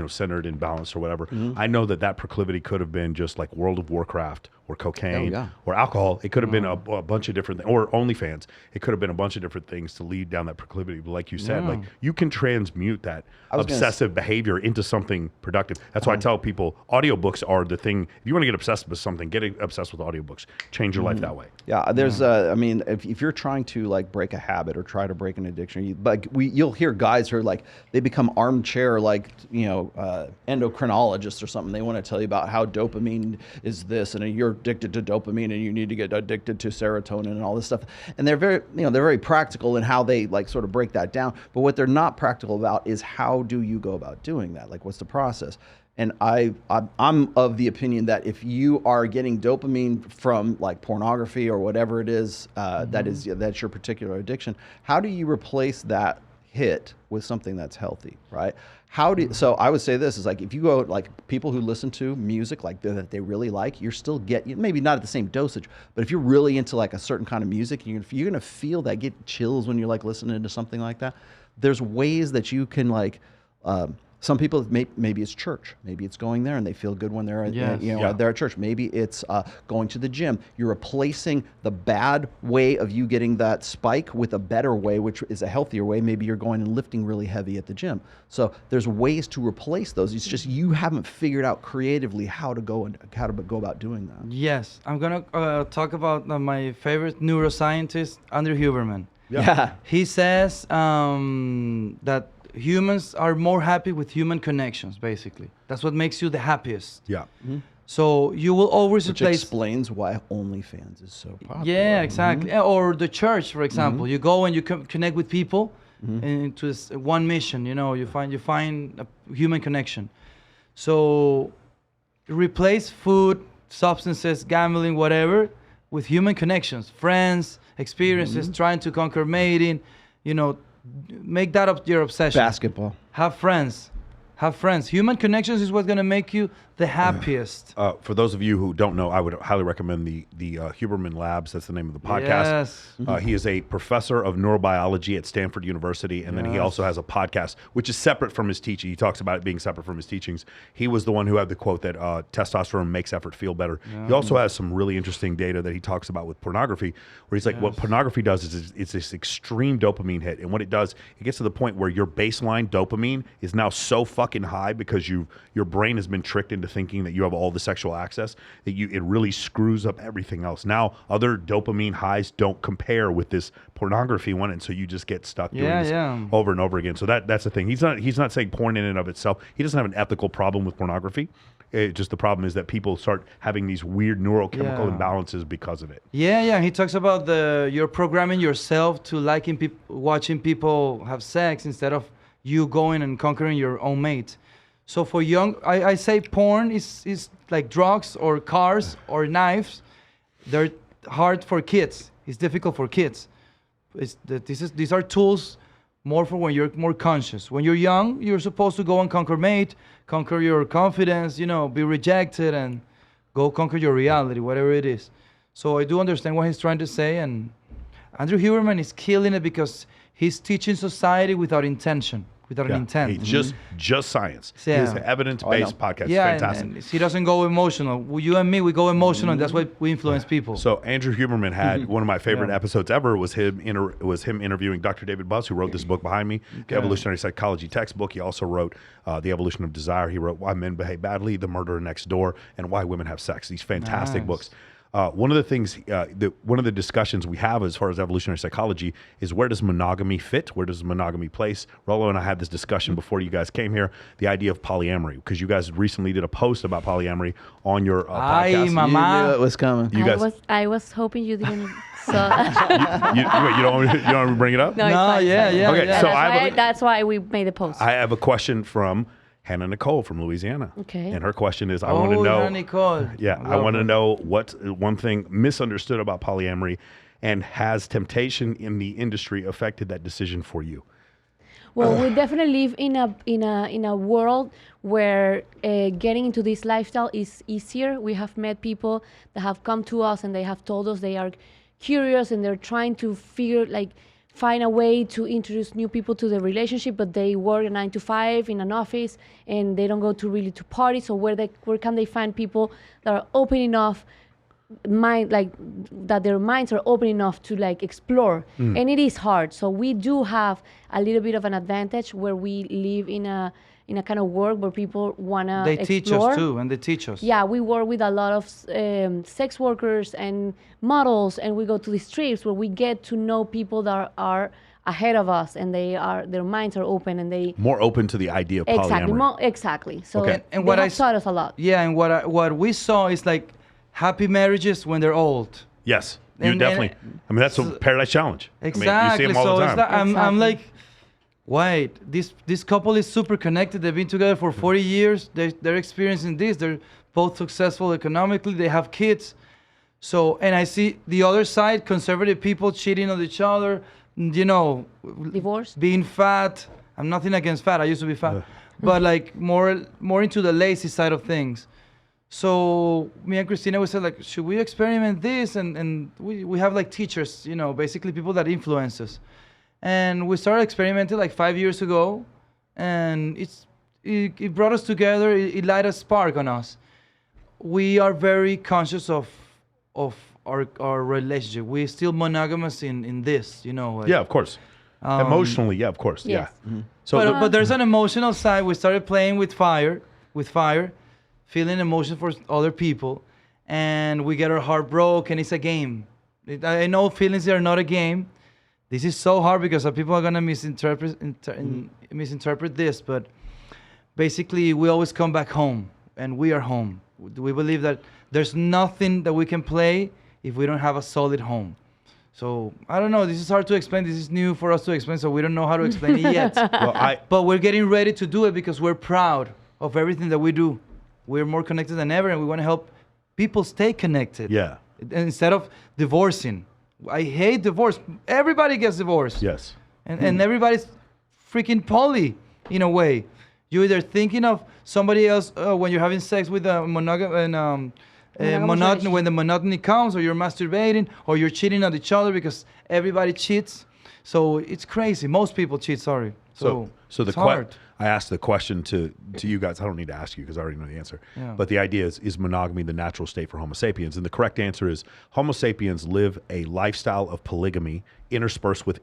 centered and balanced or whatever. I know that proclivity could have been just like World of Warcraft or cocaine yeah. or alcohol. It could have been a bunch of different things, or OnlyFans. It could have been a bunch of different things to lead down that proclivity. But like you said, like you can transmute that was gonna obsessive behavior into something productive. That's why I tell people audiobooks are the thing. If you want to get obsessed with something, get obsessed with audiobooks. Change your life that way. Yeah, there's I mean, if you're trying to like break a habit or try to break an addiction, you'll hear guys who are like, they become armchair like endocrinologists or something. They want to tell you about how dopamine is this, and you're addicted to dopamine, and you need to get addicted to serotonin and all this stuff. And they're very practical in how they like sort of break that down. But what they're not practical about is how do you go about doing that? Like, what's the process? And I'm of the opinion that if you are getting dopamine from like pornography or whatever it is, that's your particular addiction, how do you replace that hit with something that's healthy, right? So I would say this is like, if you go like people who listen to music like that they really like, you're still maybe not at the same dosage, but if you're really into like a certain kind of music, you're gonna feel that, get chills when you're like listening to something like that. There's ways that you can like. Some people, maybe it's church. Maybe it's going there and they feel good when they're they're at church. Maybe it's going to the gym. You're replacing the bad way of you getting that spike with a better way, which is a healthier way. Maybe you're going and lifting really heavy at the gym. So there's ways to replace those. It's just you haven't figured out creatively how to go about doing that. Yes, I'm gonna talk about my favorite neuroscientist, Andrew Huberman. Yeah. He says that humans are more happy with human connections, basically. That's what makes you the happiest. Yeah. So you will always Which replace... explains why OnlyFans is so popular. Yeah, exactly. Or the church, for example. You go and you connect with people into this one mission, you find a human connection. So replace food, substances, gambling, whatever, with human connections, friends, experiences, trying to conquer mating, make that up your obsession. Basketball. Have friends. Human connections is what's going to make you the happiest. For those of you who don't know, I would highly recommend the Huberman Labs. That's the name of the podcast. Yes. He is a professor of neurobiology at Stanford University, and then he also has a podcast, which is separate from his teaching. He talks about it being separate from his teachings. He was the one who had the quote that testosterone makes effort feel better. He also has some really interesting data that he talks about with pornography, where he's like, what pornography does is it's this extreme dopamine hit, and what it does, it gets to the point where your baseline dopamine is now so fucking high because your brain has been tricked into thinking that you have all the sexual access that it really screws up everything else. Now other dopamine highs don't compare with this pornography one, and so you just get stuck doing this over and over again. So that's the thing. He's not saying porn in and of itself. He doesn't have an ethical problem with pornography. Just the problem is that people start having these weird neurochemical imbalances because of it. Yeah. He talks about you're programming yourself to liking watching people have sex instead of you going and conquering your own mate. So for young, I say porn is like drugs or cars or knives. They're hard for kids. It's difficult for kids. These are tools more for when you're more conscious. When you're young, you're supposed to go and conquer mate, conquer your confidence, be rejected, and go conquer your reality, whatever it is. So I do understand what he's trying to say, and Andrew Huberman is killing it because he's teaching society without intention, without an intent. Hey, just science. Yeah. It's an evidence-based podcast. Yeah, Fantastic. and he doesn't go emotional. You and me, we go emotional, and that's why we influence people. So Andrew Huberman had one of my favorite episodes ever was him interviewing Dr. David Buss, who wrote this book behind me, the Evolutionary Psychology textbook. He also wrote The Evolution of Desire. He wrote Why Men Behave Badly, The Murderer Next Door, and Why Women Have Sex. These fantastic books. One of the things, one of the discussions we have as far as evolutionary psychology is where does monogamy fit? Where does monogamy place? Rollo and I had this discussion before you guys came here, the idea of polyamory, because you guys recently did a post about polyamory on your podcast. You knew it was coming. You guys, I was hoping you didn't. So you don't want to bring it up? no, it's fine, it's fine. Okay, so that's why we made the post. I have a question from Hannah Nicole from Louisiana. Okay. And her question is, I want to know. Nicole. Yeah, I want to know what's one thing misunderstood about polyamory, and has temptation in the industry affected that decision for you? Well, we definitely live in a world where getting into this lifestyle is easier. We have met people that have come to us and they have told us they are curious and they're trying to find a way to introduce new people to the relationship, but they work 9 to 5 in an office and they don't go to parties. So where can they find people that are open enough that their minds are open enough to explore? And it is hard. So we do have a little bit of an advantage where we live in a kind of work where people want to explore. They teach us too, and they teach us. Yeah, we work with a lot of sex workers and models, and we go to these trips where we get to know people that are ahead of us, and their minds are open, and they more open to the idea of polyamory. Exactly. So and what they have taught us a lot. Yeah, and what we saw is happy marriages when they're old. Yes, you definitely. I mean, that's a Paradise Challenge. Exactly. I mean, you see them all the time. I'm like, wait, this couple is super connected. They've been together for 40 years. They're experiencing this. They're both successful economically. They have kids. So, and I see the other side, conservative people cheating on each other, Divorce. being fat. I'm nothing against fat. I used to be fat. But more into the lazy side of things. So me and Cristina, we said should we experiment this? And we have teachers, basically people that influence us. And we started experimenting 5 years ago, and it brought us together. It light a spark on us. We are very conscious of our relationship. We're still monogamous in this, Yeah, of course. Emotionally, yeah, of course. Yes. Yeah. So but there's an emotional side. We started playing with fire, feeling emotion for other people, and we get our heart broke, and it's a game. I know feelings are not a game. This is so hard because people are gonna misinterpret this, but basically we always come back home, and we are home. We believe that there's nothing that we can play if we don't have a solid home. So I don't know. This is hard to explain. This is new for us to explain, so we don't know how to explain it yet. But we're getting ready to do it because we're proud of everything that we do. We're more connected than ever, and we want to help people stay connected. Yeah. Instead of divorcing. I hate divorce. Everybody gets divorced. Yes. And everybody's freaking poly in a way. You're either thinking of somebody else when you're having sex with a monotony, when the monotony comes, or you're masturbating, or you're cheating on each other because everybody cheats. So it's crazy. Most people cheat, sorry. So it's hard. I asked the question to you guys. I don't need to ask you because I already know the answer. Yeah. But the idea is monogamy the natural state for Homo sapiens? And the correct answer is Homo sapiens live a lifestyle of polygamy interspersed with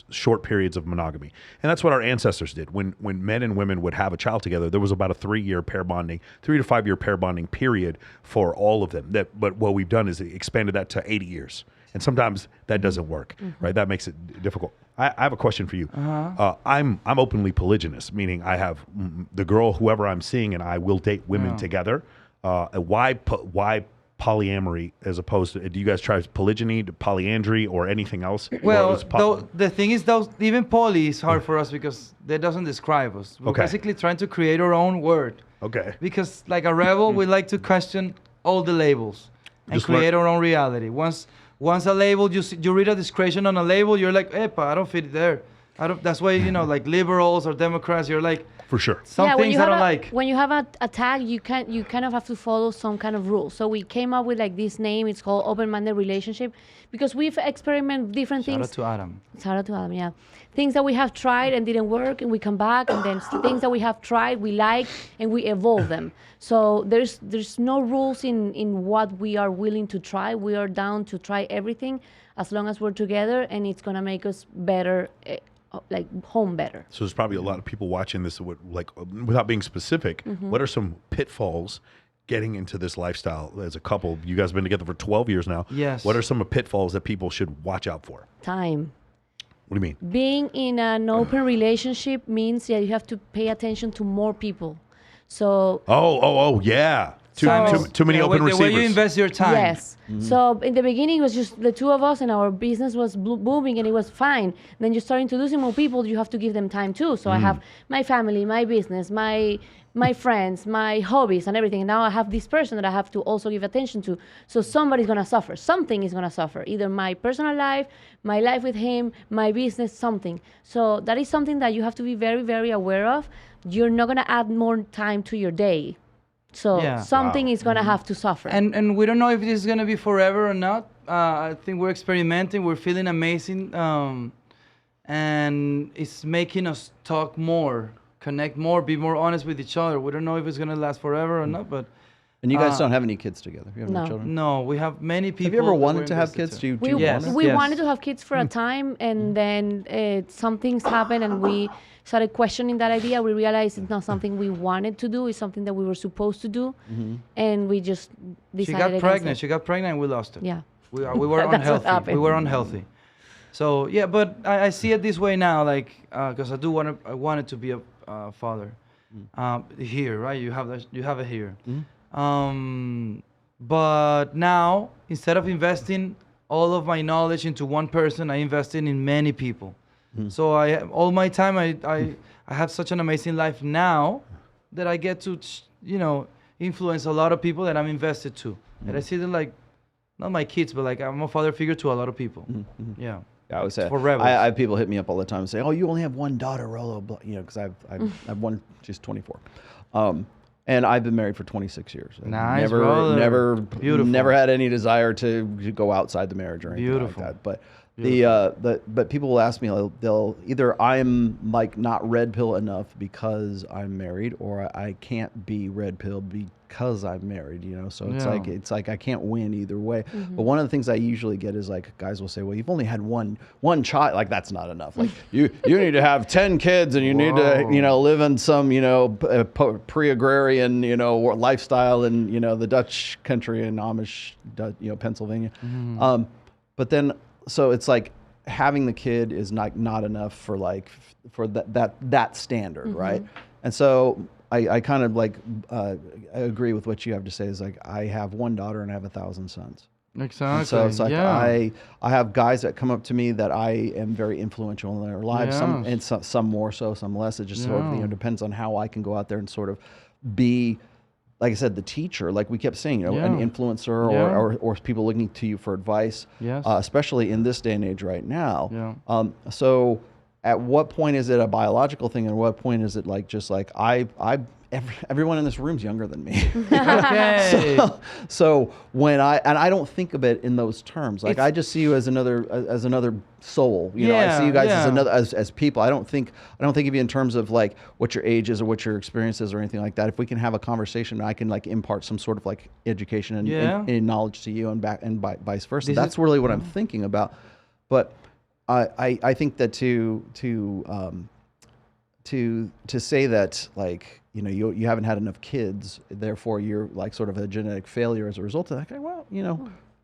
short periods of monogamy. And that's what our ancestors did. When men and women would have a child together, there was about a 3 to 5 year pair bonding period for all of them. But what we've done is expanded that to 80 years. And sometimes that doesn't work, right? That makes it difficult. I have a question for you. I'm openly polygynous, meaning I have the girl, whoever I'm seeing, and I will date women together. Why polyamory as opposed to, do you guys try polygyny, polyandry, or anything else? Well, the thing is, even poly is hard for us because that doesn't describe us. We're basically trying to create our own word. Okay. Because like a rebel, we like to question all the labels and create our own reality. Once a label, you read a description on a label, you're like, epa, I don't fit there. That's why, like liberals or Democrats, you're like, For sure. Some when things you I have don't like. When you have a tag, you kind of have to follow some kind of rules. So we came up with like this name. It's called open-minded relationship because we've experimented different Shout things. out to Adam. Shout out to Adam, yeah. Things that we have tried and didn't work, and we come back, and then things that we have tried, we like, and we evolve them. So there's no rules in what we are willing to try. We are down to try everything as long as we're together, and it's gonna make us better. Like home better. So there's probably a lot of people watching this that would, like, without being specific, what are some pitfalls getting into this lifestyle as a couple? You guys have been together for 12 years now. Yes. What are some pitfalls that people should watch out for? Time. What do you mean? Being in an open relationship means that you have to pay attention to more people. So Yeah. Too many open the receivers. way you invest your time. yes. So in the beginning, it was just the two of us, and our business was booming, and it was fine. Then you start introducing more people, you have to give them time too. So I have my family, my business, my friends, my hobbies, and everything. And now I have this person that I have to also give attention to. So somebody's gonna suffer. Something is gonna suffer. Either my personal life, my life with him, my business, something. So that is something that you have to be very, very aware of. You're not gonna add more time to your day. So something is gonna have to suffer. And we don't know if this is gonna be forever or not. I think we're experimenting. We're feeling amazing, and it's making us talk more, connect more, be more honest with each other. We don't know if it's gonna last forever or not, but. And you guys don't have any kids together? You have no children? No, we have many people. Have you ever that wanted we're to have invested kids? to. Do you Yes. want it? We wanted to have kids for a time, and then some things happened, and we started questioning that idea. We realized it's not something we wanted to do. It's something that we were supposed to do, and we just decided She got against pregnant. it. She got pregnant, and we lost it. Yeah. We were That's what unhealthy. happened. We were unhealthy. So yeah, but I see it this way now, like because I wanted to be a father. Here, right? You have it here. But now, instead of investing all of my knowledge into one person, I invested in many people. So all my time, I have such an amazing life now that I get to, influence a lot of people that I'm invested to. And I see them like, not my kids, but like I'm a father figure to a lot of people. Yeah. I would say For rebels. I have people hit me up all the time and say, "Oh, you only have one daughter, Rollo," because I've one. She's 24, and I've been married for 26 years. Nice, brother. Beautiful. Never had any desire to go outside the marriage or anything Beautiful. like that. But but people will ask me, they'll either I'm like not red pill enough because I'm married, or I can't be red pill because I'm married. So it's like I can't win either way. But one of the things I usually get is like guys will say, "Well, you've only had one child. Like that's not enough. Like you need to have 10 kids, and you need to live in some pre-agrarian lifestyle in the Dutch country and Amish Pennsylvania." But then. So it's like having the kid is not enough for that standard, right? And so I kind of like I agree with what you have to say. Is like I have one daughter and I have 1,000 sons. Exactly. And so it's like I have guys that come up to me that I am very influential in their lives. Some more so, some less. It just sort of depends on how I can go out there and sort of be. Like I said, the teacher, like we kept saying, an influencer or people looking to you for advice, especially in this day and age right now. So at what point is it a biological thing, and at what point is it like just like everyone in this room's younger than me. Okay. So when I don't think of it in those terms. Like I just see you as another soul. I see you guys as people. I don't think of you in terms of like what your age is or what your experience is or anything like that. If we can have a conversation, I can like impart some sort of like education and knowledge to you and vice versa. That's really what I'm thinking about. But I think that to say that like you haven't had enough kids, therefore you're like sort of a genetic failure as a result of that. Okay, well,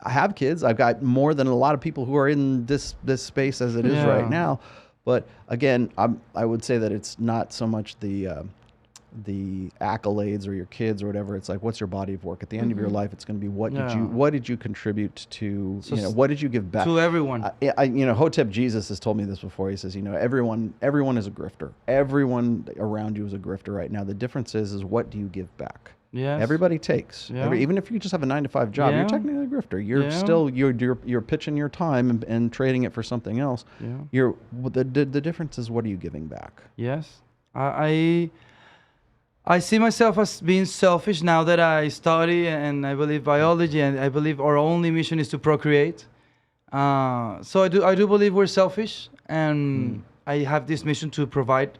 I have kids. I've got more than a lot of people who are in this space as it is right now. But again, I would say that it's not so much the accolades or your kids or whatever. It's like, what's your body of work at the end of your life? It's going to be what did you contribute to, what did you give back to everyone? Hotep Jesus has told me this before. He says, everyone is a grifter. Everyone around you is a grifter right now. The difference is what do you give back? Yes. Everybody takes. Even if you just have a 9-to-5 job, you're technically a grifter. You're still you're pitching your time and trading it for something else. The difference is what are you giving back? Yes. I see myself as being selfish now that I study and I believe biology, and I believe our only mission is to procreate. So I do believe we're selfish, and I have this mission to provide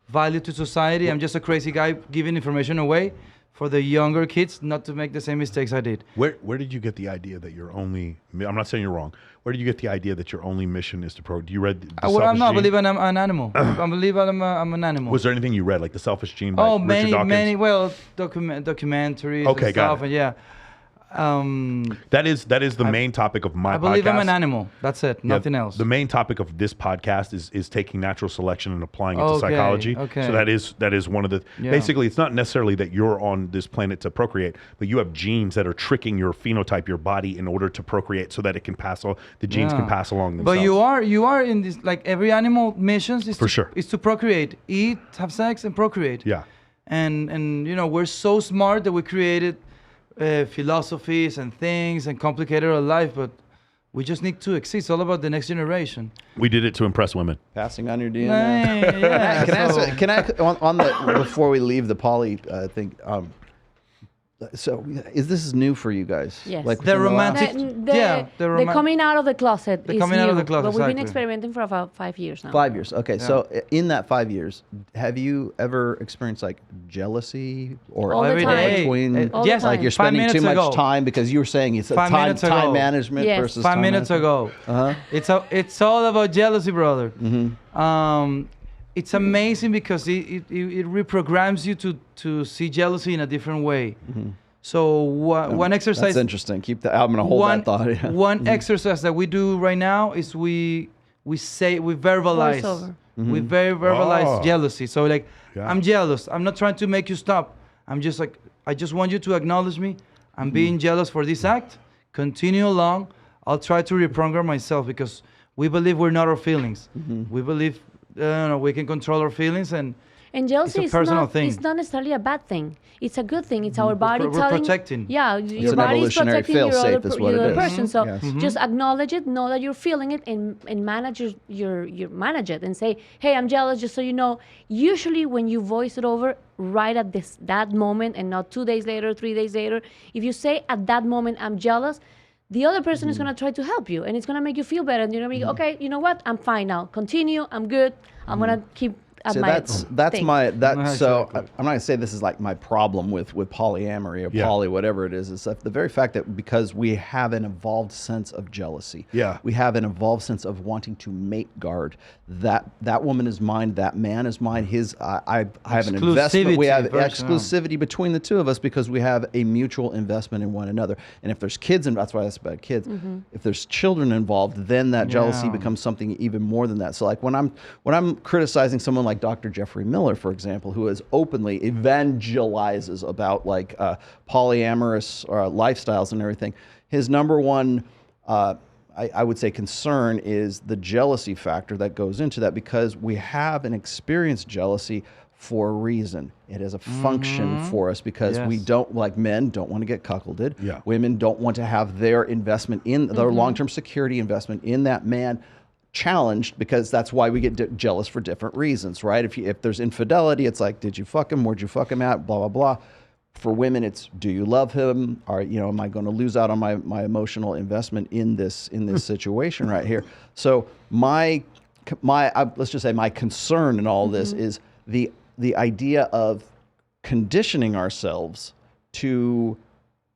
value to society. I'm just a crazy guy giving information away for the younger kids not to make the same mistakes I did. Where did you get the idea that your only? I'm not saying you're wrong. Where did you get the idea that your only mission is to do you read the Well, I'm Selfish not. I Gene? believe I'm an animal. I believe I'm an animal. Was there anything you read, like The Selfish Gene by Richard many, Dawkins? well, documentaries Okay, and got stuff, it. and yeah. That is the main topic of my I believe podcast. I'm an animal. That's it. Yeah, Nothing else. The main topic of this podcast is taking natural selection and applying it to Okay, psychology. okay. So that is one of the Yeah. basically it's not necessarily that you're on this planet to procreate, but you have genes that are tricking your phenotype, your body, in order to procreate so that it can pass the genes can pass along themselves. But you are in this, like every animal missions is For to, sure. is to procreate, eat, have sex, and procreate. Yeah. And you know, we're so smart that we created philosophies and things and complicated our life, but we just need to exist. It's all about the next generation. We did it to impress women. Passing on your DNA. Yeah, Can I on the before we leave the poly thing? So is this new for you guys? Yes. Like The within last- romantic- The coming out of the closet The is coming out of new, the closet, but we've been exactly. experimenting for about 5 years now. 5 years. Okay, so in that 5 years, have you ever experienced like jealousy or All the every time. day. between All the Yes, like time. you're 5 spending too minutes much ago. time because you were saying it's a 5 time minutes ago. management Yes. versus 5 time minutes management? ago. It's all about jealousy, brother. It's amazing because it reprograms you to see jealousy in a different way. So one exercise. That's interesting. Keep that. I'm gonna hold that thought. Yeah. One exercise that we do right now is we verbalize. Voiceover. We verbalize Oh. jealousy. So like, Yeah. I'm jealous. I'm not trying to make you stop. I'm just like, I just want you to acknowledge me. I'm being jealous for this act. Continue along. I'll try to reprogram myself because we believe we're not our feelings. We believe we can control our feelings, and jealousy It's a personal thing. It's not necessarily a bad thing. It's a good thing. It's our body we're telling. protecting. Yeah, an your body is evolutionary protecting your fail-safe other, is what your it other is. person. So Yes. just acknowledge it, know that you're feeling it, and manage your manage it, and say, hey, I'm jealous. Just so you know, usually when you voice it over right at that moment, and not 2 days later, 3 days later, if you say at that moment, I'm jealous, the other person is going to try to help you, and it's going to make you feel better. And you're going to be, okay, you know what? I'm fine now. Continue. I'm good. I'm going to keep at So my that's thing. my that. Exactly. So I'm not gonna say this is like my problem with polyamory or poly, whatever it is that the very fact that because we have an evolved sense of jealousy, we have an evolved sense of wanting to mate guard. That woman is mine. That man is mine. I have an investment. We have exclusivity between the two of us because we have a mutual investment in one another. And if there's kids, and that's why I asked about kids. If there's children involved, then that jealousy becomes something even more than that. So like when I'm criticizing someone like Dr. Jeffrey Miller, for example, who is openly evangelizes about like polyamorous lifestyles and everything, his number one, I would say, concern is the jealousy factor that goes into that, because we have an experienced jealousy for a reason. It has a function for us because we don't, like men, don't want to get cuckolded. Yeah. Women don't want to have their investment in their long-term security investment in that man challenged, because that's why we get jealous for different reasons, right? If there's infidelity, it's like, did you fuck him? Where'd you fuck him at? Blah, blah, blah. For women, it's, do you love him? Or, am I going to lose out on my emotional investment in this situation right here? So my let's just say my concern in all this is the idea of conditioning ourselves to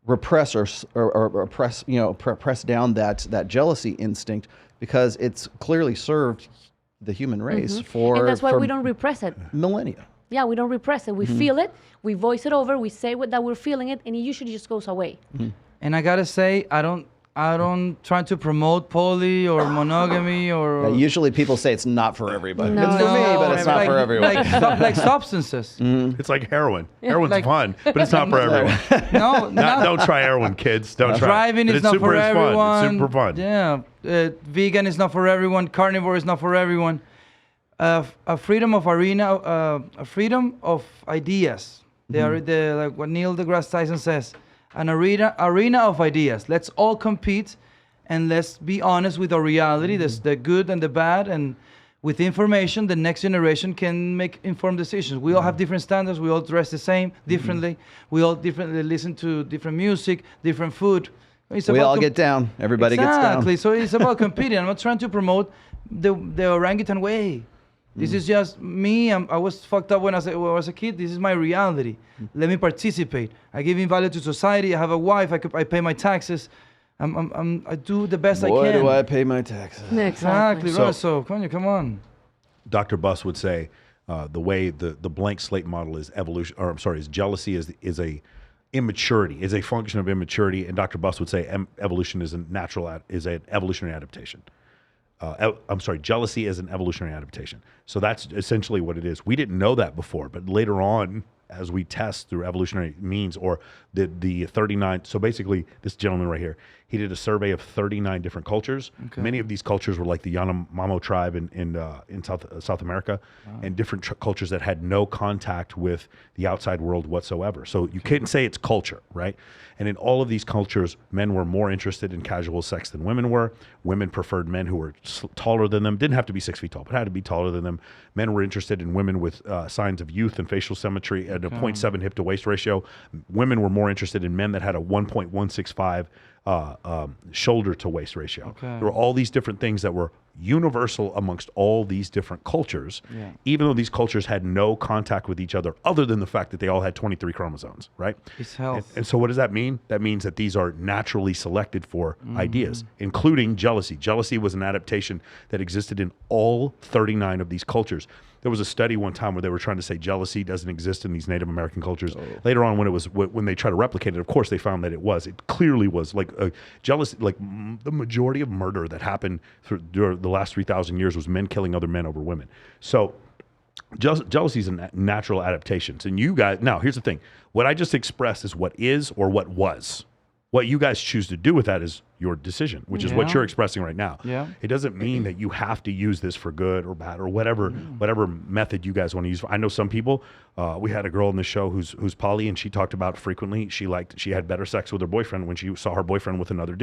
repress or press down that jealousy instinct, because it's clearly served the human race and that's why we don't repress it. millennia. Yeah, we don't repress it. We feel it. We voice it over. We say that we're feeling it, and it usually just goes away. And I gotta say, I don't try to promote poly or monogamy or. Usually people say it's not for everybody. No. It's for me, but it's not for everyone. Like substances. It's like heroin. Heroin's Like- fun, but it's not for everyone. No, Don't try heroin, kids. Don't try. Driving But is it's not super for fun. everyone. It's super fun. Yeah, vegan is not for everyone. Carnivore is not for everyone. A freedom of a freedom of ideas. They are like what Neil deGrasse Tyson says, an arena of ideas. Let's all compete, and let's be honest with our reality. There's the good and the bad, and with information, the next generation can make informed decisions. We all have different standards. We all dress the same, differently. We all differently listen to different music, different food. We all get down. Everybody gets down. Exactly. So it's about competing. I'm not trying to promote the orangutan way. This is just me. I was fucked up when I was a kid. This is my reality. Let me participate. I give in value to society. I have a wife. I pay my taxes. I do the best I can. Why do I pay my taxes? Exactly. So come on. Dr. Buss would say the way the blank slate model is evolution, or I'm sorry, is jealousy is a immaturity, is a function of immaturity, and Dr. Buss would say evolution is an evolutionary adaptation. I'm sorry, jealousy is an evolutionary adaptation. So that's essentially what it is. We didn't know that before, but later on, as we test through evolutionary means, or the 39, so basically this gentleman right here, he did a survey of 39 different cultures. Okay. Many of these cultures were like the Yanomamo tribe in South America, and different cultures that had no contact with the outside world whatsoever. So you can't say it's culture, right? And in all of these cultures, men were more interested in casual sex than women were. Women preferred men who were taller than them. Didn't have to be 6 feet tall, but had to be taller than them. Men were interested in women with signs of youth and facial symmetry at a 0.7 hip to waist ratio. Women were more interested in men that had a 1.165 shoulder to waist ratio. Okay. There were all these different things that were universal amongst all these different cultures, even though these cultures had no contact with each other other than the fact that they all had 23 chromosomes, right? It's health. And so what does that mean? That means that these are naturally selected for ideas, including jealousy. Jealousy was an adaptation that existed in all 39 of these cultures. There was a study one time where they were trying to say jealousy doesn't exist in these Native American cultures. Later on, when they tried to replicate it, of course they found that it was. It clearly was like jealousy. Like the majority of murder that happened during the last 3,000 years was men killing other men over women. So jealousy is a natural adaptation. And you guys, now here's the thing: what I just expressed is what is or what was. What you guys choose to do with that is your decision, which is what you're expressing right now. Yeah. It doesn't mean that you have to use this for good or bad or whatever method you guys want to use. I know some people. We had a girl in the show who's poly, and she talked about frequently she had better sex with her boyfriend when she saw her boyfriend with another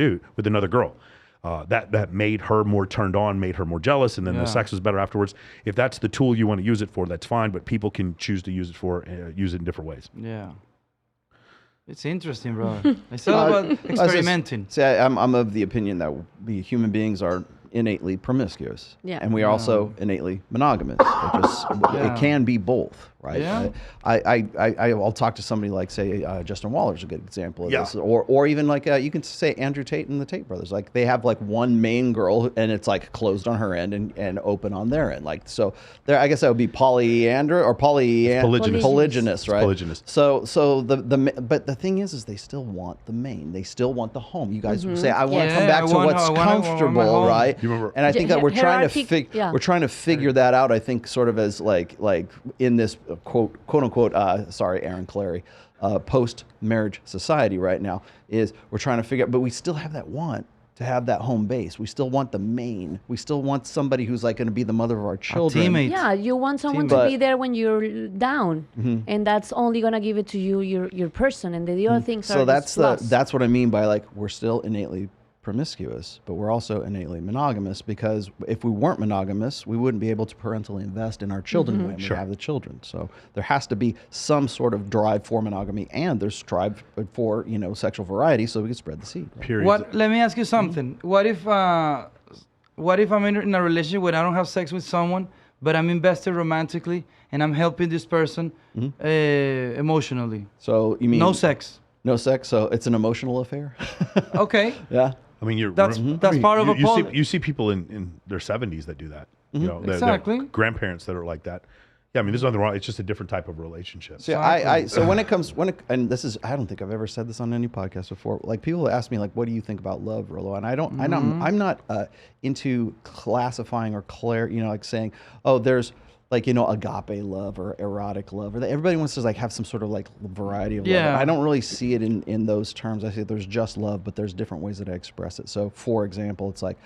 girl. That made her more turned on, made her more jealous, and then the sex was better afterwards. If that's the tool you want to use it for, that's fine. But people can choose to use it in different ways. Yeah. It's interesting, bro. It's all about experimenting. I'm of the opinion that we human beings are innately promiscuous, and we are also innately monogamous. It can be both, right? Yeah. I'll talk to somebody like, say, Justin Waller's a good example of this, or even like you can say Andrew Tate and the Tate brothers. Like they have like one main girl, and it's like closed on her end and open on their end. Like so, there I guess that would be polyandrous or polygynous, right? Polygynous. So but the thing is they still want the main. They still want the home. You guys say, I want to come back to what's comfortable, right? And I think that we're trying to figure that out. I think sort of as like in this quote unquote sorry, Aaron Clary, post marriage society right now is we're trying to figure out, but we still have that want to have that home base. We still want the main. We still want somebody who's like going to be the mother of our children. Teammate. Yeah, you want someone to be there when you're down, and that's only going to give it to you, your person, and the other things are that's what I mean by like we're still innately promiscuous, but we're also innately monogamous, because if we weren't monogamous, we wouldn't be able to parentally invest in our children when we have the children. So there has to be some sort of drive for monogamy, and there's drive for sexual variety, so we can spread the seed. Right? Period. Let me ask you something. What if I'm in a relationship where I don't have sex with someone, but I'm invested romantically and I'm helping this person emotionally? So you mean no sex? No sex. So it's an emotional affair. Okay. Yeah. I mean, that's part of you see people in their 70s that do that. Exactly. Grandparents that are like that. Yeah, I mean, there's nothing wrong. It's just a different type of relationship. So and this is, I don't think I've ever said this on any podcast before. Like people ask me, like, what do you think about love, Rollo? And I'm not into classifying or like saying, oh, there's like, agape love or erotic love, or everybody wants to like have some sort of like variety of love. I don't really see it in those terms. I see there's just love, but there's different ways that I express it. So for example, it's like,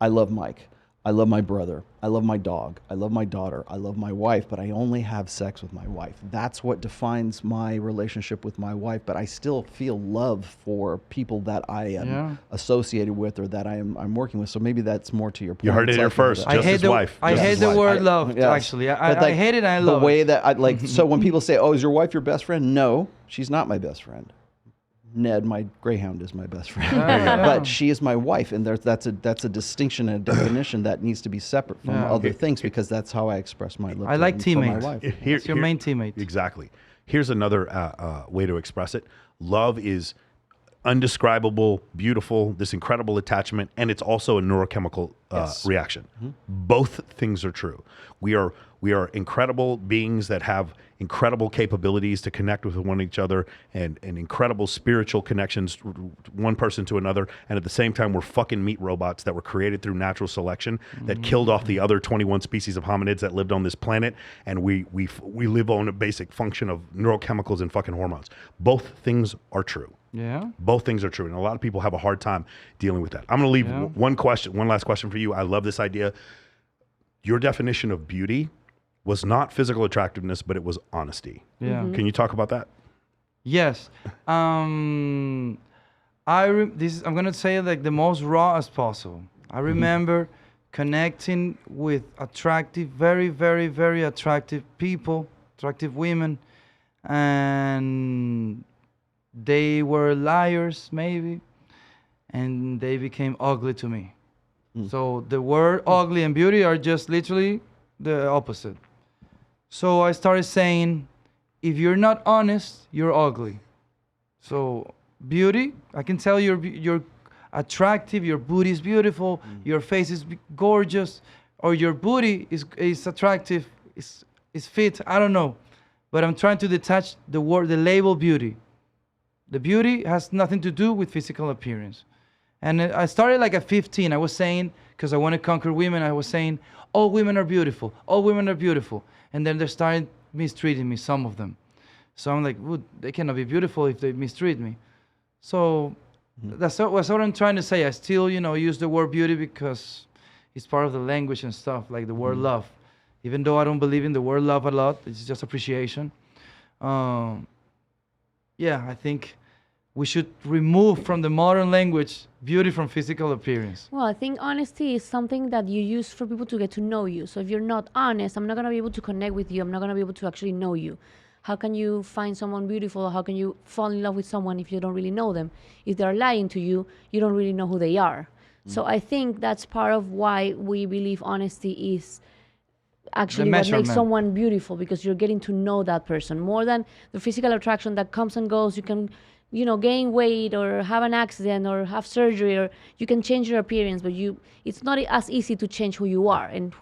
I love Mike. I love my brother. I love my dog. I love my daughter. I love my wife, but I only have sex with my wife. That's what defines my relationship with my wife, but I still feel love for people that I am associated with or that I'm working with. So maybe that's more to your point. You heard it here first. I hate the word love, actually. I hate it and I love it. The way that I like, so when people say, oh, is your wife your best friend? No, she's not my best friend. Ned, my greyhound, is my best friend, but she is my wife, and that's a distinction and a definition that needs to be separate from other things because that's how I express my love. I like teammates. My wife. It's your main teammate. Exactly. Here's another way to express it. Love is undescribable, beautiful, this incredible attachment, and it's also a neurochemical reaction. Both things are true. We are incredible beings that have incredible capabilities to connect with one another and incredible spiritual connections, one person to another, and at the same time we're fucking meat robots that were created through natural selection that killed off the other 21 species of hominids that lived on this planet, and we live on a basic function of neurochemicals and fucking hormones. Both things are true. Yeah. Both things are true, and a lot of people have a hard time dealing with that. I'm going to leave one last question for you. I love this idea. Your definition of beauty was not physical attractiveness, but it was honesty. Yeah. Can you talk about that? Yes. I'm gonna say it like the most raw as possible. I remember connecting with attractive, very, very, very attractive people, attractive women, and they were liars maybe, and they became ugly to me. So the word ugly and beauty are just literally the opposite. So I started saying, if you're not honest, you're ugly. So beauty, I can tell you're attractive, your booty is beautiful, your face is gorgeous, or your booty is attractive, is fit, I don't know. But I'm trying to detach the label beauty. The beauty has nothing to do with physical appearance. And I started like at 15, I was saying, because I want to conquer women, I was saying, all women are beautiful, all women are beautiful. And then they started mistreating me, some of them. So I'm like, they cannot be beautiful if they mistreat me. So that's what I'm trying to say. I still, use the word beauty because it's part of the language and stuff, like the word love. Even though I don't believe in the word love a lot, it's just appreciation. I think we should remove from the modern language beauty from physical appearance. Well, I think honesty is something that you use for people to get to know you. So if you're not honest, I'm not going to be able to connect with you. I'm not going to be able to actually know you. How can you find someone beautiful? How can you fall in love with someone if you don't really know them? If they're lying to you, you don't really know who they are. So I think that's part of why we believe honesty is actually what makes someone beautiful, because you're getting to know that person more than the physical attraction that comes and goes. You can gain weight or have an accident or have surgery, or you can change your appearance, but it's not as easy to change who you are and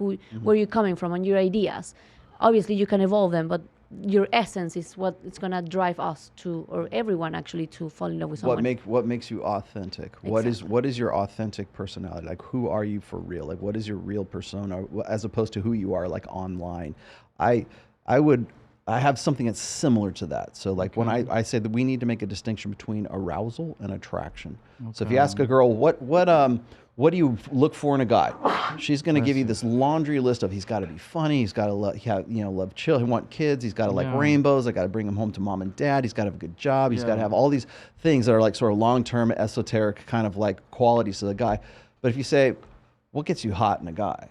where you're coming from and your ideas. Obviously, you can evolve them, but your essence is what it's going to drive us to, or everyone actually, to fall in love with someone. What makes you authentic? Exactly. What is your authentic personality? Like, who are you for real? Like, what is your real persona as opposed to who you are like online? I have something that's similar to that. So like when I say that we need to make a distinction between arousal and attraction. So if you ask a girl, what do you look for in a guy? She's going to give you this laundry list of, he's got to be funny, he's got to love chill, he want kids, he's got to like rainbows, I got to bring him home to mom and dad, he's got to have a good job, he's got to have all these things that are like sort of long-term esoteric kind of like qualities of the guy. But if you say, what gets you hot in a guy?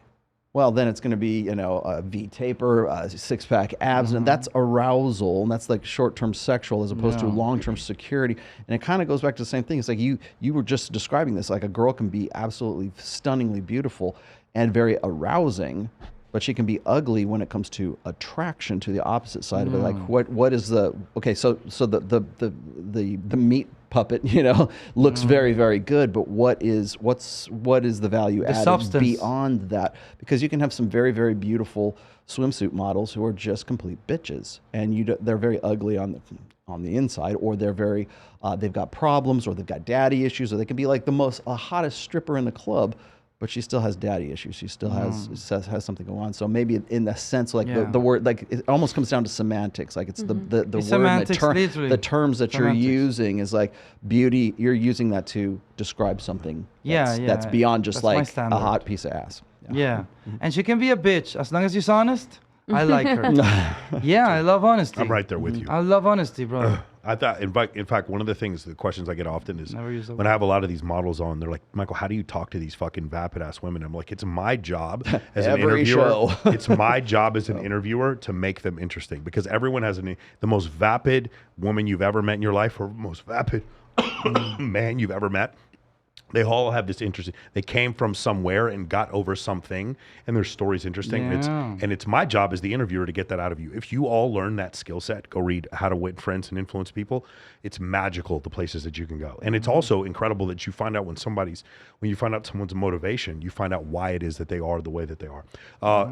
Well, then it's going to be, a V taper, six-pack abs, and that's arousal, and that's like short-term sexual as opposed to long-term security. And it kind of goes back to the same thing. It's like you were just describing this. Like a girl can be absolutely stunningly beautiful and very arousing, but she can be ugly when it comes to attraction to the opposite side of it. Like what is the the meat puppet, looks very, very good, but what is the value added beyond that? Because you can have some very, very beautiful swimsuit models who are just complete bitches, and they're very ugly on the inside, or they're very they've got problems, or they've got daddy issues, or they can be like the hottest stripper in the club, but she still has daddy issues. She still has something going on. So maybe in the sense, like the word, like it almost comes down to semantics. Like it's the word, the terms that you're using is like beauty. You're using that to describe something that's beyond just like a hot piece of ass. Yeah. Yeah. And she can be a bitch as long as she's honest. I like her. Yeah, I love honesty. I'm right there with you. I love honesty, brother. I thought, in fact, one of the questions I get often is Never use the when I have a lot of these models on, they're like, Michael, how do you talk to these fucking vapid ass women? I'm like, it's my job as an Every interviewer. show. It's my job as an interviewer to make them interesting, because everyone has the most vapid woman you've ever met in your life, or most vapid man you've ever met. They all have this interesting. They came from somewhere and got over something, and their story's interesting. Yeah. And it's my job as the interviewer to get that out of you. If you all learn that skill set, go read How to Win Friends and Influence People. It's magical the places that you can go, and it's also incredible that you find out when you find out someone's motivation, you find out why it is that they are the way that they are.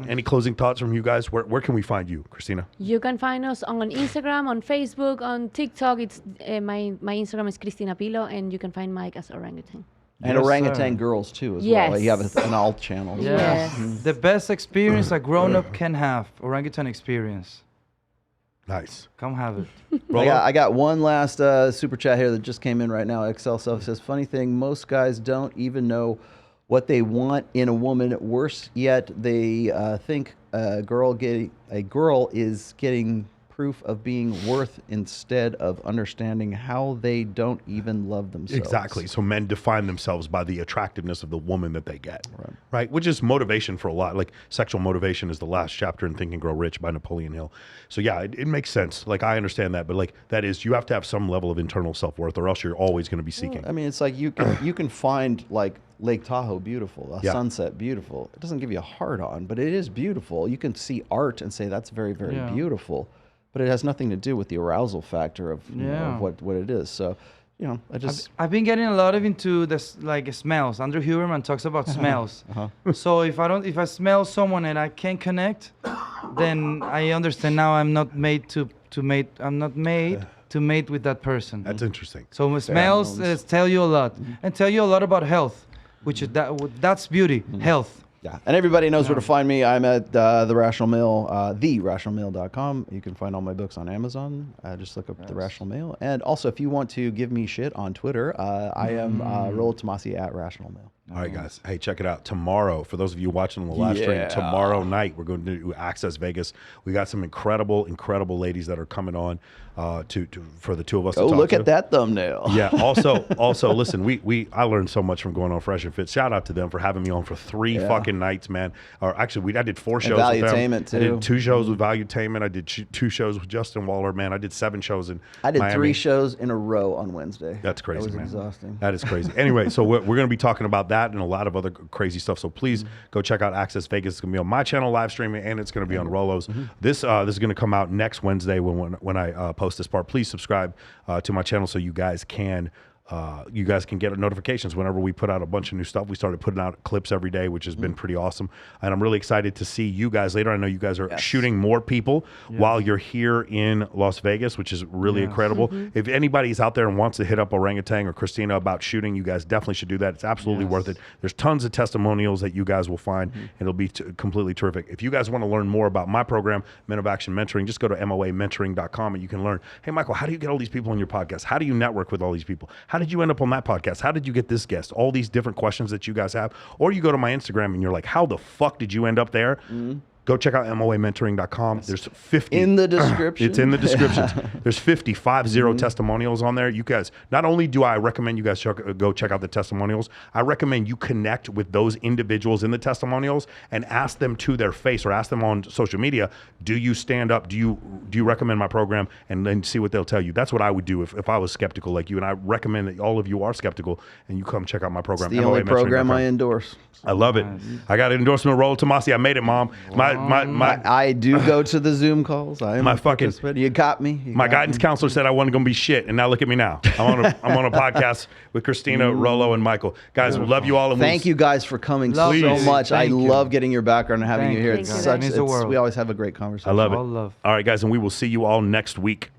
Any closing thoughts from you guys? Where can we find you, Cristina? You can find us on Instagram, on Facebook, on TikTok. It's my Instagram is Cristina Pilo, and you can find Mike as Ohrangutang. And Yes, orangutan sir. girls too, as Yes. well. You have an alt channel. Yeah. Yes. The best experience a grown-up can have. Orangutan experience. Nice. Come have it. I got one last super chat here that just came in right now. XL Self says, funny thing, most guys don't even know what they want in a woman. Worse yet, they think a girl is getting proof of being worth instead of understanding how they don't even love themselves. Exactly. So men define themselves by the attractiveness of the woman that they get, right? Which is motivation for a lot. Like sexual motivation is the last chapter in Think and Grow Rich by Napoleon Hill. So yeah, it makes sense. Like I understand that, but like that is, you have to have some level of internal self-worth, or else you're always going to be seeking. I mean, it's like you can find like Lake Tahoe beautiful, a sunset beautiful. It doesn't give you a hard on, but it is beautiful. You can see art and say that's very, very beautiful. But it has nothing to do with the arousal factor of, you know, of what it is. So, you know, I've been getting a lot of into this like smells. Andrew Huberman talks about smells. So if I smell someone and I can't connect, then I understand now I'm not made to mate with that person. That's interesting. So smells tell you a lot, and tell you a lot about health, which is that's beauty, health. Yeah, and everybody knows where to find me. I'm at The Rational Mail, therationalmail.com. You can find all my books on Amazon. Just look up The Rational Mail. And also, if you want to give me shit on Twitter, I am Rollo Tomassi at Rational Mail. All right, guys. Hey, check it out. Tomorrow, for those of you watching on the live stream, tomorrow night, we're going to do Access Vegas. We got some incredible ladies that are coming on for the two of us to talk look to. at that thumbnail. Yeah. Also, listen, I learned so much from going on Fresh and Fit. Shout out to them for having me on for 3 fucking nights, man. Or actually, I did 4 shows with them. Valuetainment, too. I did 2 shows with Valuetainment. I did 2 shows with Justin Waller, man. I did 7 shows in I did Miami. 3 shows in a row on Wednesday. That's crazy, That was man. exhausting. That is crazy. Anyway, so we're going to be talking about that and a lot of other crazy stuff. So please go check out Access Vegas. It's going to be on my channel live streaming, and it's going to be on Rollo's. This is going to come out next Wednesday when I post this part. Please subscribe to my channel so you guys can get notifications whenever we put out a bunch of new stuff. We started putting out clips every day, which has been pretty awesome. And I'm really excited to see you guys later. I know you guys are shooting more people while you're here in Las Vegas, which is really incredible. If anybody's out there and wants to hit up Ohrangutang or Cristina about shooting, you guys definitely should do that. It's absolutely worth it. There's tons of testimonials that you guys will find, and it'll be completely terrific. If you guys want to learn more about my program, Men of Action Mentoring, just go to moamentoring.com and you can learn, hey, Michael, how do you get all these people on your podcast? How do you network with all these people? How did you end up on that podcast? How did you get this guest? All these different questions that you guys have. Or you go to my Instagram and you're like, how the fuck did you end up there? Go check out moamentoring.com. There's 50 in the description. It's in the descriptions. There's 50 testimonials on there. You guys, not only do I recommend you guys go check out the testimonials, I recommend you connect with those individuals in the testimonials and ask them to their face, or ask them on social media, do you stand up? Do you recommend my program? And then see what they'll tell you. That's what I would do if I was skeptical like you. And I recommend that all of you are skeptical and you come check out my program. It's the only program I endorse. I love it. I got an endorsement, Rollo Tomassi. I made it, Mom. I do go to the Zoom calls. I am my fucking. You got me. My guidance counselor said I wasn't going to be shit, and now look at me now. I'm on a podcast with Cristina, Rollo, and Michael. Guys, we love you all. And thank you guys for coming so much. I love getting your background and having you here. It's such. We always have a great conversation. I love it. All right, guys, and we will see you all next week.